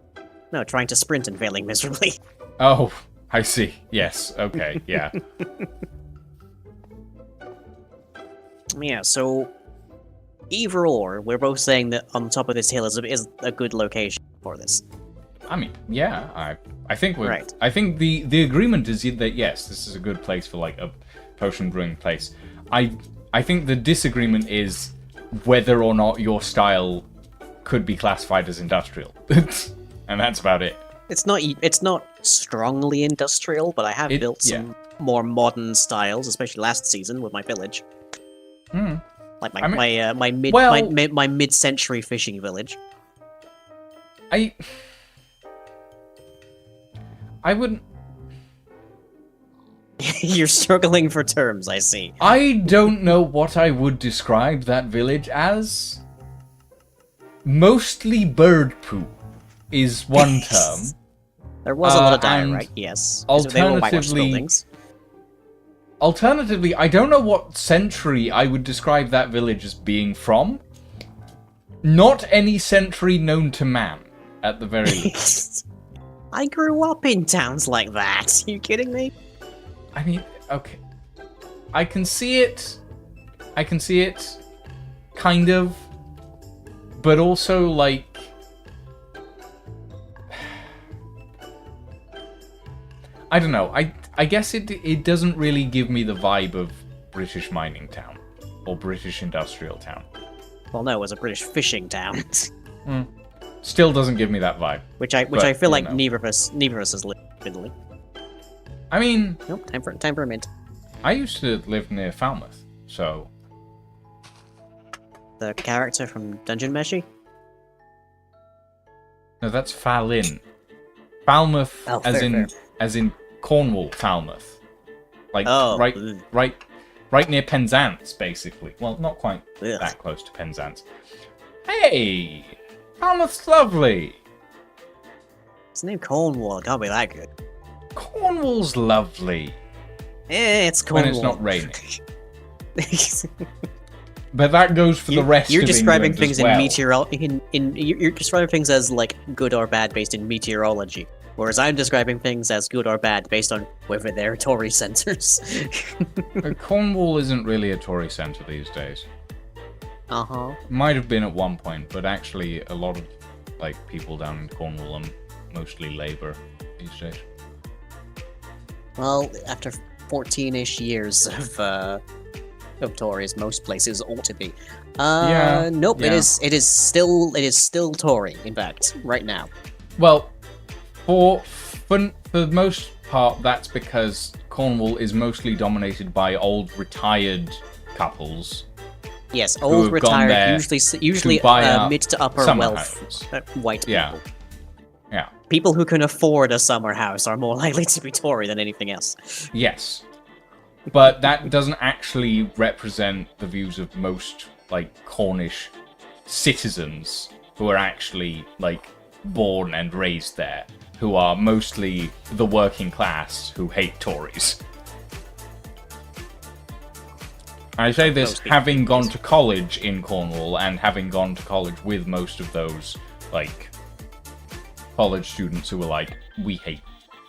No, trying to sprint and failing miserably. Oh, I see. Yes, okay, yeah. Yeah, so... Either or, we're both saying that on top of this hill is a good location for this. I mean, yeah, I think we're... Right. I think the agreement is that, yes, this is a good place for, like, a potion brewing place. I think the disagreement is whether or not your style could be classified as industrial. And that's about it. It's not strongly industrial, but I have built some more modern styles, especially last season with my village. Like my mid-century fishing village. I wouldn't. You're struggling for terms, I see. I don't know what I would describe that village as. Mostly bird poop is one term. There was a lot of diorite, yes. Alternatively, I don't know what century I would describe that village as being from. Not any century known to man, at the very least. I grew up in towns like that. Are you kidding me? I mean, okay. I can see it. Kind of. But also, like... I don't know. I guess it doesn't really give me the vibe of British mining town. Or British industrial town. Well, no, it was a British fishing town. Still doesn't give me that vibe. Which I feel like neither of us has lived in Italy. I mean... Nope, time for a mint. I used to live near Falmouth, so... The character from Dungeon Meshi? No, that's Fallin. Falmouth, as in Cornwall, Falmouth. Like, right near Penzance, basically. Well, not quite that close to Penzance. Hey! Falmouth's lovely! It's named Cornwall, it can't be that good. Cornwall's lovely. It's Cornwall. When it's not raining. But that goes for the rest you're of describing England things as well. you're describing things as like good or bad based in meteorology, whereas I'm describing things as good or bad based on whether they're Tory centres. Cornwall isn't really a Tory centre these days. Might have been at one point, but actually a lot of like people down in Cornwall are mostly Labour these days. Well, after 14-ish years of Tories, most places ought to be. Nope. Yeah. It is still Tory. In fact, right now. Well, for the most part, that's because Cornwall is mostly dominated by old retired couples. Yes, old retired, usually mid to upper wealth white people. Yeah. People who can afford a summer house are more likely to be Tory than anything else. Yes. But that doesn't actually represent the views of most, like, Cornish citizens who are actually, like, born and raised there, who are mostly the working class who hate Tories. I say this having gone to college in Cornwall and having gone to college with most of those, like, college students who were like, we hate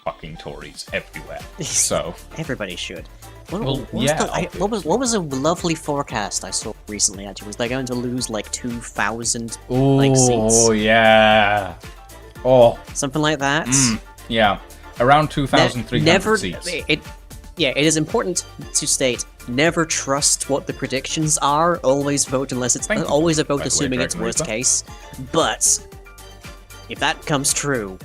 fucking Tories everywhere. So everybody should. What was a lovely forecast I saw recently? Actually, was they going to lose like 2,000 like seats? Oh yeah. Oh, something like that. Yeah, around 2,300 seats. It is important to state: never trust what the predictions are. Always vote unless it's always a vote assuming it's worst case. But if that comes true,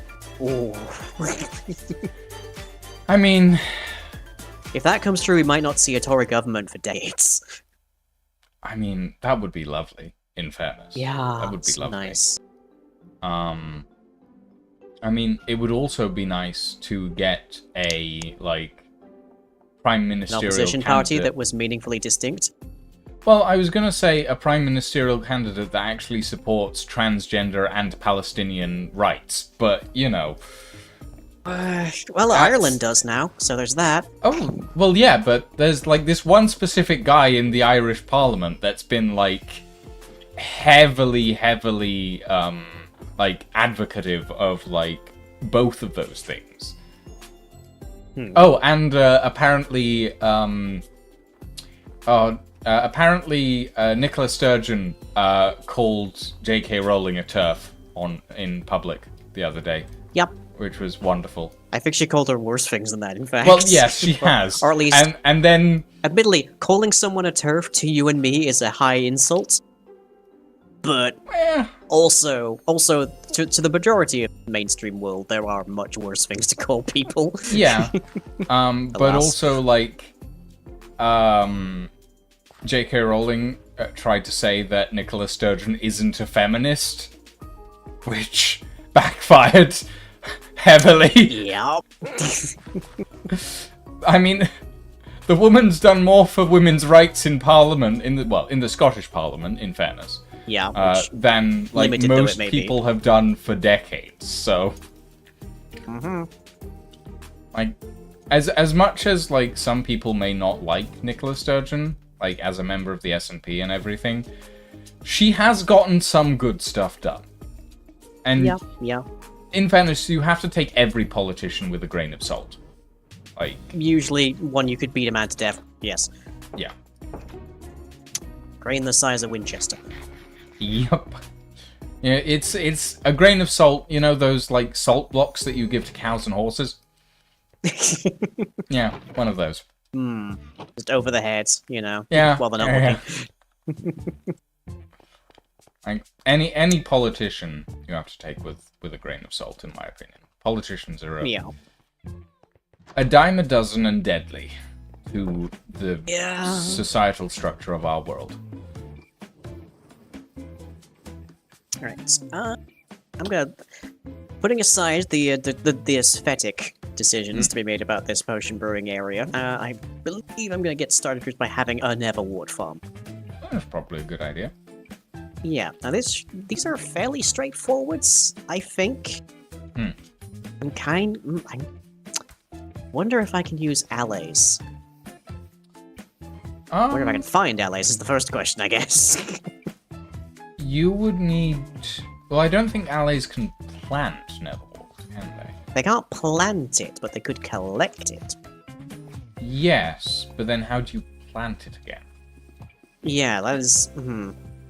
I mean. If that comes true, we might not see a Tory government for decades. I mean, that would be lovely, in fairness. Yeah, that would be lovely. Nice. I mean, it would also be nice to get a, like, prime ministerial An opposition party that was meaningfully distinct. Well, I was going to say a prime ministerial candidate that actually supports transgender and Palestinian rights, but, you know... well, Ireland does now, so there's that. Oh, well, yeah, but there's, like, this one specific guy in the Irish Parliament that's been, like, heavily, like, advocative of, like, both of those things. Oh, and, apparently, Nicola Sturgeon, called J.K. Rowling a TERF in public the other day. Yep. Which was wonderful. I think she called her worse things than that, in fact. Well, yes, she has. Or at least... And then... Admittedly, calling someone a TERF to you and me is a high insult. But Eh, also to the majority of the mainstream world, there are much worse things to call people. yeah. But Alas. also, like, J.K. Rowling tried to say that Nicola Sturgeon isn't a feminist, which backfired heavily. Yep. I mean, the woman's done more for women's rights in Parliament, in the Scottish Parliament, in fairness, Yeah. than like limited though it most may be. people have done for decades. So, like, as much as like some people may not like Nicola Sturgeon, like as a member of the SNP and everything, she has gotten some good stuff done. And Yeah. in fairness, you have to take every politician with a grain of salt. Like, Usually one you could beat a man to death. Yes. yeah. Grain the size of Winchester. Yup. Yeah, it's a grain of salt, you know, those like salt blocks that you give to cows and horses? Yeah, one of those. Just over the heads, you know. Yeah. While they're not yeah. looking. Like any politician you have to take with a grain of salt, in my opinion. Politicians are Yeah. a dime a dozen and deadly to the Yeah. societal structure of our world. Alright. I'm gonna putting aside the aesthetic decisions to be made about this potion brewing area. I believe I'm gonna get started just by having a Neverwort farm. That's probably a good idea. Yeah. Now these are fairly straightforward, I think. I wonder if I can use allies. Wonder if I can find allies is the first question, I guess. You would need... Well, I don't think allies can plant Neverwort, can they? They can't plant it, but they could collect it. Yes, but then how do you plant it again? Yeah, that is.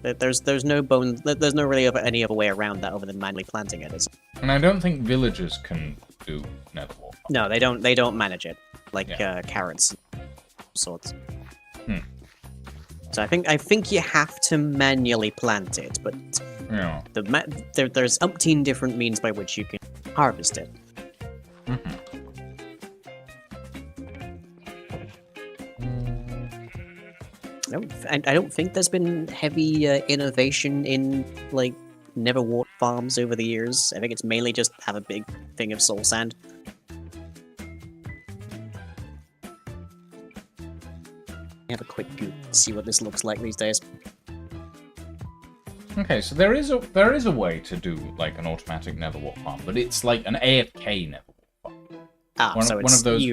There's no bone. There's no really any other way around that other than manually planting it. Is And I don't think villagers can do Neverwort. no, they don't. They don't manage it like Yeah. carrots, sorts. Hmm. So I think you have to manually plant it, but Yeah. there's umpteen different means by which you can harvest it. I don't think there's been heavy innovation in like Neverwort farms over the years. I think it's mainly just have a big thing of soul sand. Have a quick goop, see what this looks like these days. Okay, so there is a way to do like an automatic Neverwort farm, but it's like an AFK Neverwort farm. So one it's of those-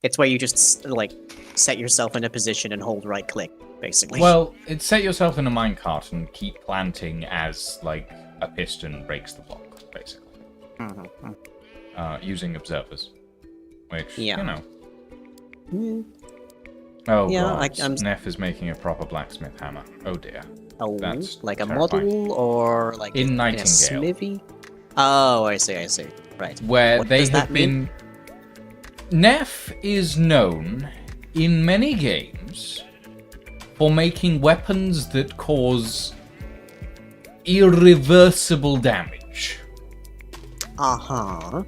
it's where you just like set yourself in a position and hold right click, basically. Well, it's set yourself in a minecart and keep planting as like a piston breaks the block, basically. Using observers, which Yeah. you know. Hmm. Oh Yeah, god, I'm- Neff is making a proper blacksmith hammer. Oh dear. Oh, That's like a terrifying. model or like In a Nightingale. smithy? Oh, I see. Right. Where What they does have that mean? been... Neff is known in many games for making weapons that cause irreversible damage. Uh-huh.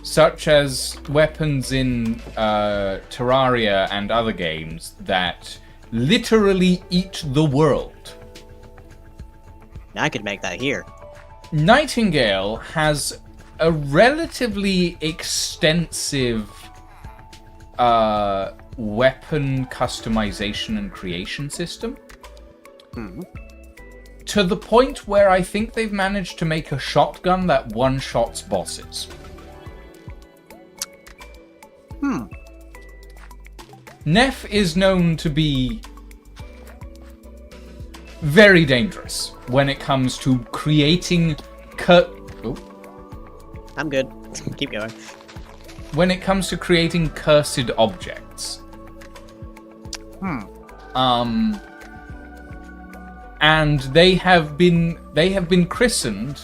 Such as weapons in Terraria and other games that literally eat the world. I could make that here. Nightingale has a relatively extensive weapon customization and creation system. To the point where I think they've managed to make a shotgun that one-shots bosses. Neff is known to be very dangerous when it comes to creating I'm good. Keep going. when it comes to creating cursed objects. And they have been christened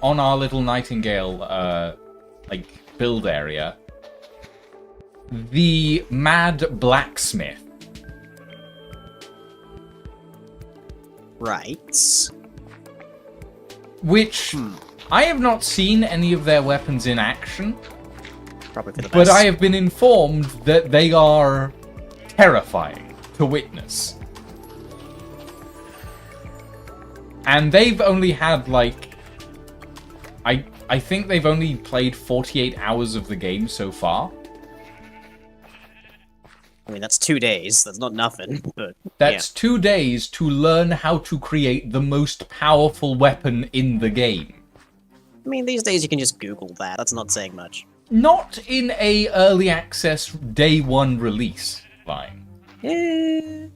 on our little Nightingale like build area the Mad Blacksmith. Right. Which I have not seen any of their weapons in action, Probably for the but best. I have been informed that they are terrifying to witness. And they've only had, like... I think they've only played 48 hours of the game so far. I mean, that's 2 days. That's not nothing, but That's 2 days to learn how to create the most powerful weapon in the game. I mean, these days you can just Google that. That's not saying much. Not in a early access day one release line. The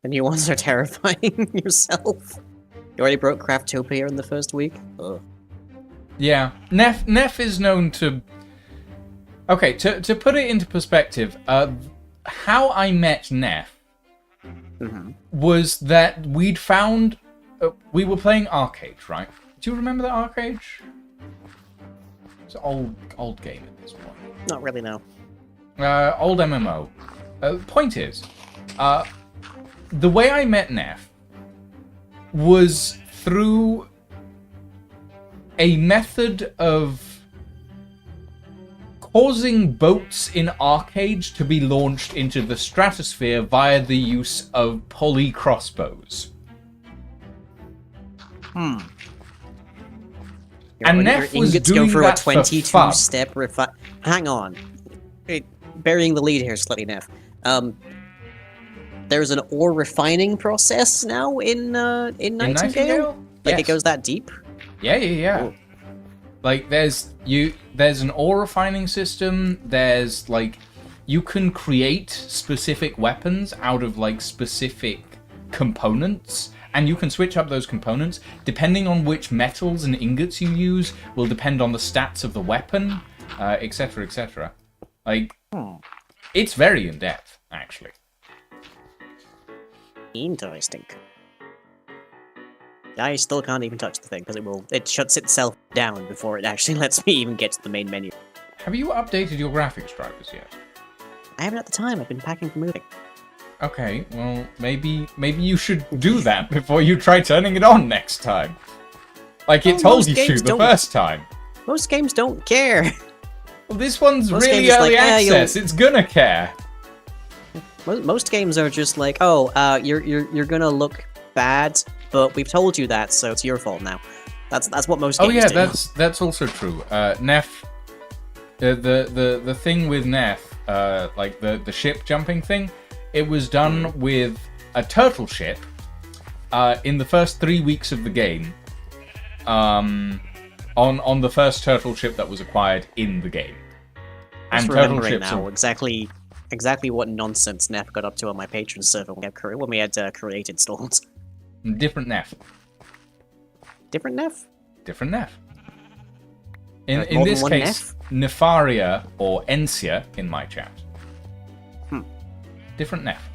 new ones are terrifying yourself. You already broke Craftopia in the first week? Ugh. Yeah, Neff is known to... Okay, to put it into perspective, how I met Neff was that we'd found... we were playing Arcade, right? Do you remember that Arcade? It's an old game at this point. Not really, no. Old MMO. Point is, the way I met Neff was through a method of causing boats in arcades to be launched into the stratosphere via the use of poly crossbows. And Neff was doing for that a for fun. 22-step Hang on. Wait, burying the lead here slightly, Neff. There's an ore refining process now in Nightingale? Like, Yes. it goes that deep? Yeah. Ooh. Like, there's an ore refining system. There's, like, you can create specific weapons out of, like, specific components, and you can switch up those components depending on which metals and ingots you use. Will depend on the stats of the weapon, etc., etc. Like, it's very in depth, actually. Interesting. I still can't even touch the thing because it shuts itself down before it actually lets me even get to the main menu. Have you updated your graphics drivers yet? I haven't at the time. I've been packing for moving. Okay, well, maybe you should do that before you try turning it on next time. Like it told you to the first time. Most games don't care. Well, this one's Most really games are early like, access. It's gonna care. Most games are just like, oh, you're gonna look bad, but we've told you that, so it's your fault now. That's what most games do. Oh yeah, that's also true. Neff, the thing with Neff, like the ship jumping thing, it was done with a turtle ship in the first 3 weeks of the game. On the first turtle ship that was acquired in the game. I'm And just turtle remembering ships now are... exactly what nonsense Neff got up to on my Patreon server when we had Create installed. Different Neff. Different Neff? Different Neff. In More than this one case, Nefaria or Encia in my chat. Different Neff.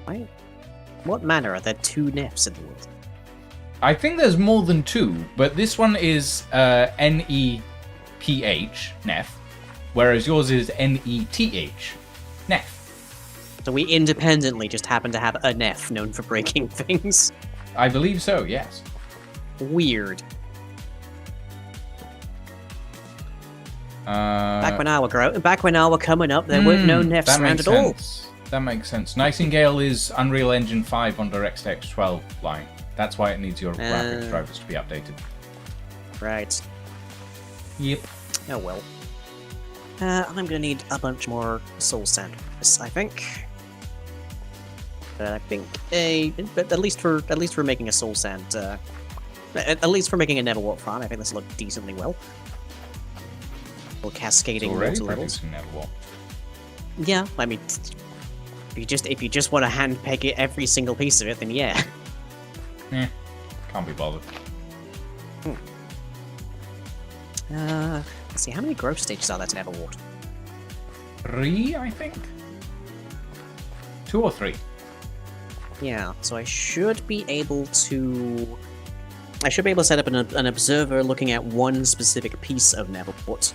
Why? What manner are there two Neffs in the world? I think there's more than two, but this one is N-E-P-H, Neff, whereas yours is N-E-T-H, Neff. So we independently just happen to have a Neff known for breaking things. I believe so, yes. Weird. Back when I were coming up, there weren't no Neffs around at all. That makes sense. Nightingale is Unreal Engine 5 on DirectX 12 line. That's why it needs your graphics drivers to be updated. Right. Yep. Oh well. I'm gonna need a bunch more soul sand for this, I think. But I think but at least for making a soul sand, at least for making a Neverwalk farm, I think this will look decently well. Cascading water levels. Neverwalk. Yeah, I mean, if you just want to hand peg it every single piece of it, then yeah. Can't be bothered. Let's see, how many growth stages are there to Neverwalk? 3, I think. 2 or 3. Yeah, so I should be able to set up an observer looking at one specific piece of Neverwalk,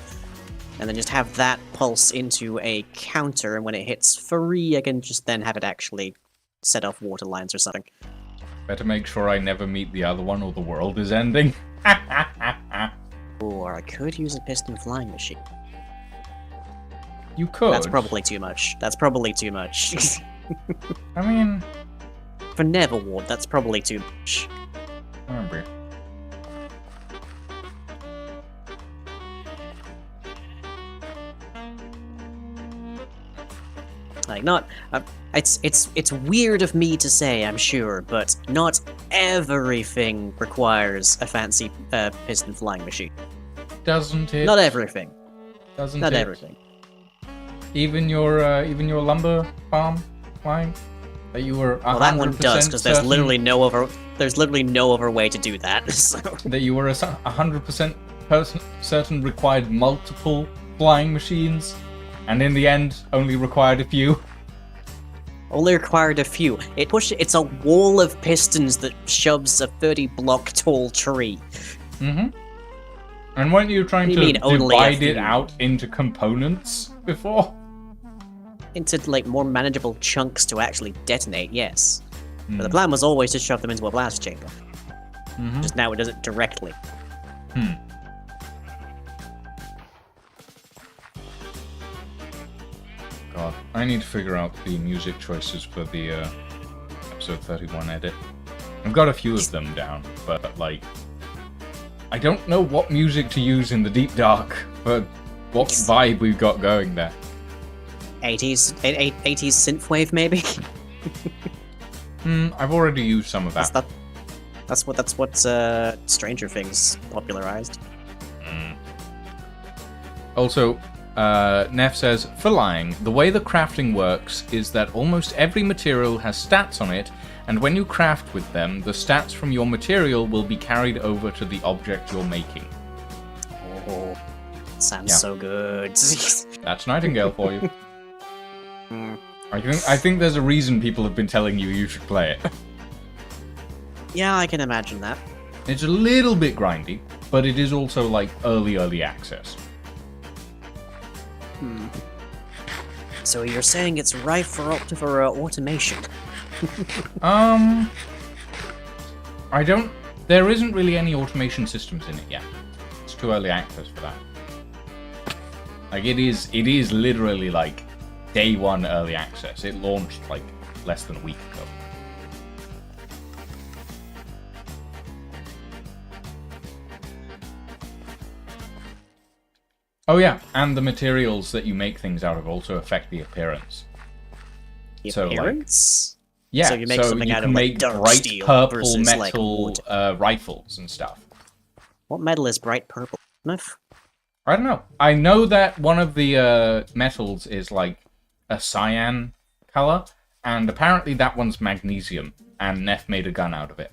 and then just have that pulse into a counter, and when it hits 3, I can just then have it actually set off water lines or something. Better make sure I never meet the other one or the world is ending. Or I could use a piston flying machine. You could. That's probably too much. That's probably too much. I mean... For Neverward, that's probably too much. I remember. Like, not... it's weird of me to say, I'm sure, but not everything requires a fancy piston flying machine. Doesn't it? Not everything. Doesn't Not it? everything. Even your lumber farm line that you were 100% Well, that one does, because there's certain- literally no other way to do that. So. that you were 100% certain required multiple flying machines, and in the end only required a few. Only required a few. It's a wall of pistons that shoves a 30-block tall tree. Mm-hmm. And weren't you trying What do you to mean, only a divide it few? out into components before? Into, like, more manageable chunks to actually detonate, yes. But the Hmm. plan was always to shove them into a blast chamber. Mhm. Just now it does it directly. God, I need to figure out the music choices for the episode 31 edit. I've got a few of them down, but like, I don't know what music to use in the Deep Dark for what vibe we've got going there. 80s synthwave, maybe? I've already used some of that. That's what Stranger Things popularized. Also, Neff says, for lying, the way the crafting works is that almost every material has stats on it, and when you craft with them, the stats from your material will be carried over to the object you're making. Oh, sounds Yeah. so good. That's Nightingale for you. Hmm. I think there's a reason people have been telling you should play it. Yeah, I can imagine that. It's a little bit grindy, but it is also like early access. So you're saying it's ripe for automation? There isn't really any automation systems in it yet. It's too early access for that. Like, it is literally like day one early access. It launched like less than a week ago. Oh yeah, and the materials that you make things out of also affect the appearance. The So, like- appearance? Yeah, So you make something you out can of, like, make dark bright steel purple versus, like, metal wood. rifles and stuff. What metal is bright purple? Enough? I don't know. I know that one of the metals is like a cyan color, and apparently that one's magnesium, and Neff made a gun out of it.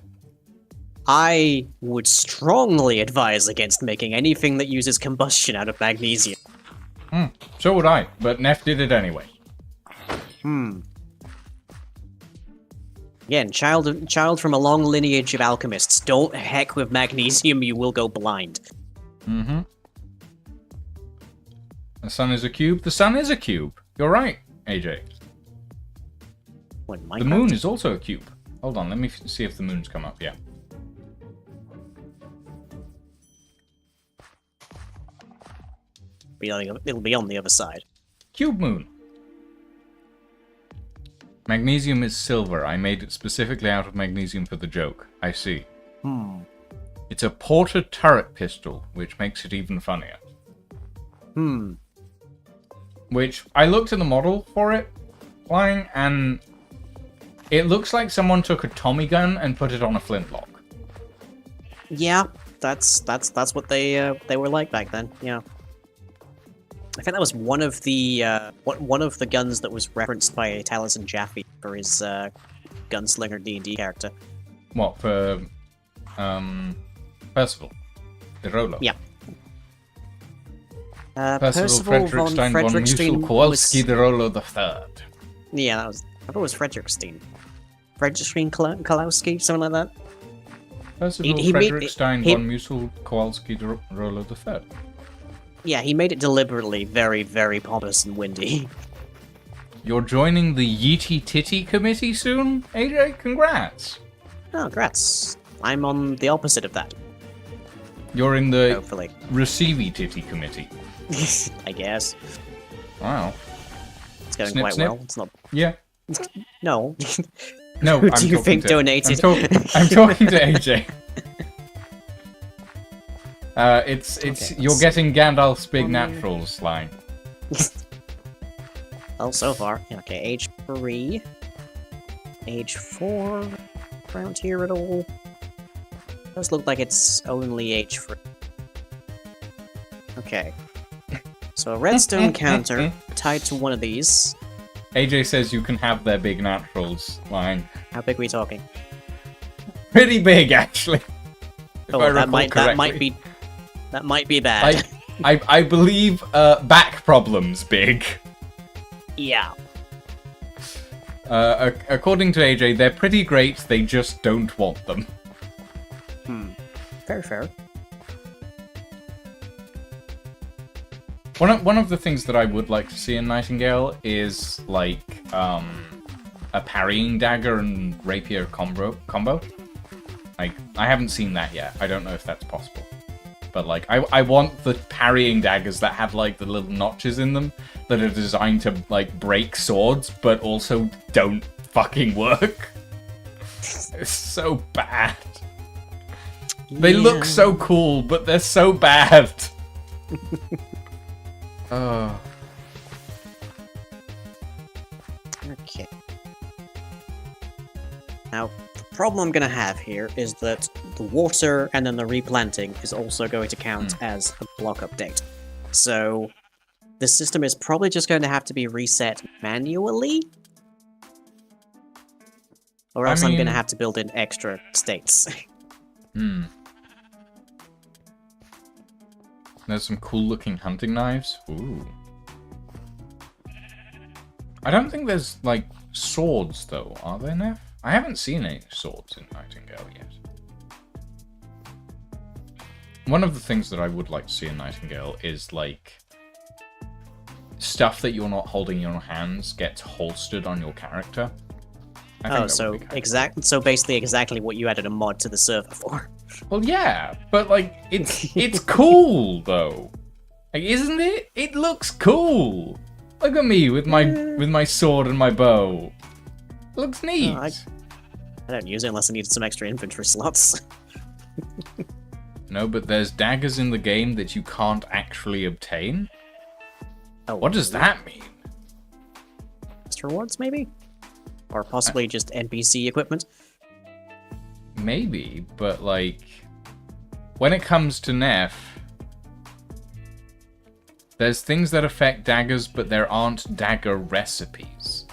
I would strongly advise against making anything that uses combustion out of magnesium. So would I, but Neff did it anyway. Again, child from a long lineage of alchemists. Don't heck with magnesium, you will go blind. Mm-hmm. The sun is a cube? The sun is a cube. You're right, AJ. What, The Minecraft? moon is also a cube. Hold on, let me see if the moon's come up. Yeah. It'll be on the other side. Cube moon. Magnesium is silver. I made it specifically out of magnesium for the joke. I see. It's a porter turret pistol, which makes it even funnier. Which, I looked at the model for it, flying, and it looks like someone took a Tommy gun and put it on a flintlock. Yeah, that's what they were like back then. Yeah, I think that was one of the guns that was referenced by Taliesin Jaffe for his gunslinger D&D character. What, for, Percival? The Rolo? Yeah. Percival Frederickstein von Musil Kowalski the Rolo III. Yeah, that was. I thought it was Frederickstein. Frederickstein Kalowski, something like that. Percival He made- Frederickstein he- von Musil Kowalski the Rolo III. Yeah, he made it deliberately very, very pompous and windy. You're joining the Yeety Titty Committee soon? AJ, congrats! Oh, congrats. I'm on the opposite of that. You're in the Hopefully. Receivey Titty Committee. I guess. Wow. It's going Snip, quite snip. well. It's not... Yeah. No. No, Who I'm do you talking think to, donated? I'm talking to AJ. It's Okay, you're let's getting Gandalf's big naturals line. Well, so far. Okay, age 3. Age 4. Around here at all. Does look like it's only age 3. Okay. So a redstone counter tied to one of these. AJ says you can have their big naturals line. How big are we talking? Pretty big, actually. If Oh, I that recall might be bad. I believe back problems big. Yeah. According to AJ, they're pretty great. They just don't want them. Very fair. One of the things that I would like to see in Nightingale is like a parrying dagger and rapier combo. Like I haven't seen that yet. I don't know if that's possible. But like I want the parrying daggers that have like the little notches in them that are designed to like break swords but also don't fucking work. It's so bad. They look so cool, but they're so bad. Okay. Now, the problem I'm gonna have here is that the water and then the replanting is also going to count as a block update. So, the system is probably just going to have to be reset manually? Or else I'm gonna have to build in extra states. There's some cool looking hunting knives. Ooh. I don't think there's like swords though, are there, Neff? I haven't seen any swords in Nightingale yet. One of the things that I would like to see in Nightingale is like stuff that you're not holding in your hands gets holstered on your character. So basically exactly what you added a mod to the server for. Well, yeah, but like it's cool though, like, isn't it? It looks cool. Look at me with my sword and my bow. It looks neat. I don't use it unless I needed some extra inventory slots. No, but there's daggers in the game that you can't actually obtain. Oh, what does that mean? Extra rewards, maybe, or possibly just NPC equipment. Maybe, but like, when it comes to Neff, there's things that affect daggers, but there aren't dagger recipes.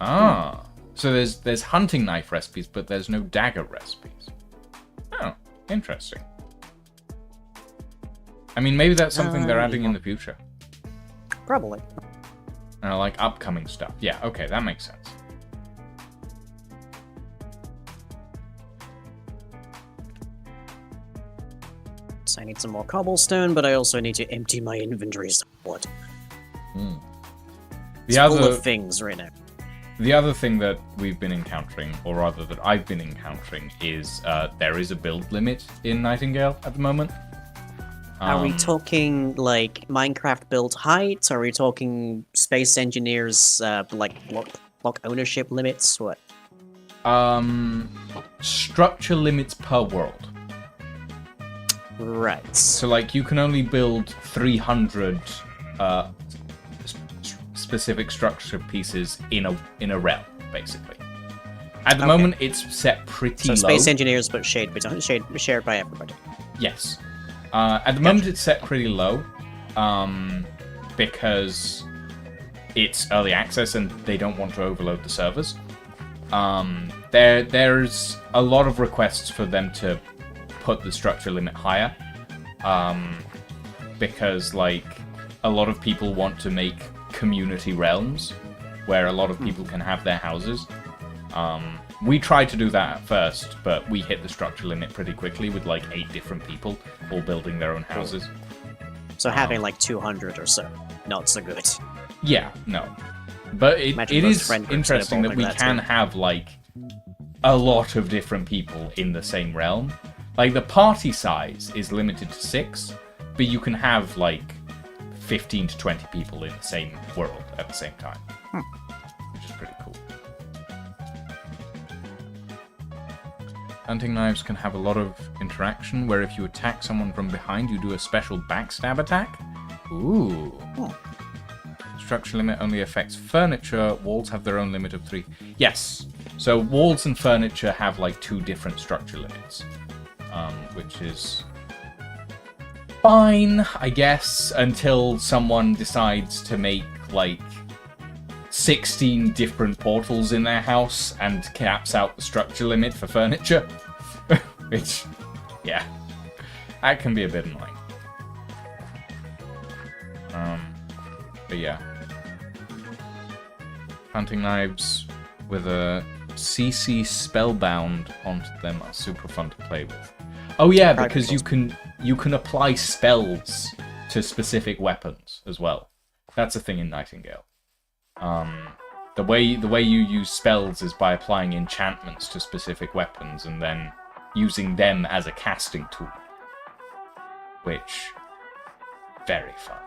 Ah, so there's hunting knife recipes, but there's no dagger recipes. Oh, interesting. I mean, maybe that's something they're adding in the future. Probably. Like upcoming stuff. Yeah, okay, that makes sense. So I need some more cobblestone, but I also need to empty my inventory somewhat. It's full of things right now. The other thing that we've been encountering, or rather that I've been encountering, is there is a build limit in Nightingale at the moment. Are we talking like Minecraft build height? Are we talking Space Engineers like block ownership limits? What? Structure limits per world. Right. So like you can only build 300 specific structure pieces in a realm, basically. At the moment, it's set pretty low. So Space Engineers, but shared by everybody. Yes. At the moment, it's set pretty low, because it's early access and they don't want to overload the servers. There's a lot of requests for them to put the structure limit higher, because like a lot of people want to make community realms where a lot of people can have their houses. We tried to do that at first, but we hit the structure limit pretty quickly with like 8 different people all building their own houses. So having like 200 or so, not so good. Yeah, no. But it Imagine is most friend groups interesting that we that can too. have, like, a lot of different people in the same realm. Like, the party size is limited to 6, but you can have, like, 15 to 20 people in the same world at the same time. Which is pretty cool. Hunting knives can have a lot of interaction, where if you attack someone from behind, you do a special backstab attack. Ooh. Structure limit only affects furniture. Walls have their own limit of 3. Yes. So walls and furniture have like 2 different structure limits. Which is fine, I guess, until someone decides to make like 16 different portals in their house and caps out the structure limit for furniture. Which, yeah, that can be a bit annoying. But yeah. Hunting knives with a CC spellbound onto them are super fun to play with. Oh yeah, because you can apply spells to specific weapons as well. That's a thing in Nightingale. The way you use spells is by applying enchantments to specific weapons and then using them as a casting tool. Which, very fun.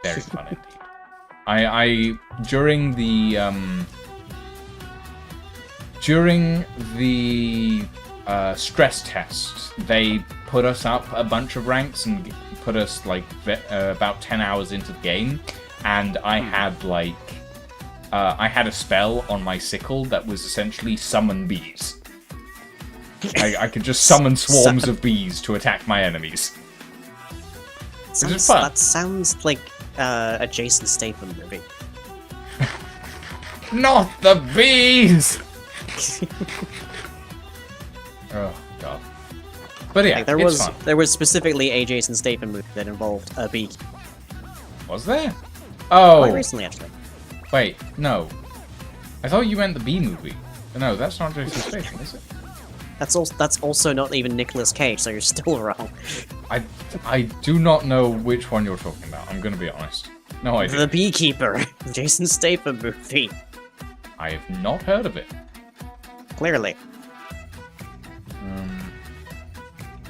Very fun indeed. I during the stress test, they put us up a bunch of ranks and put us like about 10 hours into the game, and I had like I had a spell on my sickle that was essentially summon bees. I could just summon swarms of bees to attack my enemies. Which is fun. That sounds like a Jason Statham movie. Not the bees! Oh god. But yeah, Like, it's fun. there was specifically a Jason Statham movie that involved a bee. Was there? Oh. Quite recently, actually. Wait, no. I thought you meant the bee movie. No, that's not Jason Statham, is it? That's also not even Nicolas Cage, so you're still wrong. I do not know which one you're talking about. I'm gonna be honest. No idea. The Beekeeper, Jason Statham movie. I have not heard of it. Clearly.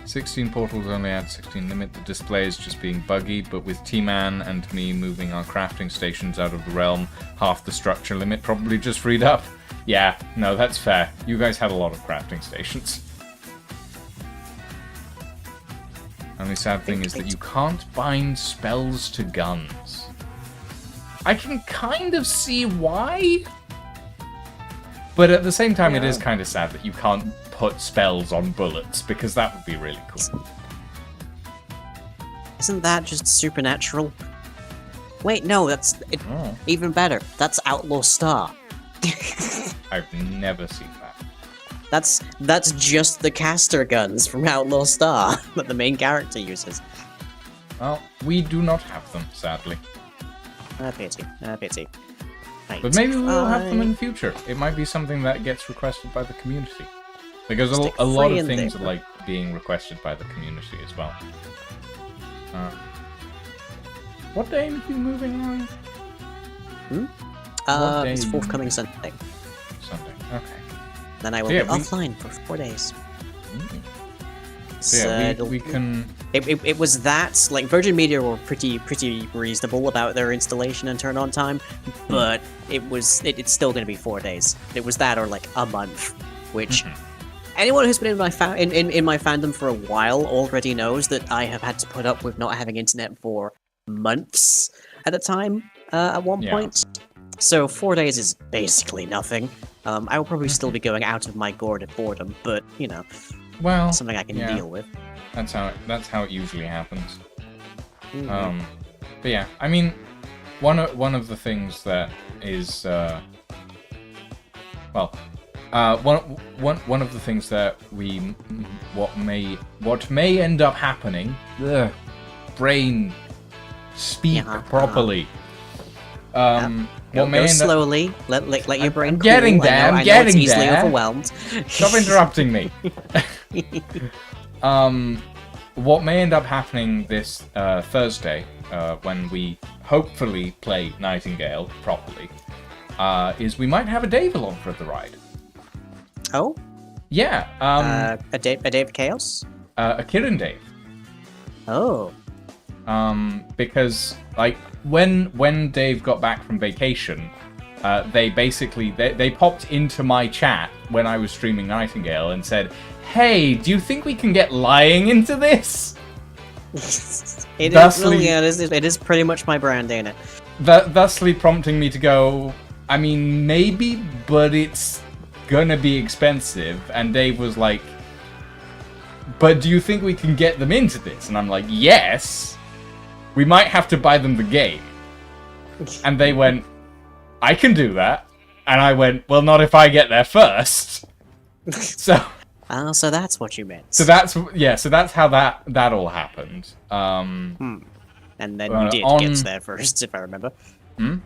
16 portals only add 16 limit. The display is just being buggy, but with T-Man and me moving our crafting stations out of the realm, half the structure limit probably just freed up. Yeah, no, that's fair. You guys had a lot of crafting stations. Only sad thing is that you can't bind spells to guns. I can kind of see why, but at the same time, it is kind of sad that you can't put spells on bullets, because that would be really cool. Isn't that just Supernatural? Wait, no, that's even better. That's Outlaw Star. I've never seen that. That's just the caster guns from Outlaw Star that the main character uses. Well, we do not have them, sadly. Pity. Pity. Right. But maybe we'll have them in the future. It might be something that gets requested by the community. Because a lot of things are like being requested by the community as well. What day are you moving on? It's forthcoming Sunday. Sunday, okay. Then I will be offline for 4 days. So yeah, we can... It was that, like, Virgin Media were pretty reasonable about their installation and turn-on time, but it's still going to be 4 days. It was that or, like, a month, which... Anyone who's been in my in my fandom for a while already knows that I have had to put up with not having internet for months at a time at one point. So 4 days is basically nothing. I will probably still be going out of my gourd of boredom, but you know, something I can deal with. That's how it usually happens. But yeah, I mean, one of the things that is one of the things that what may end up happening. Brain speak properly. Go slowly. Let your brain. I'm getting cool. there. I know it's easily overwhelmed. Stop interrupting me. What may end up happening this Thursday, when we hopefully play Nightingale properly, is we might have a Dave along for the ride. Oh? Yeah. A Dave Chaos? A Kirin Dave. Oh. Because like when Dave got back from vacation, they basically they popped into my chat when I was streaming Nightingale and said, "Hey, do you think we can get lying into this?" It is pretty much my brand, ain't it? Thusly prompting me to go, I mean, maybe, but it's gonna be expensive. And Dave was like, "But do you think we can get them into this?" And I'm like, "Yes. We might have to buy them the game." And they went, "I can do that." And I went, "Well, not if I get there first." So so that's what you meant. So that's how that all happened. And then you did get there first, if I remember. And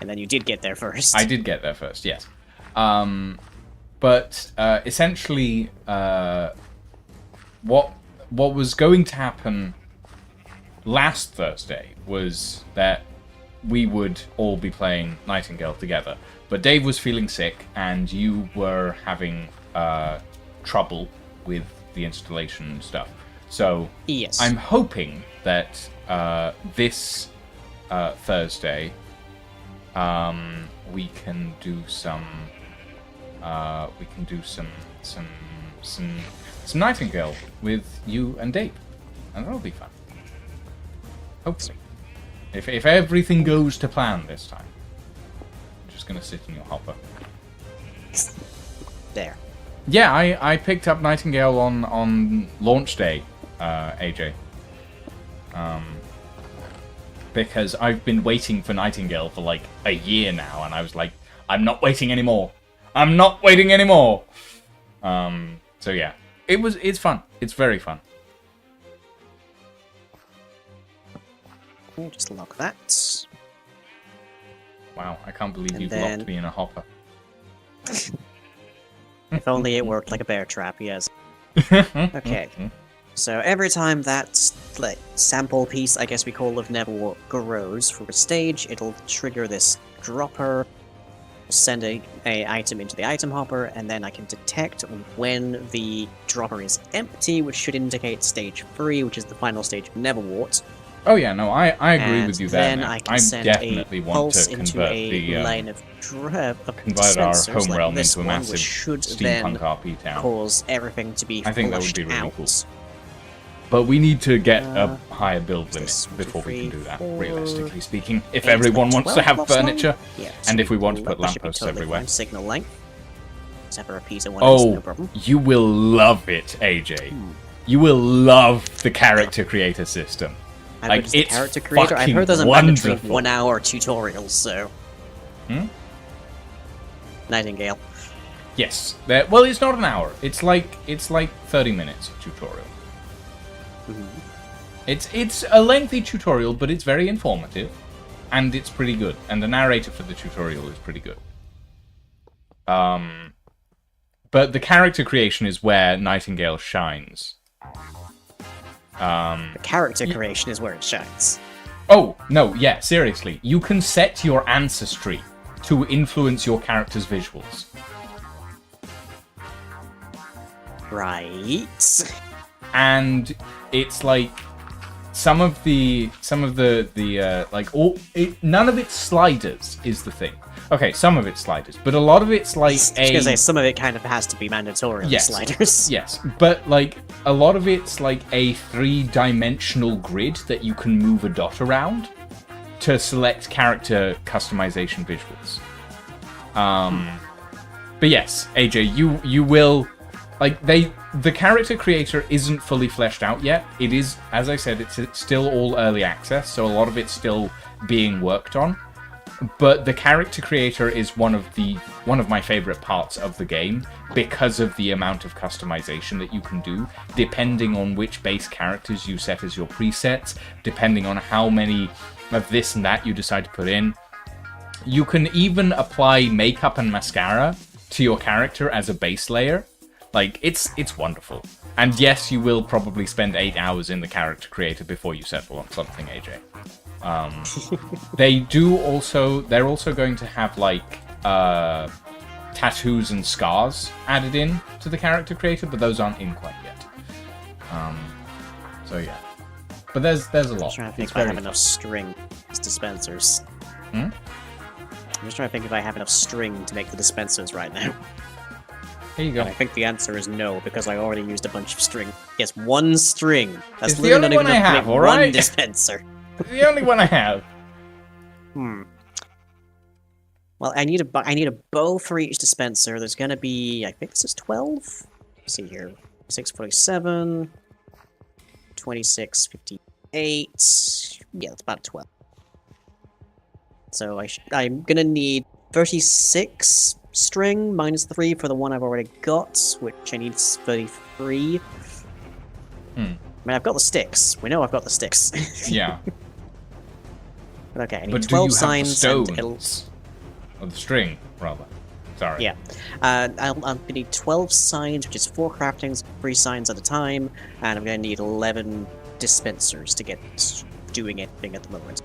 then you did get there first. I did get there first, yes. But essentially, what was going to happen last Thursday was that we would all be playing Nightingale together. But Dave was feeling sick, and you were having trouble with the installation and stuff. So yes. I'm hoping that this Thursday we can do some Nightingale with you and Dave, and that'll be fun. Hopefully, if everything goes to plan this time. I'm just gonna sit in your hopper. There. Yeah, I picked up Nightingale on launch day, AJ. Because I've been waiting for Nightingale for like a year now, and I was like, I'm not waiting anymore. I'm not waiting anymore. So yeah, it's fun. It's very fun. Just lock that. Wow, I can't believe you've locked me in a hopper. If only it worked like a bear trap, yes. Okay. So every time that sample piece, I guess we call of Neverwart, grows for a stage, it'll trigger this dropper, send a item into the item hopper, and then I can detect when the dropper is empty, which should indicate stage 3, which is the final stage of Neverwart. Oh yeah, no, I agree with you there. Then I can send definitely a want pulse to into convert a line of convert our home like realm this into a one, massive which should steampunk then RP town. cause everything to be I think that would flushed be really out. cool. But we need to get a higher build limit before we can do that, 4, realistically speaking. If 8, everyone wants to 12 have plus 9? furniture, Yeah, and if we want to put that should be lampposts totally everywhere. fine. Signal length. Except for a piece of one is no problem. You will love it, AJ. You will love the character creator system. Like, it's character creator. I've heard there's a mandatory 1-hour tutorial, so. Nightingale. Yes. Well, it's not an hour. It's like 30 minutes of tutorial. It's a lengthy tutorial, but it's very informative, and it's pretty good. And the narrator for the tutorial is pretty good. But the character creation is where Nightingale shines. The character creation is where it shines. Oh, no, yeah, seriously. You can set your ancestry to influence your character's visuals. Right. And it's like some of the none of its sliders is the thing. Okay, some of it's sliders, but a lot of it's like some of it kind of has to be mandatory sliders. Yes, but like a lot of it's like a 3-dimensional grid that you can move a dot around to select character customization visuals. But yes, AJ, you will like the character creator isn't fully fleshed out yet. It is, as I said, it's still all early access, so a lot of it's still being worked on. But the character creator is one of my favorite parts of the game because of the amount of customization that you can do, depending on which base characters you set as your presets, depending on how many of this and that you decide to put in. You can even apply makeup and mascara to your character as a base layer. Like, it's wonderful. And yes, you will probably spend 8 hours in the character creator before you settle on something, AJ. They're also going to have like tattoos and scars added in to the character creator, but those aren't in quite yet. So yeah, but there's a lot. I'm trying to think if I have enough string as dispensers. Hmm? I'm just trying to think if I have enough string to make the dispensers right now. Here you go. And I think the answer is no, because I already used a bunch of string. Yes, one string. That's It's the only one I have, one alright? dispenser. The only one I have. Well, I need a bow for each dispenser. There's gonna be, I think this is 12? Let's see here. 647, 2658. Yeah, that's about 12. So I'm gonna need 36 string minus 3 for the one I've already got, which I need 33. I mean, I've got the sticks. We know I've got the sticks. Yeah. Okay, I need But 12 do you signs have the and it'll... stones? Or the string, rather. Sorry. Yeah. I'll need 12 signs, which is 4 craftings, 3 signs at a time, and I'm going to need 11 dispensers to get doing anything at the moment.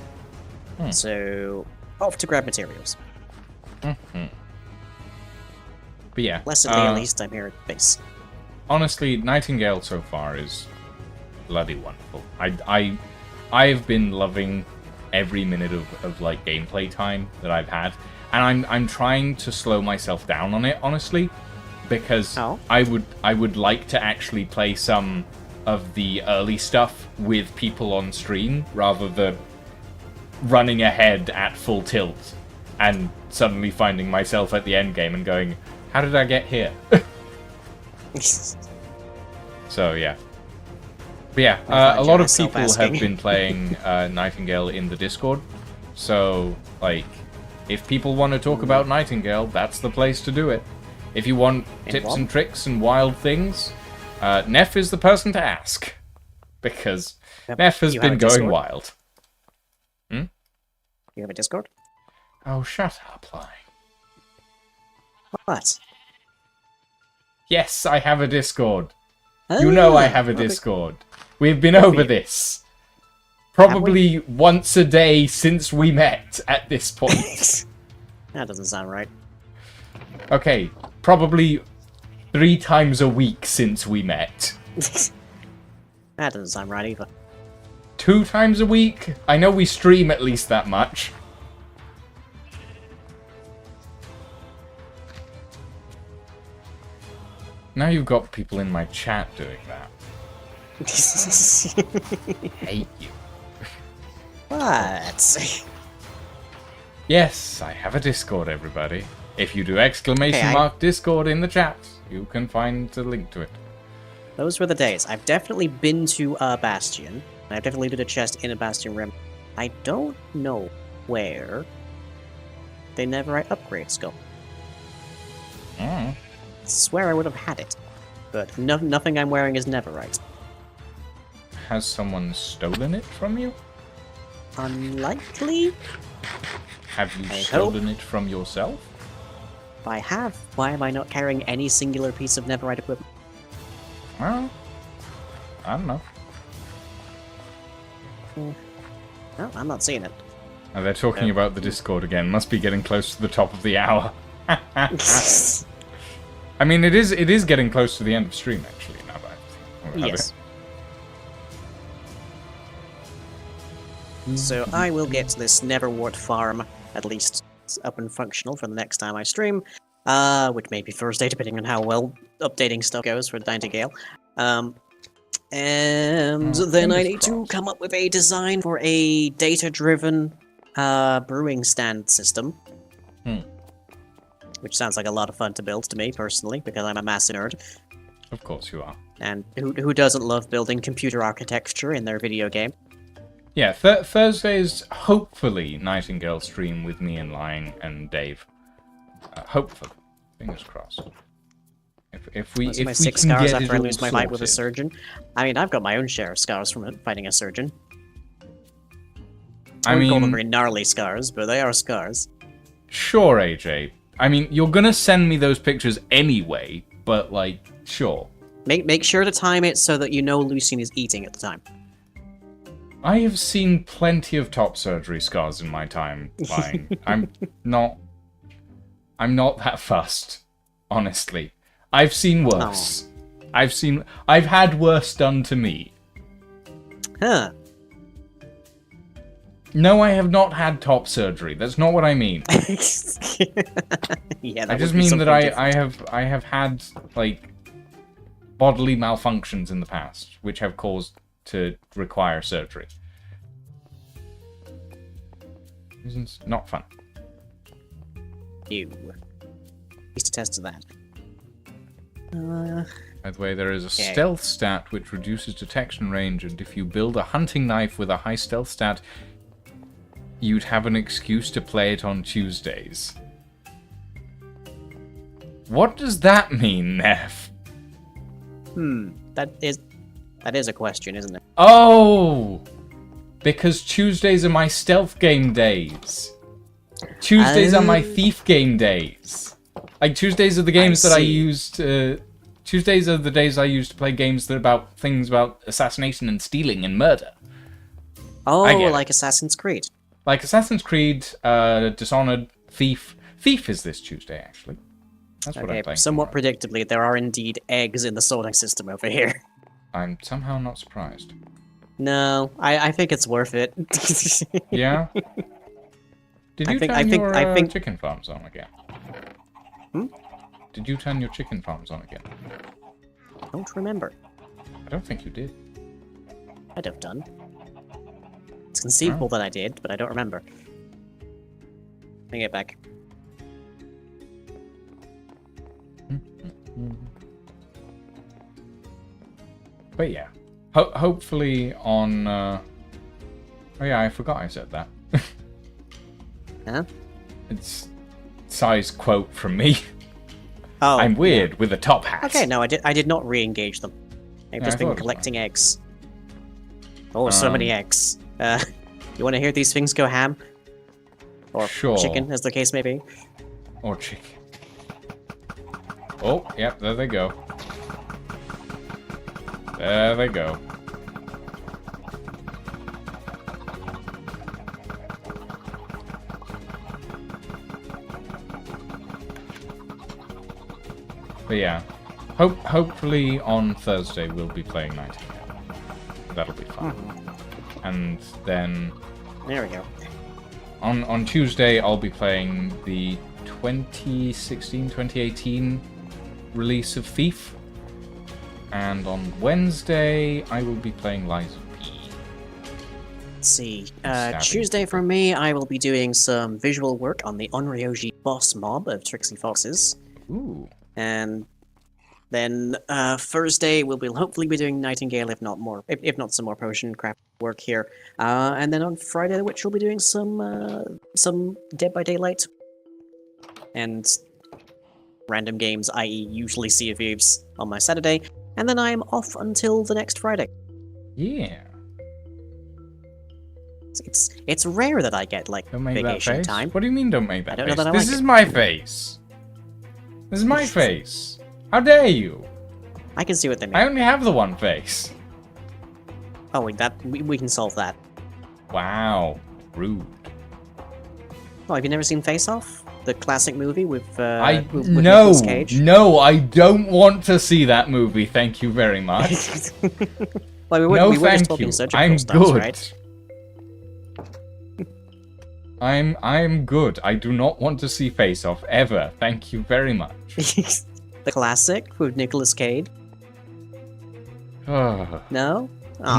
So, off to grab materials. But yeah. Blessedly, at least, I'm here at base. Honestly, Nightingale so far is bloody wonderful. I've been loving every minute of like gameplay time that I've had. And I'm trying to slow myself down on it, honestly, because I would like to actually play some of the early stuff with people on stream rather than running ahead at full tilt and suddenly finding myself at the end game and going, how did I get here? So yeah. But yeah, a lot of people have been playing Nightingale in the Discord, so like, if people want to talk about Nightingale, that's the place to do it. If you want tips and tricks and wild things, Neff is the person to ask. Because Neff has been going wild. You have a Discord? Oh, shut up, Line. What? Yes, I have a Discord. You know I have a Discord. We've been over this. Probably once a day since we met at this point. That doesn't sound right. Okay, probably 3 times a week since we met. That doesn't sound right either. 2 times a week? I know we stream at least that much. Now you've got people in my chat doing that. Hate you. What? Yes, I have a Discord, everybody. If you do exclamation mark Discord in the chat, you can find the link to it. Those were the days. I've definitely been to a Bastion. I've definitely did a chest in a Bastion Rim. I don't know where the Netherite upgrades go. I swear I would have had it. But nothing I'm wearing is Netherite. Has someone stolen it from you? Unlikely? Have you stolen it from yourself? If I have, why am I not carrying any singular piece of Netherite equipment? Well, I don't know. No, I'm not seeing it. Oh, they're talking about the Discord again. Must be getting close to the top of the hour. I mean, it is getting close to the end of stream, actually. Now that yes. So I will get this Neverwort farm at least up and functional for the next time I stream, which may be Thursday, depending on how well updating stuff goes for Nightingale. And then I need to come up with a design for a data-driven brewing stand system. Which sounds like a lot of fun to build to me, personally, because I'm a massive nerd. Of course you are. And who doesn't love building computer architecture in their video game? Yeah, Thursday's hopefully Nightingale stream with me and Lying and Dave. Hopefully. Fingers crossed. If we my can 6 scars get after I lose my fight with a sorted. surgeon. I mean, I've got my own share of scars from fighting a surgeon. I wouldn't call them mean, very gnarly scars, but they are scars. sure, AJ. I mean, you're gonna send me those pictures anyway, but like, sure. Make sure to time it so that you know Lucien is eating at the time. I have seen plenty of top surgery scars in my time lying. I'm not that fussed, honestly. I've seen worse. Oh. I've had worse done to me. Huh. No, I have not had top surgery. That's not what I mean. Yeah, I just mean that I have had, like, bodily malfunctions in the past, which have caused to require surgery. It's not fun. You. Used to test that. By the way, there is a stealth stat which reduces detection range, and if you build a hunting knife with a high stealth stat, you'd have an excuse to play it on Tuesdays. What does that mean, Neff? That is a question, isn't it? Oh! Because Tuesdays are my stealth game days. Tuesdays are my thief game days. Like, Tuesdays are the games that I used... Tuesdays are the days I used to play games that about things about assassination and stealing and murder. Oh, like Assassin's Creed. Like Assassin's Creed, Dishonored, Thief. Thief is this Tuesday, actually. That's what I'm playing. Somewhat predictably, there are indeed eggs in the sorting system over here. I'm somehow not surprised. No, I think it's worth it. Yeah? Did you turn your chicken farms on again? Did you turn your chicken farms on again? I don't remember. I don't think you did. I'd have done. It's conceivable that I did, but I don't remember. Let me get back. But yeah, hopefully on... Oh yeah, I forgot I said that. Huh? It's Sai's quote from me. Oh, I'm weird with a top hat. Okay, no, I did not re-engage them. I've just been collecting eggs. Oh, so many eggs. You want to hear these things go ham? Or chicken, as the case may be. Or chicken. Oh, yep, there they go. There they go. But yeah, hopefully on Thursday we'll be playing Nightingale. That'll be fun. And then... There we go. On Tuesday I'll be playing the 2016-2018 release of Thief. And on Wednesday I will be playing Lies of P. Let's see. Tuesday for me, I will be doing some visual work on the Onryoji boss mob of Trixie Foxes. Ooh. And then Thursday we'll hopefully be doing Nightingale, if not some more potion craft work here. And then on Friday the Witch will be doing some Dead by Daylight and random games, i.e. usually Sea of Thieves on my Saturday. And then I'm off until the next Friday. Yeah. It's rare that I get like vacation time. What do you mean don't make that face? I don't know that This is my face. This is my face. How dare you? I can see what they mean. I only have the one face. Oh, wait, we can solve that. Wow. Rude. Oh, have you never seen Face Off? The classic movie with no, Nicolas Cage? No, I don't want to see that movie. Thank you very much. Well, we were just talking surgical I'm stuff, good. Right? I'm good. I do not want to see Face Off ever. Thank you very much. The classic with Nicolas Cage? No? Oh.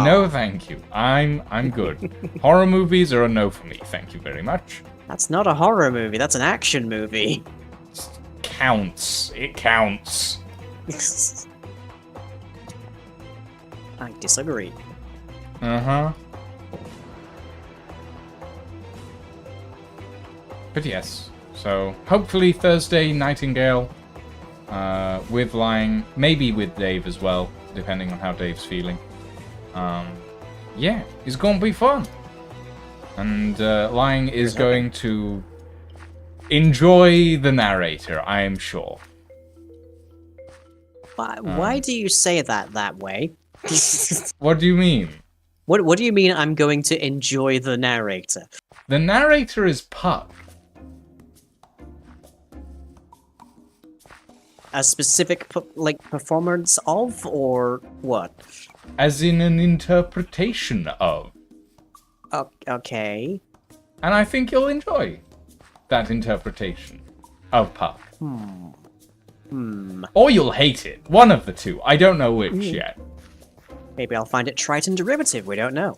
No, thank you. I'm good. Horror movies are a no for me. Thank you very much. That's not a horror movie. That's an action movie. Counts. It counts. I disagree. Uh-huh. But yes, so hopefully Thursday, Nightingale, with Lying, maybe with Dave as well, depending on how Dave's feeling. Yeah, it's gonna be fun. And Lying is going to enjoy the narrator, I am sure. Why do you say that way? What do you mean? What do you mean I'm going to enjoy the narrator? The narrator is Puck. A specific, performance of, or what? As in an interpretation of. Okay. And I think you'll enjoy that interpretation of Puck. Or you'll hate it. One of the two. I don't know which yet. Maybe I'll find it trite and derivative, we don't know.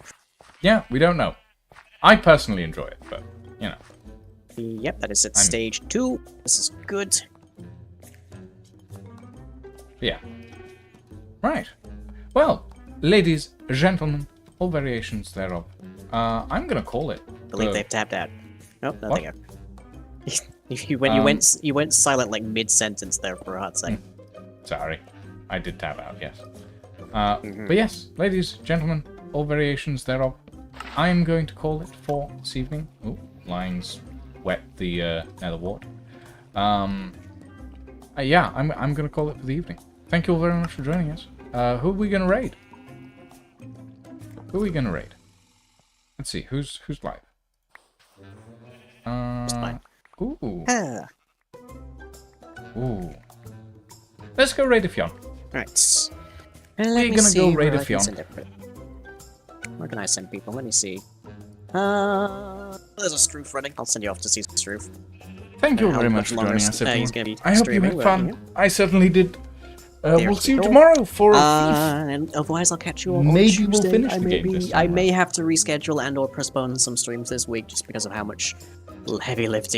Yeah, we don't know. I personally enjoy it, but, you know. Yep, that is at stage 2. This is good. Yeah. Right. Well, ladies, gentlemen, all variations thereof. I'm gonna call it. I believe they've tapped out. Nope, no, What? they go. You went silent like mid-sentence there for a hot second. Sorry. I did tap out, yes. But yes, ladies, gentlemen, all variations thereof. I am going to call it for this evening. Ooh, lines wet the nether wart. Yeah, I'm going to call it for the evening. Thank you all very much for joining us. Who are we going to raid? Who are we going to raid? Let's see, who's live? Fine. Ooh. Ah. Ooh. Let's go raid a Fionn. Right. We're gonna go raid a Fionn. Where can I send people? Let me see. There's a Stroof running. I'll send you off to see Stroof. Thank you very how much for much longer joining us, he's everyone. gonna be I hope you streaming, had but, fun. yeah. I certainly did. We'll There's see you the door. tomorrow for And otherwise, I'll catch you all on Maybe we'll Tuesday. finish the game this time I may have to reschedule and/or postpone some streams this week just because of how much heavy lifting